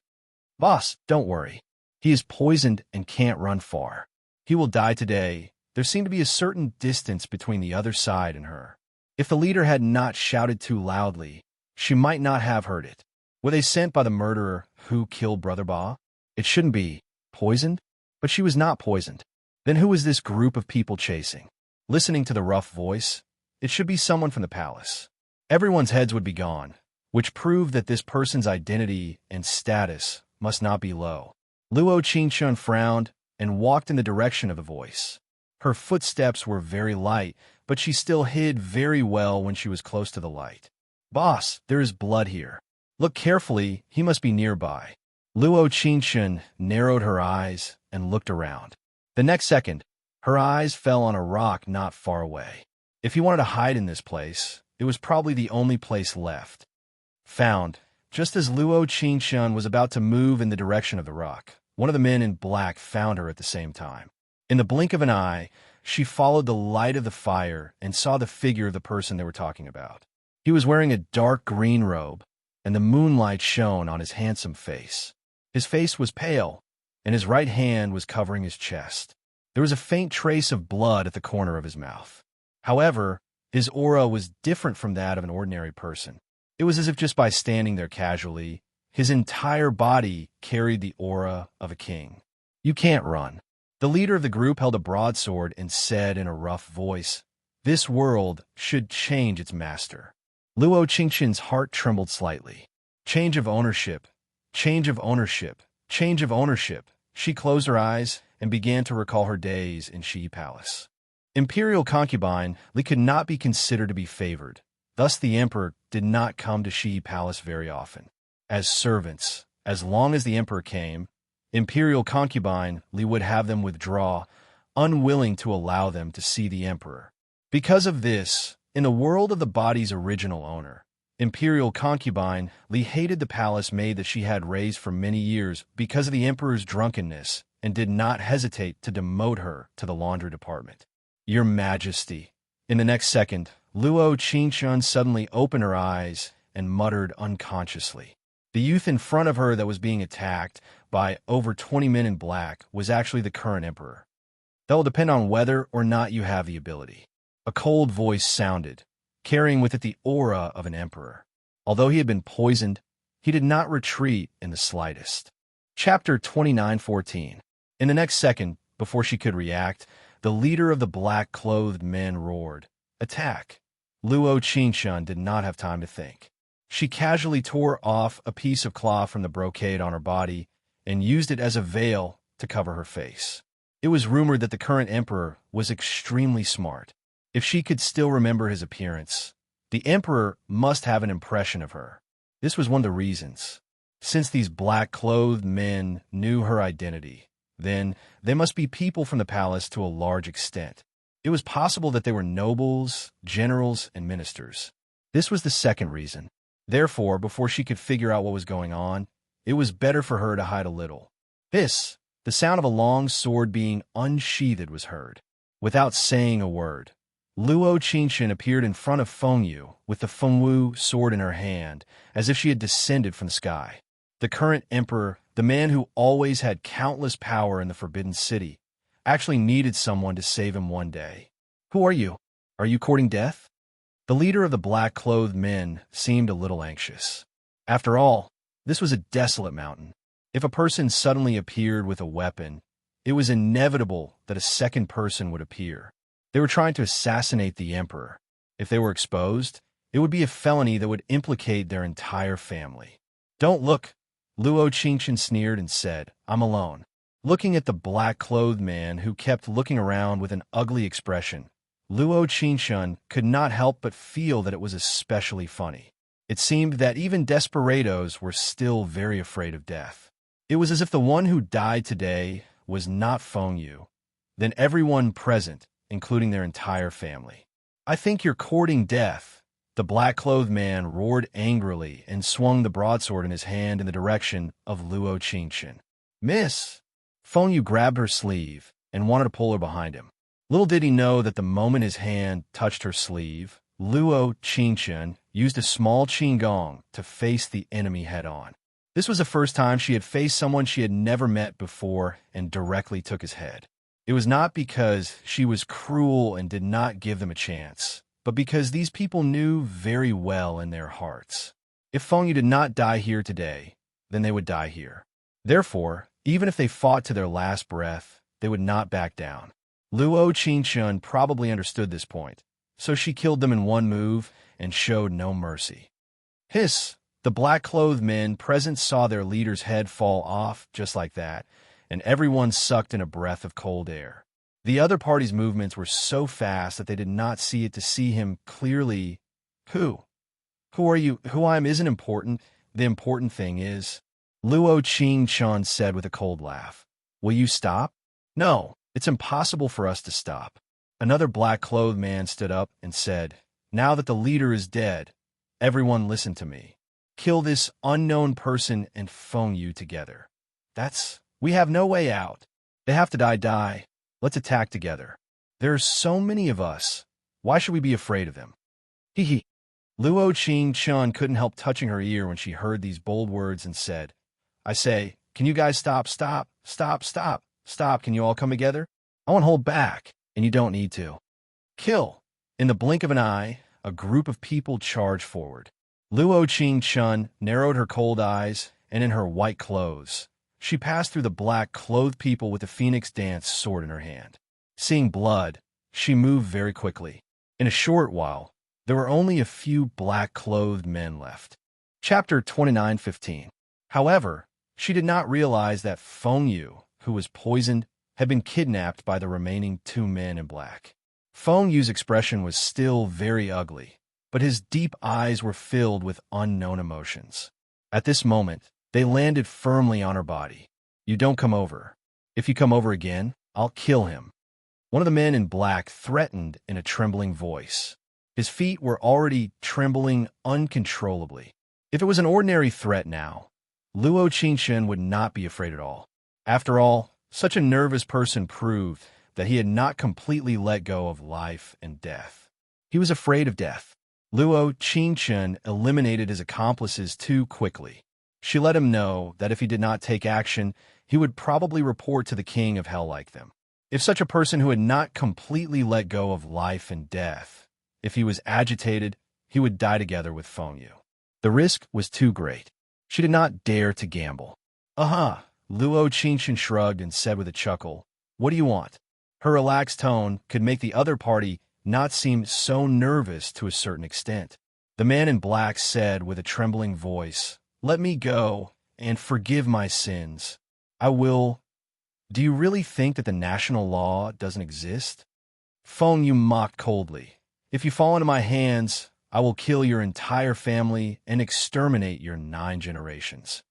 "Boss, don't worry. He is poisoned and can't run far. He will die today." There seemed to be a certain distance between the other side and her. If the leader had not shouted too loudly, she might not have heard it. Were they sent by the murderer who killed Brother Ba? It shouldn't be. Poisoned? But she was not poisoned. Then who was this group of people chasing? Listening to the rough voice, it should be someone from the palace. Everyone's heads would be gone, which proved that this person's identity and status must not be low. Luo Qingshun frowned and walked in the direction of the voice. Her footsteps were very light, but she still hid very well when she was close to the light. "Boss, there is blood here. Look carefully, he must be nearby." Luo Qingshun narrowed her eyes and looked around. The next second, her eyes fell on a rock not far away. If he wanted to hide in this place, it was probably the only place left. Found. Just as Luo Qingshun was about to move in the direction of the rock, one of the men in black found her at the same time. In the blink of an eye, she followed the light of the fire and saw the figure of the person they were talking about. He was wearing a dark green robe, and the moonlight shone on his handsome face. His face was pale, and his right hand was covering his chest. There was a faint trace of blood at the corner of his mouth. However, his aura was different from that of an ordinary person. It was as if just by standing there casually, his entire body carried the aura of a king. "You can't run." The leader of the group held a broadsword and said in a rough voice, "This world should change its master." Luo Qingshun's heart trembled slightly. Change of ownership, change of ownership, change of ownership. She closed her eyes and began to recall her days in Shi Palace. Imperial concubine, Li could not be considered to be favored. Thus the emperor did not come to Shi Palace very often. as servants. As long as the emperor came, imperial concubine Li would have them withdraw, unwilling to allow them to see the emperor. Because of this, in the world of the body's original owner, imperial concubine Li hated the palace maid that she had raised for many years because of the emperor's drunkenness and did not hesitate to demote her to the laundry department. Your Majesty. In the next second, Luo Qingshun suddenly opened her eyes and muttered unconsciously. The youth in front of her that was being attacked by over 20 men in black was actually the current emperor. That will depend on whether or not you have the ability. A cold voice sounded, carrying with it the aura of an emperor. Although he had been poisoned, he did not retreat in the slightest. Chapter 29:14. In the next second, before she could react, the leader of the black-clothed men roared, "Attack!" Luo Qingshun did not have time to think. She casually tore off a piece of cloth from the brocade on her body and used it as a veil to cover her face. It was rumored that the current emperor was extremely smart. If she could still remember his appearance, the emperor must have an impression of her. This was one of the reasons. Since these black-clothed men knew her identity, then they must be people from the palace to a large extent. It was possible that they were nobles, generals, and ministers. This was the second reason. Therefore, before she could figure out what was going on, it was better for her to hide a little. The sound of a long sword being unsheathed was heard. Without saying a word, Luo Qingshun appeared in front of Fengyu with the Fengwu sword in her hand, as if she had descended from the sky. The current emperor, the man who always had countless power in the Forbidden City, actually needed someone to save him one day. Who are you? Are you courting death? The leader of the black-clothed men seemed a little anxious. After all, this was a desolate mountain. If a person suddenly appeared with a weapon, it was inevitable that a second person would appear. They were trying to assassinate the emperor. If they were exposed, it would be a felony that would implicate their entire family. Don't look, Luo Qingshun sneered and said, I'm alone. Looking at the black-clothed man who kept looking around with an ugly expression, Luo Qingshun could not help but feel that it was especially funny. It seemed that even desperados were still very afraid of death. It was as if the one who died today was not Fengyu, then everyone present, including their entire family. I think you're courting death. The black-clothed man roared angrily and swung the broadsword in his hand in the direction of Luo Qingshun. Miss! Fengyu grabbed her sleeve and wanted to pull her behind him. Little did he know that the moment his hand touched her sleeve, Luo Qingshun used a small qinggong to face the enemy head-on. This was the first time she had faced someone she had never met before and directly took his head. It was not because she was cruel and did not give them a chance, but because these people knew very well in their hearts. If Fengyu did not die here today, then they would die here. Therefore, even if they fought to their last breath, they would not back down. Luo Qingshun probably understood this point, so she killed them in one move and showed no mercy. Hiss! The black-clothed men present saw their leader's head fall off just like that, and everyone sucked in a breath of cold air. The other party's movements were so fast that they did not see it to see him clearly. Who are you? Who I am isn't important. The important thing is, Luo Qingshun said with a cold laugh. Will you stop? No, it's impossible for us to stop. Another black-clothed man stood up and said, Now that the leader is dead, everyone listen to me. Kill this unknown person and Fengyu together. We have no way out. They have to die. Let's attack together. There are so many of us. Why should we be afraid of them? Hee. Luo Qingshun couldn't help touching her ear when she heard these bold words and said, I say, can you guys stop? Can you all come together? I won't hold back, and you don't need to. Kill. In the blink of an eye, a group of people charged forward. Luo Qingshun narrowed her cold eyes, and in her white clothes, she passed through the black-clothed people with the Phoenix Dance sword in her hand. Seeing blood, she moved very quickly. In a short while, there were only a few black-clothed men left. Chapter 29:15. However, she did not realize that Fengyu, who was poisoned, had been kidnapped by the remaining 2 men in black. Fengyu's expression was still very ugly, but his deep eyes were filled with unknown emotions. At this moment, they landed firmly on her body. You don't come over. If you come over again, I'll kill him. One of the men in black threatened in a trembling voice. His feet were already trembling uncontrollably. If it was an ordinary threat now, Luo Qingchen would not be afraid at all. After all, such a nervous person proved that he had not completely let go of life and death. He was afraid of death. Luo Qingchen eliminated his accomplices too quickly. She let him know that if he did not take action, he would probably report to the king of hell like them. If such a person who had not completely let go of life and death, if he was agitated, he would die together with Feng Yu. The risk was too great. She did not dare to gamble. Luo Qingchen shrugged and said with a chuckle, "What do you want?" Her relaxed tone could make the other party not seem so nervous to a certain extent. The man in black said with a trembling voice, "Let me go and forgive my sins. I will." "Do you really think that the national law doesn't exist?" Feng Yu mocked coldly. "If you fall into my hands, I will kill your entire family and exterminate your 9 generations."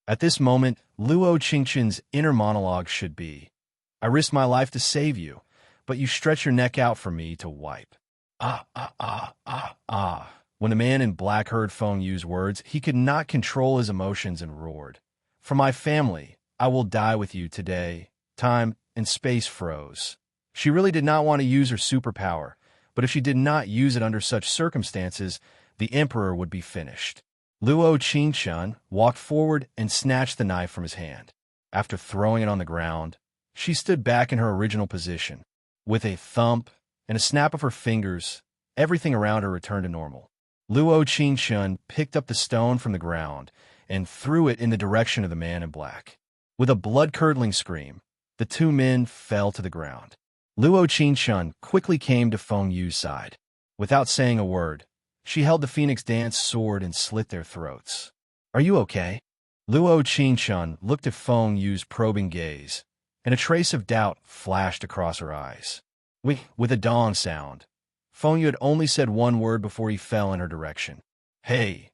At this moment, Luo Qingchen's inner monologue should be, "I risked my life to save you, but you stretch your neck out for me to wipe." When the man in black heard Feng Yu's words, he could not control his emotions and roared, "For my family, I will die with you today." Time and space froze. She really did not want to use her superpower, but if she did not use it under such circumstances, the emperor would be finished. Luo Qingchen walked forward and snatched the knife from his hand. After throwing it on the ground, she stood back in her original position. With a thump and a snap of her fingers, everything around her returned to normal. Luo Qingchen picked up the stone from the ground and threw it in the direction of the man in black. With a blood-curdling scream, the 2 men fell to the ground. Luo Qingchen quickly came to Feng Yu's side. Without saying a word, she held the Phoenix Dance sword and slit their throats. "Are you okay?" Luo Qingchen looked at Feng Yu's probing gaze, and a trace of doubt flashed across her eyes. With a dong sound, Feng Yu had only said one word before he fell in her direction. Hey.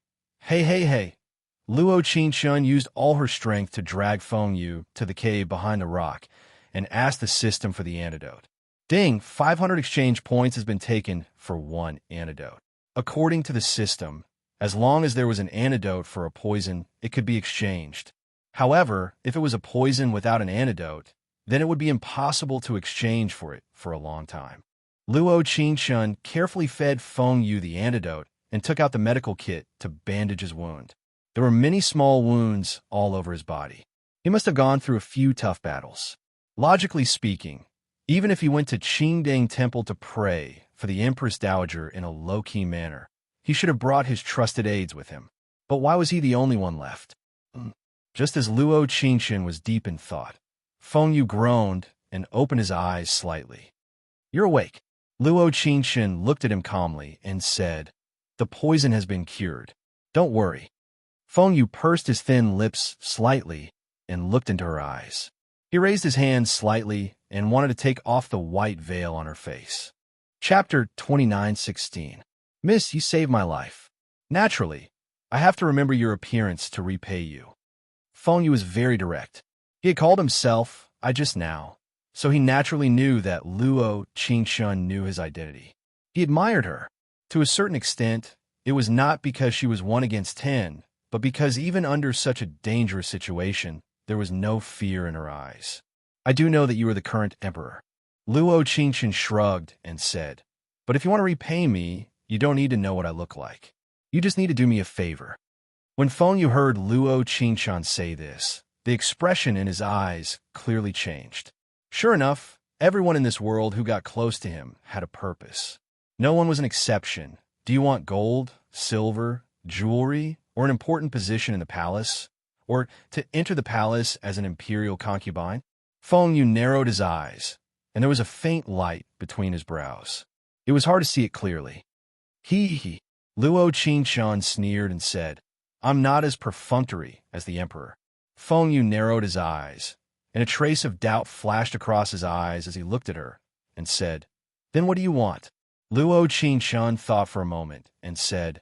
Luo Qingchen used all her strength to drag Feng Yu to the cave behind the rock and asked the system for the antidote. Ding, 500 exchange points has been taken for 1 antidote. According to the system, as long as there was an antidote for a poison, it could be exchanged. However, if it was a poison without an antidote, then it would be impossible to exchange for it for a long time. Luo Qingchen carefully fed Feng Yu the antidote and took out the medical kit to bandage his wound. There were many small wounds all over his body. He must have gone through a few tough battles. Logically speaking, even if he went to Qingdang Temple to pray for the Empress Dowager in a low-key manner, he should have brought his trusted aides with him. But why was he the only one left? Just as Luo Qingchen was deep in thought, Feng Yu groaned and opened his eyes slightly. "You're awake." Luo Qingchen looked at him calmly and said, "The poison has been cured. Don't worry." Feng Yu pursed his thin lips slightly and looked into her eyes. He raised his hand slightly and wanted to take off the white veil on her face. Chapter 29:16. "Miss, you saved my life. Naturally, I have to remember your appearance to repay you." Feng Yu was very direct. He had called himself "I just now," so he naturally knew that Luo Qingchen knew his identity. He admired her. To a certain extent, it was not because she was 1 against 10, but because even under such a dangerous situation, there was no fear in her eyes. "I do know that you are the current emperor." Luo Qingchen shrugged and said, "But if you want to repay me, you don't need to know what I look like. You just need to do me a favor." When Feng Yu heard Luo Qingchen say this, the expression in his eyes clearly changed. Sure enough, everyone in this world who got close to him had a purpose. No one was an exception. Do you want gold, silver, jewelry, or an important position in the palace? Or to enter the palace as an imperial concubine? Feng Yu narrowed his eyes, and there was a faint light between his brows. It was hard to see it clearly. He. Luo Qingchen sneered and said, "I'm not as perfunctory as the emperor." Feng Yu narrowed his eyes, and a trace of doubt flashed across his eyes as he looked at her, and said, "Then what do you want?" Luo Qingchen thought for a moment and said,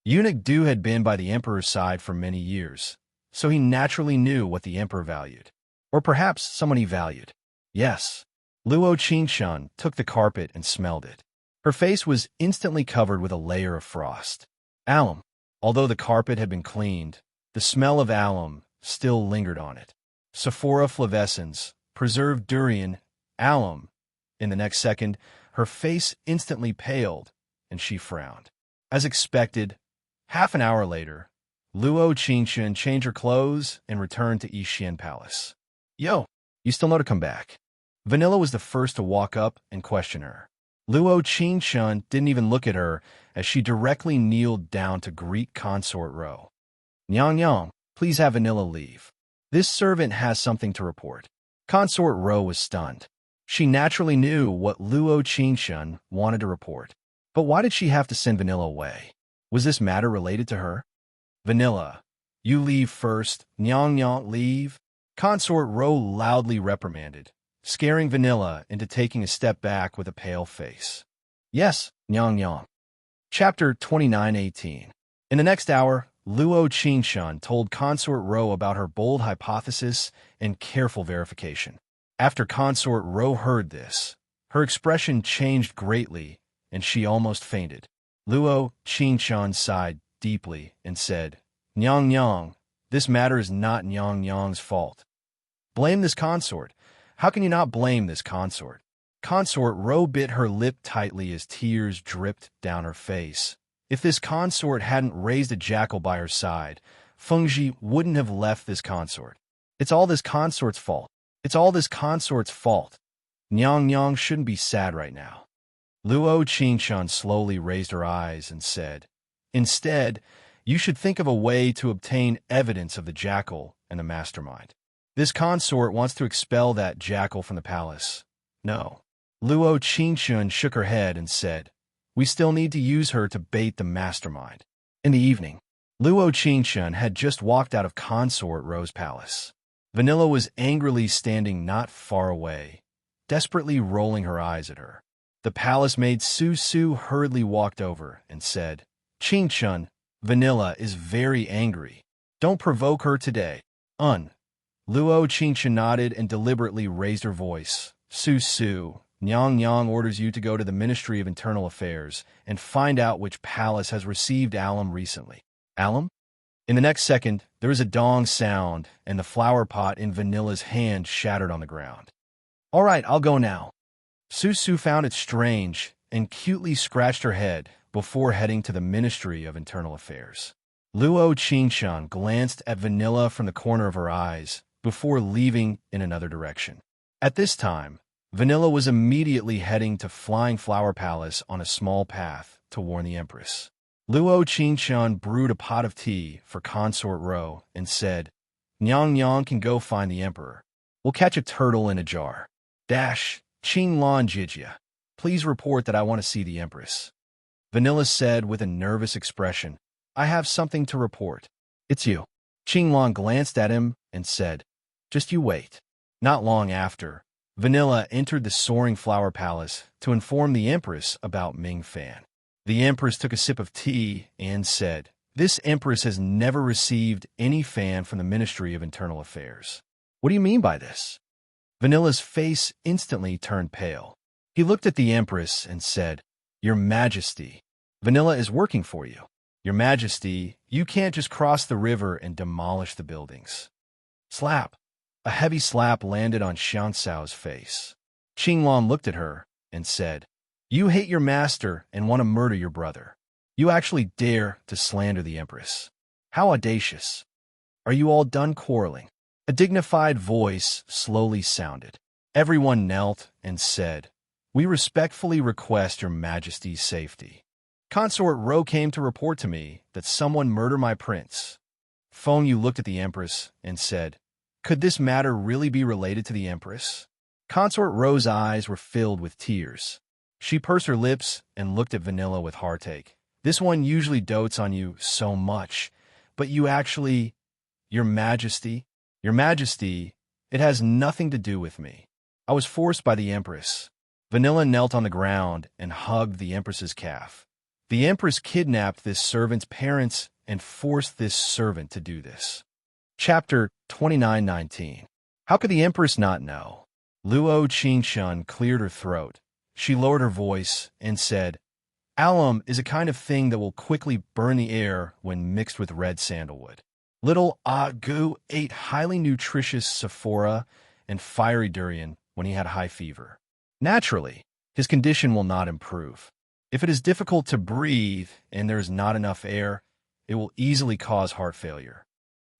Eunuch Du had been by the emperor's side for many years, so he naturally knew what the emperor valued. Or perhaps someone he valued. Yes. Luo Qingshan took the carpet and smelled it. Her face was instantly covered with a layer of frost. Alum. Although the carpet had been cleaned, the smell of alum still lingered on it. Sephora flavescens, preserved durian, alum. In the next second, her face instantly paled, and she frowned. As expected, half an hour later, Luo Qingshan changed her clothes and returned to Yixian Palace. Yo, you still know to come back. Vanilla was the first to walk up and question her. Luo Qingshan didn't even look at her as she directly kneeled down to greet Consort Ro. Nyang Yang, please have Vanilla leave. This servant has something to report. Consort Ro was stunned. She naturally knew what Luo Qingshan wanted to report. But why did she have to send Vanilla away? Was this matter related to her? Vanilla, you leave first. Nyang Yang, leave. Consort Ro loudly reprimanded, scaring Vanilla into taking a step back with a pale face. Yes, Nyang Yang. Chapter 29:18. In the next hour, Luo Qingshan told Consort Ro about her bold hypothesis and careful verification. After Consort Ro heard this, her expression changed greatly, and she almost fainted. Luo Qingshan sighed deeply and said, Nyang Yang, this matter is not Nyang Yang's fault. Blame this consort. How can you not blame this consort? Consort Ro bit her lip tightly as tears dripped down her face. If this consort hadn't raised a jackal by her side, Fengji wouldn't have left this consort. It's all this consort's fault. It's all this consort's fault. Nyang Yang shouldn't be sad right now. Luo Qingshan slowly raised her eyes and said, Instead, you should think of a way to obtain evidence of the jackal and the mastermind. This consort wants to expel that jackal from the palace. No. Luo Qingshan shook her head and said, We still need to use her to bait the mastermind. In the evening, Luo Qingshan had just walked out of Consort Ro's palace. Vanilla was angrily standing not far away, desperately rolling her eyes at her. The palace maid Su Su hurriedly walked over and said, Qingshan, Vanilla is very angry. Don't provoke her today. Luo Qingshan nodded and deliberately raised her voice. Su Su, Nyang Yang orders you to go to the Ministry of Internal Affairs and find out which palace has received alum recently. Alum? In the next second, there was a dong sound, and the flower pot in Vanilla's hand shattered on the ground. All right, I'll go now. Su Su found it strange and cutely scratched her head before heading to the Ministry of Internal Affairs. Luo Qingshan glanced at Vanilla from the corner of her eyes before leaving in another direction. At this time, Vanilla was immediately heading to Flying Flower Palace on a small path to warn the Empress. Luo Qingshan brewed a pot of tea for Consort Ro and said, Nyang Yang can go find the Emperor. We'll catch a turtle in a jar. Qinglan Jijia. Please report that I want to see the Empress. Vanilla said with a nervous expression, I have something to report. It's you. Qinglan glanced at him and said, Just you wait. Not long after, Vanilla entered the soaring flower palace to inform the Empress about Ming Fan. The Empress took a sip of tea and said, This Empress has never received any fan from the Ministry of Internal Affairs. What do you mean by this? Vanilla's face instantly turned pale. He looked at the Empress and said, Your Majesty, Vanilla is working for you. Your Majesty, you can't just cross the river and demolish the buildings. Slap. A heavy slap landed on Xiangshao's face. Qinglan looked at her and said, You hate your master and want to murder your brother. You actually dare to slander the Empress. How audacious. Are you all done quarreling? A dignified voice slowly sounded. Everyone knelt and said, We respectfully request your Majesty's safety. Consort Ro came to report to me that someone murdered my prince. Feng Yu looked at the Empress and said, Could this matter really be related to the Empress? Consort Ro's eyes were filled with tears. She pursed her lips and looked at Vanilla with heartache. This one usually dotes on you so much, but you actually... Your Majesty, it has nothing to do with me. I was forced by the Empress. Vanilla knelt on the ground and hugged the Empress's calf. The empress kidnapped this servant's parents and forced this servant to do this. Chapter 29:19. How could the empress not know? Luo Qingshun cleared her throat. She lowered her voice and said, Alum is a kind of thing that will quickly burn the air when mixed with red sandalwood. Little Ah Gu ate highly nutritious sephora and fiery durian when he had high fever. Naturally, his condition will not improve. If it is difficult to breathe and there is not enough air, it will easily cause heart failure.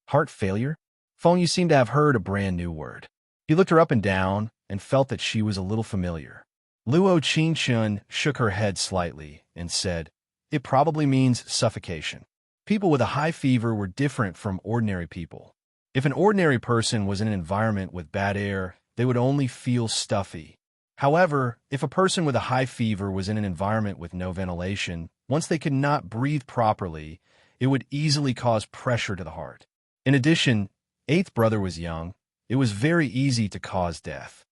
Heart failure? Feng Yu seemed to have heard a brand new word. He looked her up and down and felt that she was a little familiar. Luo Qingshun shook her head slightly and said, It probably means suffocation. People with a high fever were different from ordinary people. If an ordinary person was in an environment with bad air, they would only feel stuffy. However, if a person with a high fever was in an environment with no ventilation, once they could not breathe properly, it would easily cause pressure to the heart. In addition, eighth brother was young. It was very easy to cause death.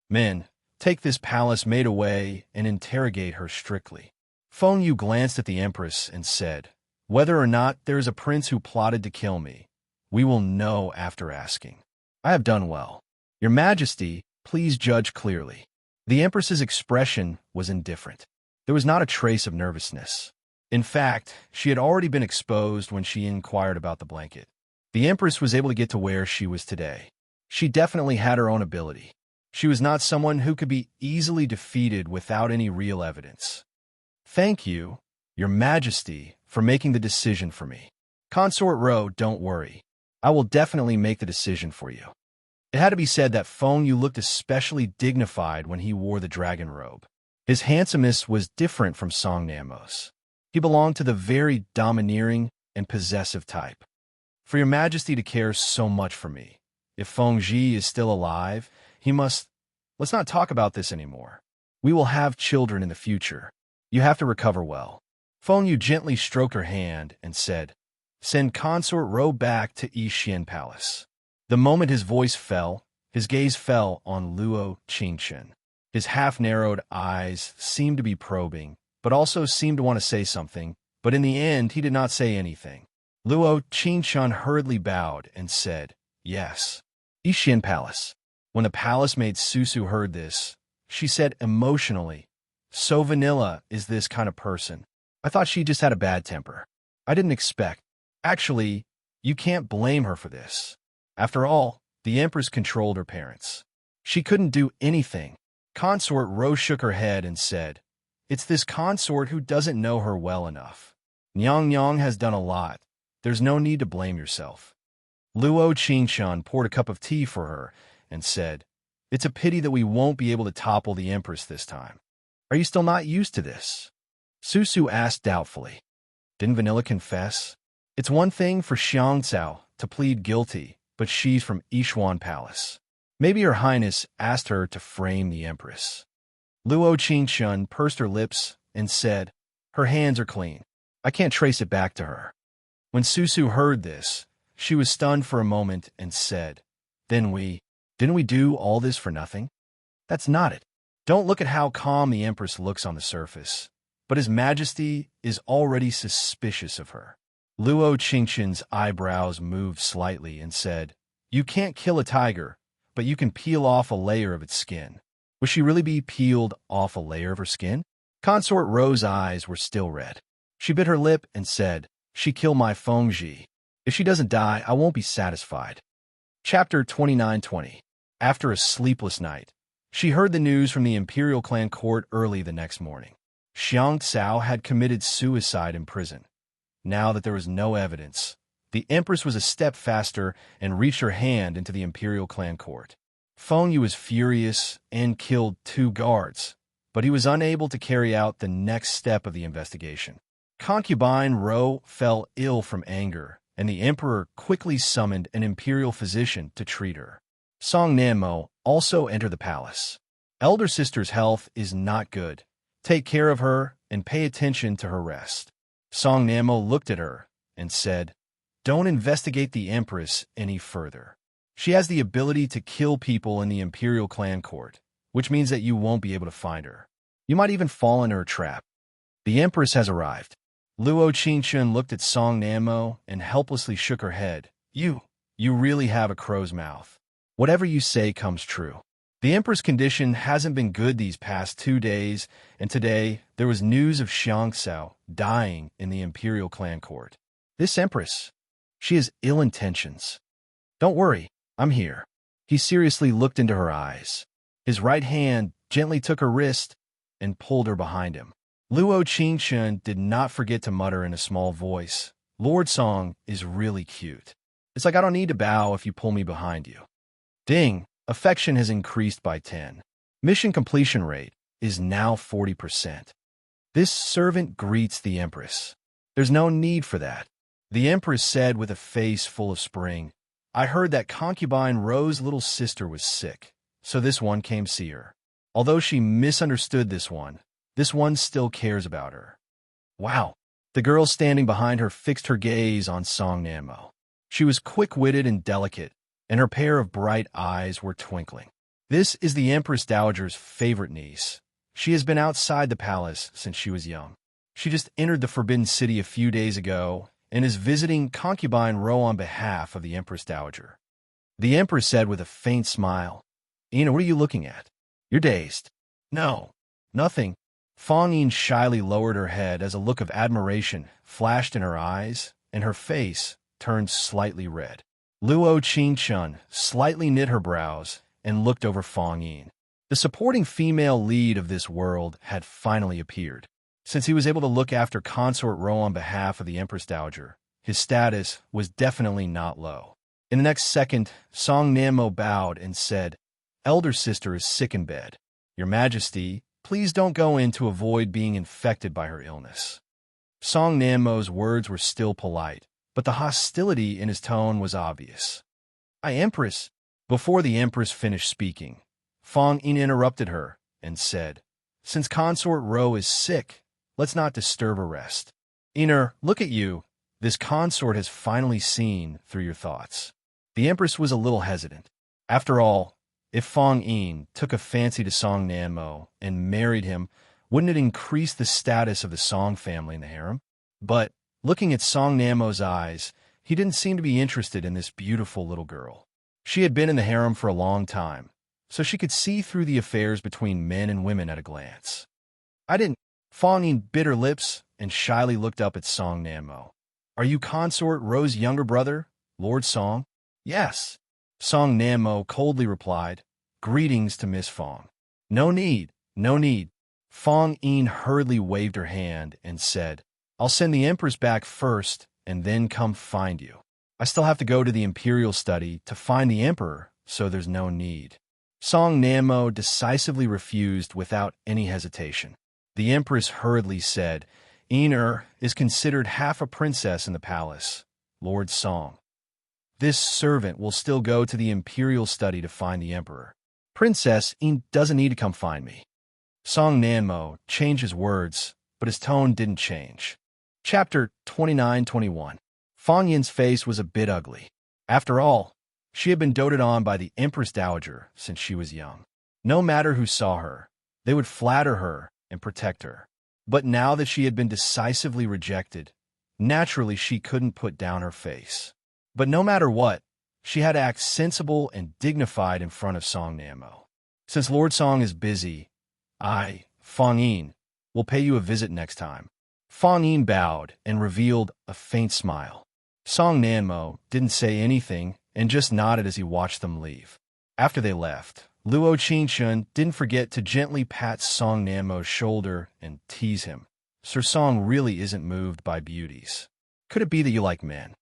Men, take this palace maid away and interrogate her strictly. Feng Yu glanced at the empress and said, Whether or not there is a prince who plotted to kill me, we will know after asking. I have done well. Your Majesty, please judge clearly. The empress's expression was indifferent. There was not a trace of nervousness. In fact, she had already been exposed when she inquired about the blanket. The empress was able to get to where she was today. She definitely had her own ability. She was not someone who could be easily defeated without any real evidence. Thank you, Your Majesty, for making the decision for me. Consort Ro, don't worry. I will definitely make the decision for you. It had to be said that Feng Yu looked especially dignified when he wore the dragon robe. His handsomeness was different from Song Namos. He belonged to the very domineering and possessive type. For Your Majesty to care so much for me, if Feng Ji is still alive, he must... Let's not talk about this anymore. We will have children in the future. You have to recover well. Feng Yu gently stroked her hand and said, Send Consort Ro back to Yixin Palace. The moment his voice fell, his gaze fell on Luo Qingshun. His half-narrowed eyes seemed to be probing, but also seemed to want to say something, but in the end he did not say anything. Luo Qingshun hurriedly bowed and said, Yes. Yixin Palace. When the palace maid Susu heard this, she said emotionally, So vanilla is this kind of person. I thought she just had a bad temper. I didn't expect. Actually, you can't blame her for this. After all, the empress controlled her parents. She couldn't do anything. Consort Ro shook her head and said, It's this consort who doesn't know her well enough. Nyang Nyang has done a lot. There's no need to blame yourself. Luo Qingshun poured a cup of tea for her and said, It's a pity that we won't be able to topple the empress this time. Are you still not used to this? Susu asked doubtfully. Didn't Vanilla confess? It's one thing for Xiang Cao to plead guilty, but she's from Yixuan Palace. Maybe Her Highness asked her to frame the empress. Luo Qingshun pursed her lips and said, Her hands are clean. I can't trace it back to her. When Susu heard this, she was stunned for a moment and said, Didn't we do all this for nothing? That's not it. Don't look at how calm the empress looks on the surface, but His Majesty is already suspicious of her. Luo Qingshun's eyebrows moved slightly and said, You can't kill a tiger, but you can peel off a layer of its skin. Would she really be peeled off a layer of her skin? Consort Ro's eyes were still red. She bit her lip and said, She killed my Feng Ji. If she doesn't die, I won't be satisfied. Chapter 29:20. After a sleepless night, she heard the news from the Imperial Clan court early the next morning. Xiang Cao had committed suicide in prison. Now that there was no evidence, the Empress was a step faster and reached her hand into the Imperial Clan court. Feng Yu was furious and killed 2 guards, but he was unable to carry out the next step of the investigation. Concubine Ro fell ill from anger, and the Emperor quickly summoned an imperial physician to treat her. Song Nanmo also entered the palace. Elder sister's health is not good. Take care of her and pay attention to her rest. Song Nanmo looked at her and said, Don't investigate the Empress any further. She has the ability to kill people in the Imperial Clan court, which means that you won't be able to find her. You might even fall into her trap. The Empress has arrived. Luo Qingshun looked at Song Namo and helplessly shook her head. You really have a crow's mouth. Whatever you say comes true. The Emperor's condition hasn't been good these past 2 days, and today there was news of Xiangxiao dying in the imperial clan court. This Empress, she has ill intentions. Don't worry, I'm here. He seriously looked into her eyes. His right hand gently took her wrist and pulled her behind him. Luo Qingshun did not forget to mutter in a small voice, Lord Song is really cute. It's like I don't need to bow if you pull me behind you. Ding, affection has increased by 10. Mission completion rate is now 40%. This servant greets the Empress. There's no need for that. The Empress said with a face full of spring, I heard that concubine Ro's little sister was sick, so this one came see her. Although she misunderstood this one still cares about her. Wow. The girl standing behind her fixed her gaze on Song Namo. She was quick-witted and delicate, and her pair of bright eyes were twinkling. This is the Empress Dowager's favorite niece. She has been outside the palace since she was young. She just entered the Forbidden City a few days ago and is visiting concubine Ro on behalf of the Empress Dowager. The Empress said with a faint smile, Ina, what are you looking at? You're dazed. No, nothing. Fong Yin shyly lowered her head as a look of admiration flashed in her eyes, and her face turned slightly red. Luo Qingshun slightly knit her brows and looked over Fong Yin. The supporting female lead of this world had finally appeared. Since he was able to look after Consort Ro on behalf of the Empress Dowager, his status was definitely not low. In the next second, Song Namo bowed and said, Elder sister is sick in bed. Your Majesty, please don't go in to avoid being infected by her illness. Song Namo's words were still polite, but the hostility in his tone was obvious. Empress. Before the Empress finished speaking, Fong Yin interrupted her and said, Since Consort Ro is sick, let's not disturb her rest. Iner, look at you. This consort has finally seen through your thoughts. The Empress was a little hesitant. After all, if Fong Yin took a fancy to Song Namo and married him, wouldn't it increase the status of the Song family in the harem? But, looking at Song Namo's eyes, he didn't seem to be interested in this beautiful little girl. She had been in the harem for a long time, so she could see through the affairs between men and women at a glance. I didn't. Fong Yin bit her lips and shyly looked up at Song Namo. Are you Consort Ro's younger brother, Lord Song? Yes. Song Namo coldly replied, Greetings to Miss Fong. No need, no need. Fong Yin hurriedly waved her hand and said, I'll send the Empress back first and then come find you. I still have to go to the Imperial Study to find the Emperor, so there's no need. Song Namo decisively refused without any hesitation. The Empress hurriedly said, Iner is considered half a princess in the palace, Lord Song. This servant will still go to the Imperial Study to find the Emperor. Princess Yin doesn't need to come find me. Song Namo changed his words, but his tone didn't change. Chapter 29-21. Fong Yin's face was a bit ugly. After all, she had been doted on by the Empress Dowager since she was young. No matter who saw her, they would flatter her and protect her. But now that she had been decisively rejected, naturally she couldn't put down her face. But no matter what, she had to act sensible and dignified in front of Song Namo. Since Lord Song is busy, Fong Yin, will pay you a visit next time. Fong Yin bowed and revealed a faint smile. Song Namo didn't say anything and just nodded as he watched them leave. After they left, Luo Qingshun didn't forget to gently pat Song Namo's shoulder and tease him. Sir Song really isn't moved by beauties. Could it be that you like men?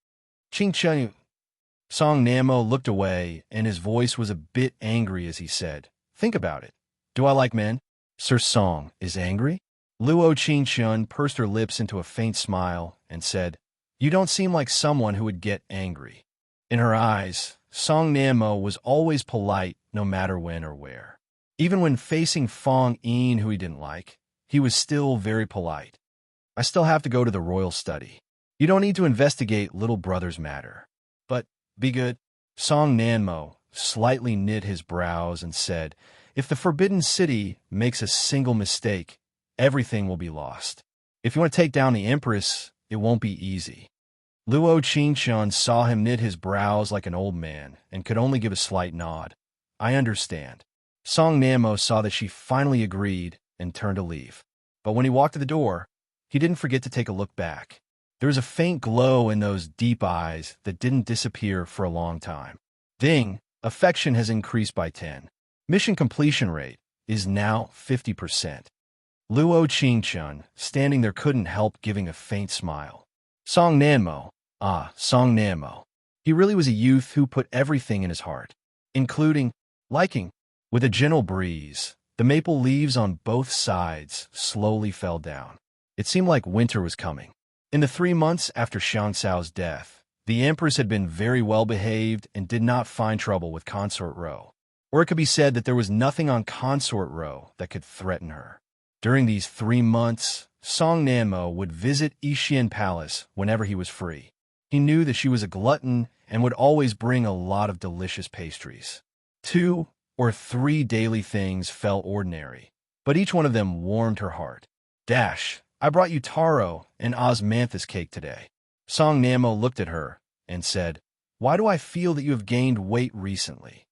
Qingshun. Song Namo looked away, and his voice was a bit angry as he said, Think about it. Do I like men? Sir Song is angry? Luo Qingshun pursed her lips into a faint smile and said, You don't seem like someone who would get angry. In her eyes, Song Namo was always polite no matter when or where. Even when facing Fong Yin, who he didn't like, he was still very polite. I still have to go to the royal study. You don't need to investigate little brother's matter. But, be good. Song Namo slightly knit his brows and said, If the Forbidden City makes a single mistake, everything will be lost. If you want to take down the Empress, it won't be easy. Luo Qingshun saw him knit his brows like an old man and could only give a slight nod. I understand. Song Namo saw that she finally agreed and turned to leave. But when he walked to the door, he didn't forget to take a look back. There was a faint glow in those deep eyes that didn't disappear for a long time. Ding! Affection has increased by 10. Mission completion rate is now 50%. Luo Qingshun, standing there, couldn't help giving a faint smile. Song Nanmo. Song Nanmo. He really was a youth who put everything in his heart, including liking. With a gentle breeze, the maple leaves on both sides slowly fell down. It seemed like winter was coming. In the 3 months after Xiang Cao's death, the Empress had been very well behaved and did not find trouble with Consort Row. Or it could be said that there was nothing on Consort Row that could threaten her. During these 3 months, Song Nanmo would visit Yixian Palace whenever he was free. He knew that she was a glutton and would always bring a lot of delicious pastries. 2 or 3 daily things felt ordinary, but each one of them warmed her heart. I brought you taro and osmanthus cake today. Song Nanmo looked at her and said, why do I feel that you have gained weight recently?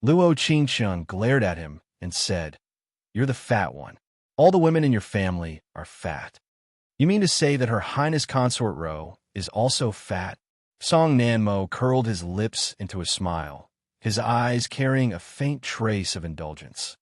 Luo Qingshun glared at him and said, you're the fat one. All the women in your family are fat. You mean to say that Her Highness Consort Row is also fat? Song Nanmo curled his lips into a smile, his eyes carrying a faint trace of indulgence.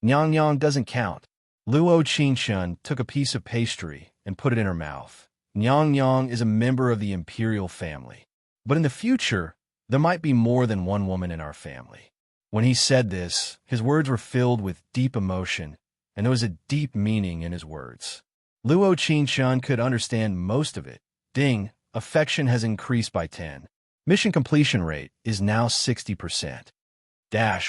Nyang Nyang doesn't count. Luo Qingshun took a piece of pastry and put it in her mouth. Nyang Nyang is a member of the imperial family. But in the future, there might be more than one woman in our family. When he said this, his words were filled with deep emotion, and there was a deep meaning in his words. Luo Qingshun could understand most of it. Ding! Affection has increased by 10. Mission completion rate is now 60%.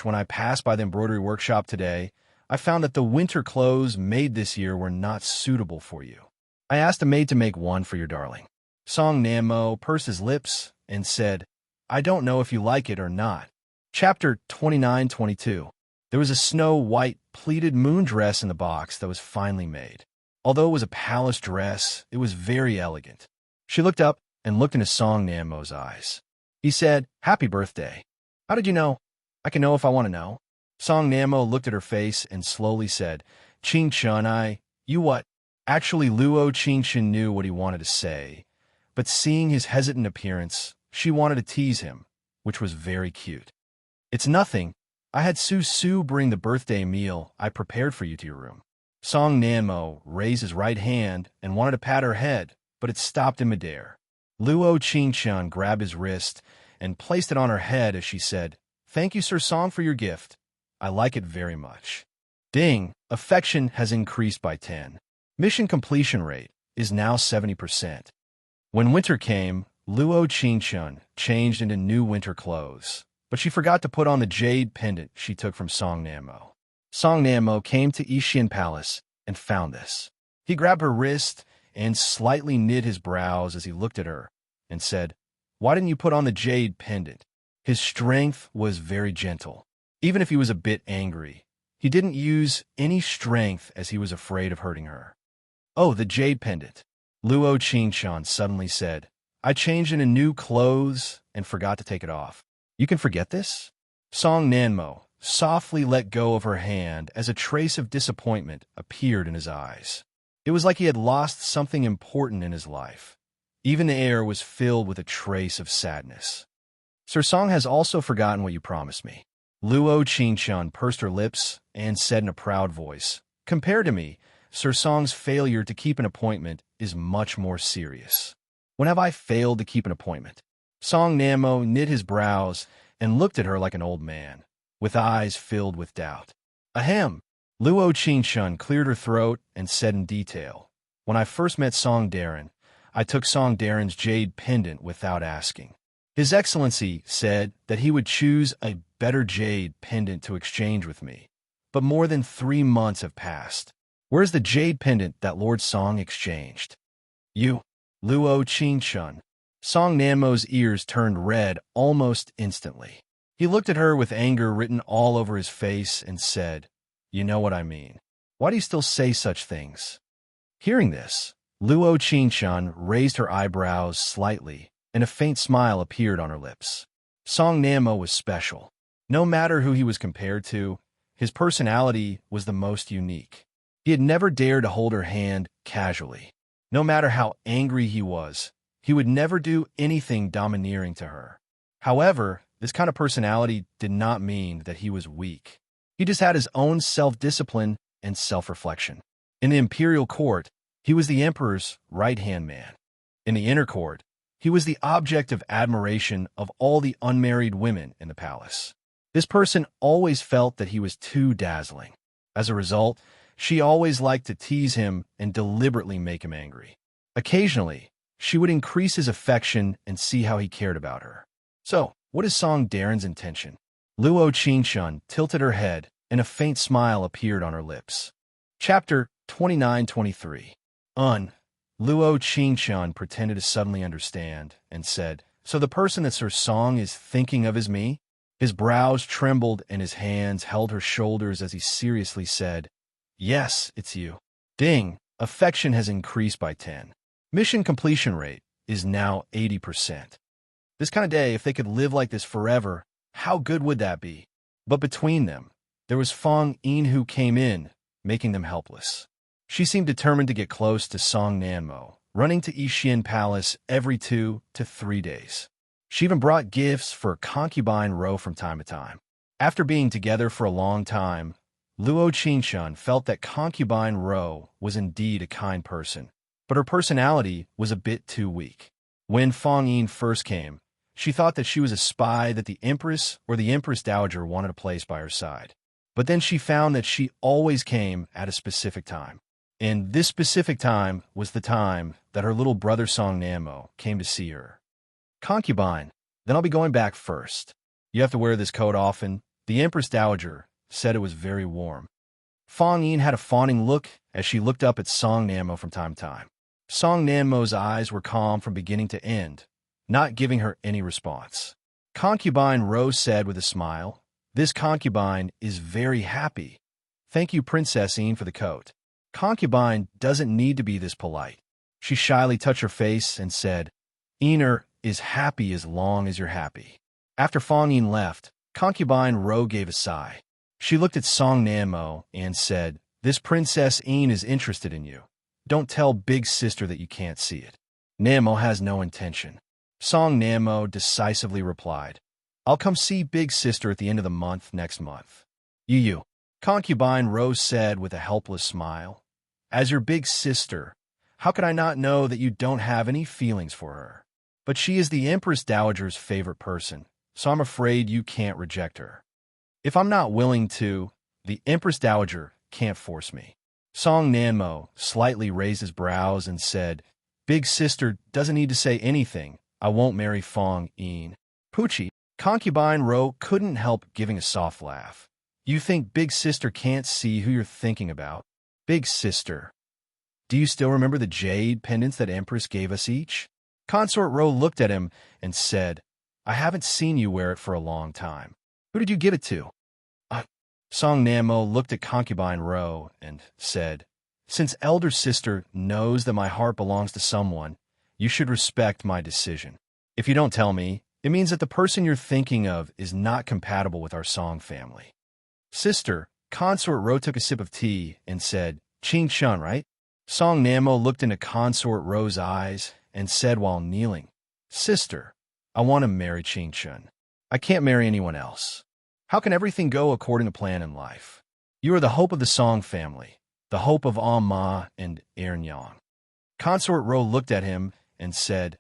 When I passed by the embroidery workshop today, I found that the winter clothes made this year were not suitable for you. I asked a maid to make one for your darling. Song Nanmo pursed his lips and said, I don't know if you like it or not. Chapter 29-22. There was a snow-white pleated moon dress in the box that was finely made. Although it was a palace dress, it was very elegant. She looked up and looked into Song Nanmo's eyes. He said, happy birthday. How did you know? I can know if I want to know. Song Nanmo looked at her face and slowly said, Qingshun, you what? Actually, Luo Qingshun knew what he wanted to say, but seeing his hesitant appearance, she wanted to tease him, which was very cute. It's nothing. I had Su bring the birthday meal I prepared for you to your room. Song Nanmo raised his right hand and wanted to pat her head, but it stopped in midair. Luo Qingshun grabbed his wrist and placed it on her head as she said, thank you, Sir Song, for your gift. I like it very much. Ding! Affection has increased by 10. Mission completion rate is now 70%. When winter came, Luo Qingshun changed into new winter clothes, but she forgot to put on the jade pendant she took from Song Nanmo. Song Nanmo came to Yixian Palace and found this. He grabbed her wrist and slightly knit his brows as he looked at her and said, why didn't you put on the jade pendant? His strength was very gentle. Even if he was a bit angry, he didn't use any strength as he was afraid of hurting her. Oh, the jade pendant. Luo Qingshun suddenly said, I changed into new clothes and forgot to take it off. You can forget this? Song Nanmo softly let go of her hand as a trace of disappointment appeared in his eyes. It was like he had lost something important in his life. Even the air was filled with a trace of sadness. Sir Song has also forgotten what you promised me. Luo Qingshun pursed her lips and said in a proud voice, compared to me, Sir Song's failure to keep an appointment is much more serious. When have I failed to keep an appointment? Song Nanmo knit his brows and looked at her like an old man, with eyes filled with doubt. Ahem! Luo Qingshun cleared her throat and said in detail, when I first met Song Darren, I took Song Darren's jade pendant without asking. His Excellency said that he would choose a better jade pendant to exchange with me, but more than 3 months have passed. Where's the jade pendant that Lord Song exchanged? You, Luo Qingshun. Song Nanmo's ears turned red almost instantly. He looked at her with anger written all over his face and said, you know what I mean. Why do you still say such things? Hearing this, Luo Qingshan raised her eyebrows slightly, and a faint smile appeared on her lips. Song Nanmo was special. No matter who he was compared to, his personality was the most unique. He had never dared to hold her hand casually. No matter how angry he was, he would never do anything domineering to her. However, this kind of personality did not mean that he was weak. He just had his own self-discipline and self-reflection. In the imperial court, he was the emperor's right-hand man. In the inner court, he was the object of admiration of all the unmarried women in the palace. This person always felt that he was too dazzling. As a result, she always liked to tease him and deliberately make him angry. Occasionally, she would increase his affection and see how he cared about her. So, what is Song Darren's intention? Luo Qingshan tilted her head, and a faint smile appeared on her lips. Chapter 29-23. Luo Qingshan pretended to suddenly understand and said, "So the person that Sir Song is thinking of is me?" His brows trembled and his hands held her shoulders as he seriously said, "Yes, it's you." Ding, affection has increased by 10. Mission completion rate is now 80%. This kind of day, if they could live like this forever, how good would that be? But between them, there was Fong Yin who came in, making them helpless. She seemed determined to get close to Song Nanmo, running to Yixin Palace every 2 to 3 days. She even brought gifts for concubine Ro from time to time. After being together for a long time, Luo Qingshan felt that concubine Ro was indeed a kind person, but her personality was a bit too weak. When Fong Yin first came, she thought that she was a spy that the Empress or the Empress Dowager wanted to place by her side. But then she found that she always came at a specific time. And this specific time was the time that her little brother Song Nanmo came to see her. "Concubine, then I'll be going back first. You have to wear this coat often." The Empress Dowager said it was very warm. Fong Yin had a fawning look as she looked up at Song Nanmo from time to time. Song Nanmo's eyes were calm from beginning to end, not giving her any response. Concubine Rose said with a smile, "This concubine is very happy. Thank you, Princess Yin, for the coat." Concubine doesn't need to be this polite. She shyly touched her face and said, "Yiner is happy as long as you're happy." After Fong Yin left, Concubine Ro gave a sigh. She looked at Song Nanmo and said, "This Princess Yin is interested in you. Don't tell Big Sister that you can't see it." Nanmo has no intention. Song Nanmo decisively replied, "I'll come see Big Sister at the end of the month next month." You. Concubine Rose said with a helpless smile, "As your big sister, how could I not know that you don't have any feelings for her? But she is the Empress Dowager's favorite person, so I'm afraid you can't reject her. If I'm not willing to, the Empress Dowager can't force me." Song Nanmo slightly raised his brows and said, "Big Sister doesn't need to say anything. I won't marry Fong Yin." Poochie, Concubine Ro couldn't help giving a soft laugh. "You think Big Sister can't see who you're thinking about? Big Sister, do you still remember the jade pendants that Empress gave us each?" Consort Ro looked at him and said, "I haven't seen you wear it for a long time. Who did you give it to?" Song Nanmo looked at Concubine Ro and said, "Since elder sister knows that my heart belongs to someone, you should respect my decision. If you don't tell me, it means that the person you're thinking of is not compatible with our Song family." Sister, Consort Ro took a sip of tea and said, "Qing Shun, right?" Song Nanmo looked into Consort Ro's eyes and said while kneeling, "Sister, I want to marry Qing Shun. I can't marry anyone else. How can everything go according to plan in life? You are the hope of the Song family, the hope of Ma and Yang." Consort Ro looked at him and said,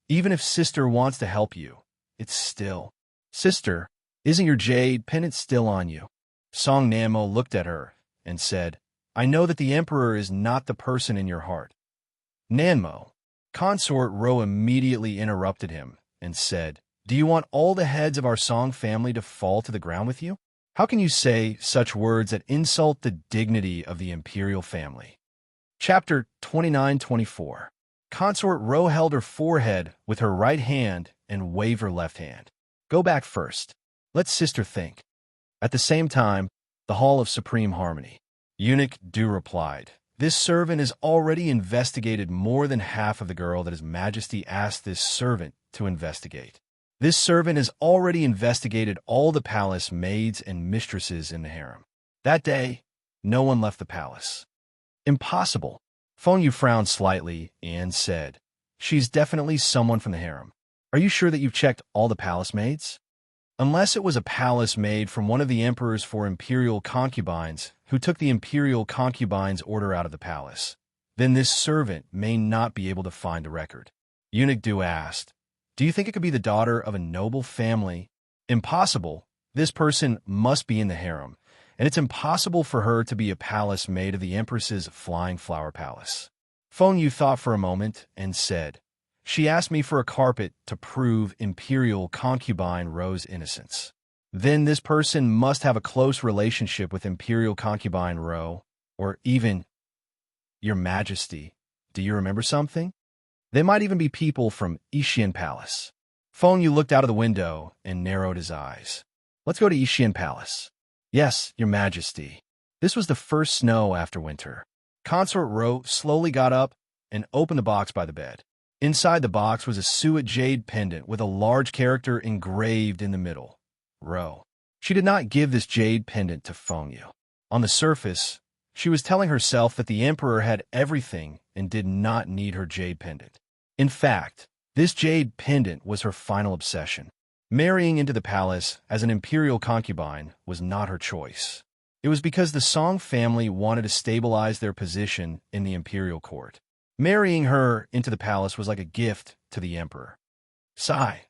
"Even if Sister wants to help you, it's still. Sister, isn't your jade pendant still on you?" Song Nanmo looked at her and said, "I know that the Emperor is not the person in your heart." Nanmo, Consort Ro immediately interrupted him and said, "Do you want all the heads of our Song family to fall to the ground with you? How can you say such words that insult the dignity of the imperial family?" Chapter 29-24. Consort Ro held her forehead with her right hand and waved her left hand. "Go back first. Let Sister think." At the same time, the Hall of Supreme Harmony. Eunuch Du replied, This servant has already investigated more than half of the girl that His Majesty asked this servant to investigate. This servant has already investigated all the palace maids and mistresses in the harem. That day, no one left the palace. Impossible. Feng Yu frowned slightly and said, "She's definitely someone from the harem. Are you sure that you've checked all the palace maids?" Unless it was a palace maid from one of the emperor's four imperial concubines who took the imperial concubine's order out of the palace, then this servant may not be able to find a record. Eunuch Du asked, "Do you think it could be the daughter of a noble family?" Impossible. This person must be in the harem, and it's impossible for her to be a palace maid of the empress's flying flower palace. Feng Yu thought for a moment and said, "She asked me for a carpet to prove imperial concubine Ro's innocence. Then this person must have a close relationship with imperial concubine Ro, or even, Your Majesty, do you remember something? They might even be people from Ishian Palace." Feng Yu looked out of the window and narrowed his eyes. "Let's go to Ishian Palace." "Yes, Your Majesty." This was the first snow after winter. Consort Ro slowly got up and opened the box by the bed. Inside the box was a suet jade pendant with a large character engraved in the middle. Ro. She did not give this jade pendant to Feng Yu. On the surface, she was telling herself that the emperor had everything and did not need her jade pendant. In fact, this jade pendant was her final obsession. Marrying into the palace as an imperial concubine was not her choice. It was because the Song family wanted to stabilize their position in the imperial court. Marrying her into the palace was like a gift to the emperor. Sigh.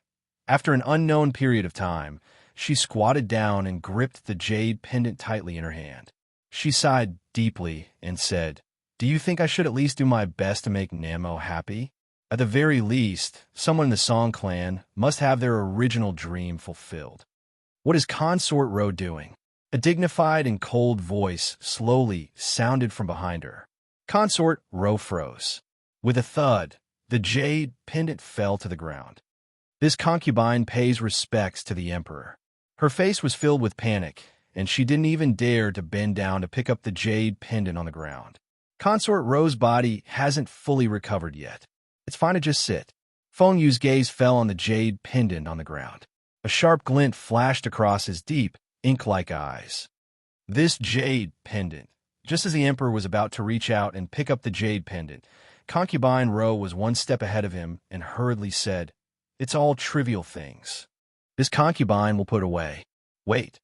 After an unknown period of time, she squatted down and gripped the jade pendant tightly in her hand. She sighed deeply and said, "Do you think I should at least do my best to make Namo happy? At the very least, someone in the Song clan must have their original dream fulfilled." "What is Consort Ro doing?" A dignified and cold voice slowly sounded from behind her. Consort Ro froze. With a thud, the jade pendant fell to the ground. This concubine pays respects to the emperor. Her face was filled with panic, and she didn't even dare to bend down to pick up the jade pendant on the ground. Consort Ro's body hasn't fully recovered yet. It's fine to just sit. Feng Yu's gaze fell on the jade pendant on the ground. A sharp glint flashed across his deep, ink-like eyes. This jade pendant. Just as the emperor was about to reach out and pick up the jade pendant, concubine Ro was one step ahead of him and hurriedly said, "It's all trivial things. This concubine will put away." "Wait."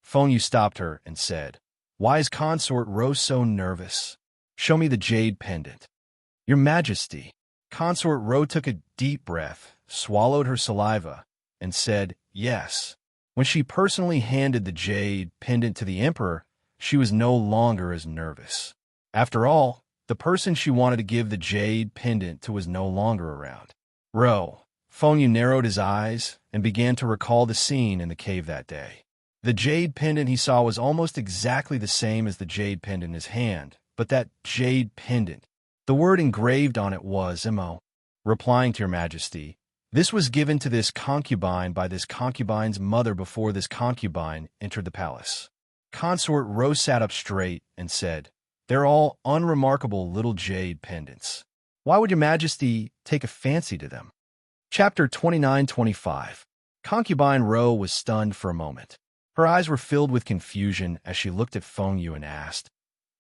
Feng Yu stopped her and said, "Why is Consort Ro so nervous? Show me the jade pendant." "Your Majesty." Consort Ro took a deep breath, swallowed her saliva, and said, "Yes." When she personally handed the jade pendant to the emperor, she was no longer as nervous. After all, the person she wanted to give the jade pendant to was no longer around. Ro. Feng Yu narrowed his eyes and began to recall the scene in the cave that day. The jade pendant he saw was almost exactly the same as the jade pendant in his hand, but that jade pendant, the word engraved on it was Mo. Replying to Your Majesty, this was given to this concubine by this concubine's mother before this concubine entered the palace. Consort Ro sat up straight and said, "They're all unremarkable little jade pendants. Why would Your Majesty take a fancy to them?" Chapter 29-25. Concubine Ro was stunned for a moment. Her eyes were filled with confusion as she looked at Feng Yu and asked,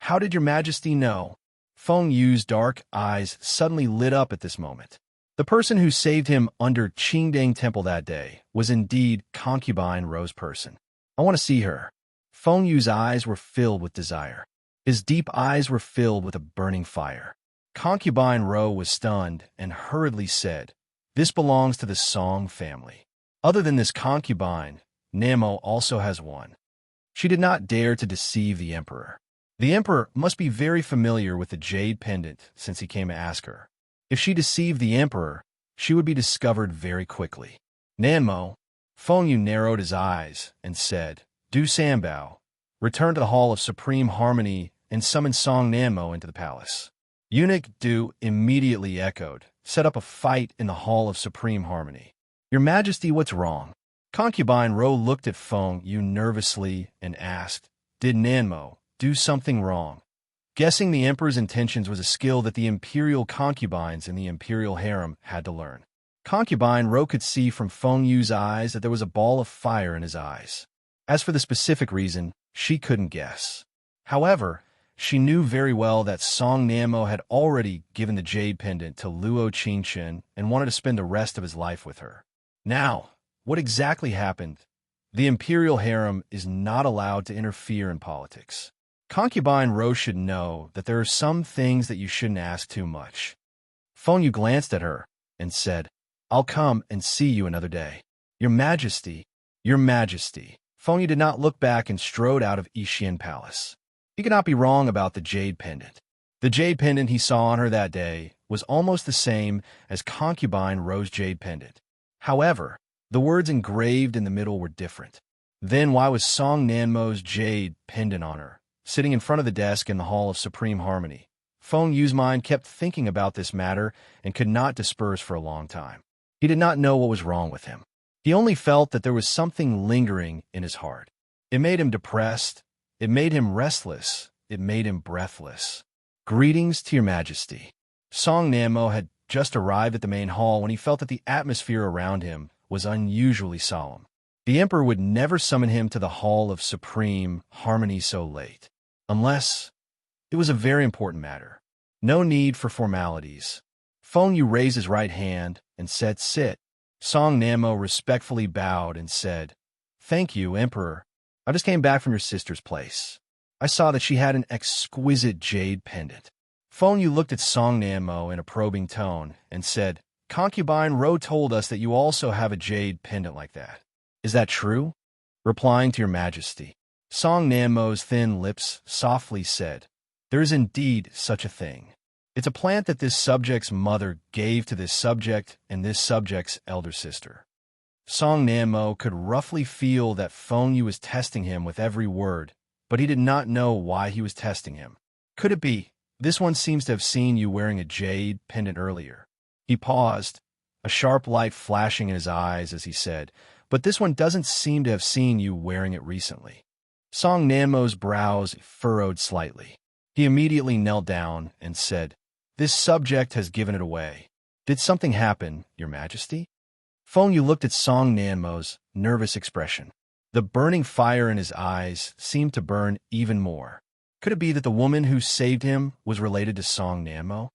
"How did Your Majesty know?" Feng Yu's dark eyes suddenly lit up at this moment. The person who saved him under Qingdang Temple that day was indeed concubine Ro's person. "I want to see her." Feng Yu's eyes were filled with desire. His deep eyes were filled with a burning fire. Concubine Ro was stunned and hurriedly said, "This belongs to the Song family. Other than this concubine, Namo also has one." She did not dare to deceive the emperor. The emperor must be very familiar with the jade pendant since he came to ask her. If she deceived the emperor, she would be discovered very quickly. "Nanmo." Feng Yu narrowed his eyes and said, "Do Sambao. Return to the Hall of Supreme Harmony and summon Song Nanmo into the palace." Eunuch Du immediately echoed, "Set up a fight in the Hall of Supreme Harmony." "Your Majesty, what's wrong?" Concubine Ro looked at Feng Yu nervously and asked, "Did Nanmo do something wrong?" Guessing the emperor's intentions was a skill that the imperial concubines in the imperial harem had to learn. Concubine Ro could see from Feng Yu's eyes that there was a ball of fire in his eyes. As for the specific reason, she couldn't guess. However, she knew very well that Song Nanmo had already given the jade pendant to Luo Qingchen and wanted to spend the rest of his life with her. Now, what exactly happened? The imperial harem is not allowed to interfere in politics. Concubine Ro should know that there are some things that you shouldn't ask too much. Feng Yu glanced at her and said, "I'll come and see you another day." Your Majesty, Your Majesty. Feng Yu did not look back and strode out of Yixian Palace. He could not be wrong about the jade pendant. The jade pendant he saw on her that day was almost the same as Concubine Ro's jade pendant. However, the words engraved in the middle were different. Then why was Song Nanmo's jade pendant on her, sitting in front of the desk in the Hall of Supreme Harmony? Feng Yu's mind kept thinking about this matter and could not disperse for a long time. He did not know what was wrong with him. He only felt that there was something lingering in his heart. It made him depressed. It made him restless. It made him breathless. Greetings to Your Majesty. Song Nanmo had just arrived at the main hall when he felt that the atmosphere around him was unusually solemn. The emperor would never summon him to the Hall of Supreme Harmony so late, unless it was a very important matter. No need for formalities. Feng Yu raised his right hand and said, "Sit." Song Nanmo respectfully bowed and said, "Thank you, Emperor. I just came back from your sister's place. I saw that she had an exquisite jade pendant." Feng Yu looked at Song Nanmo in a probing tone and said, "Concubine Ro told us that you also have a jade pendant like that. Is that true?" Replying to Your Majesty, Song Nanmo's thin lips softly said, "There is indeed such a thing. It's a plant that this subject's mother gave to this subject and this subject's elder sister." Song Nanmo could roughly feel that Feng Yu was testing him with every word, but he did not know why he was testing him. Could it be, this one seems to have seen you wearing a jade pendant earlier? He paused, a sharp light flashing in his eyes as he said, "But this one doesn't seem to have seen you wearing it recently." Song Nanmo's brows furrowed slightly. He immediately knelt down and said, "This subject has given it away. Did something happen, Your Majesty?" Feng Yu looked at Song Nanmo's nervous expression. The burning fire in his eyes seemed to burn even more. Could it be that the woman who saved him was related to Song Nanmo?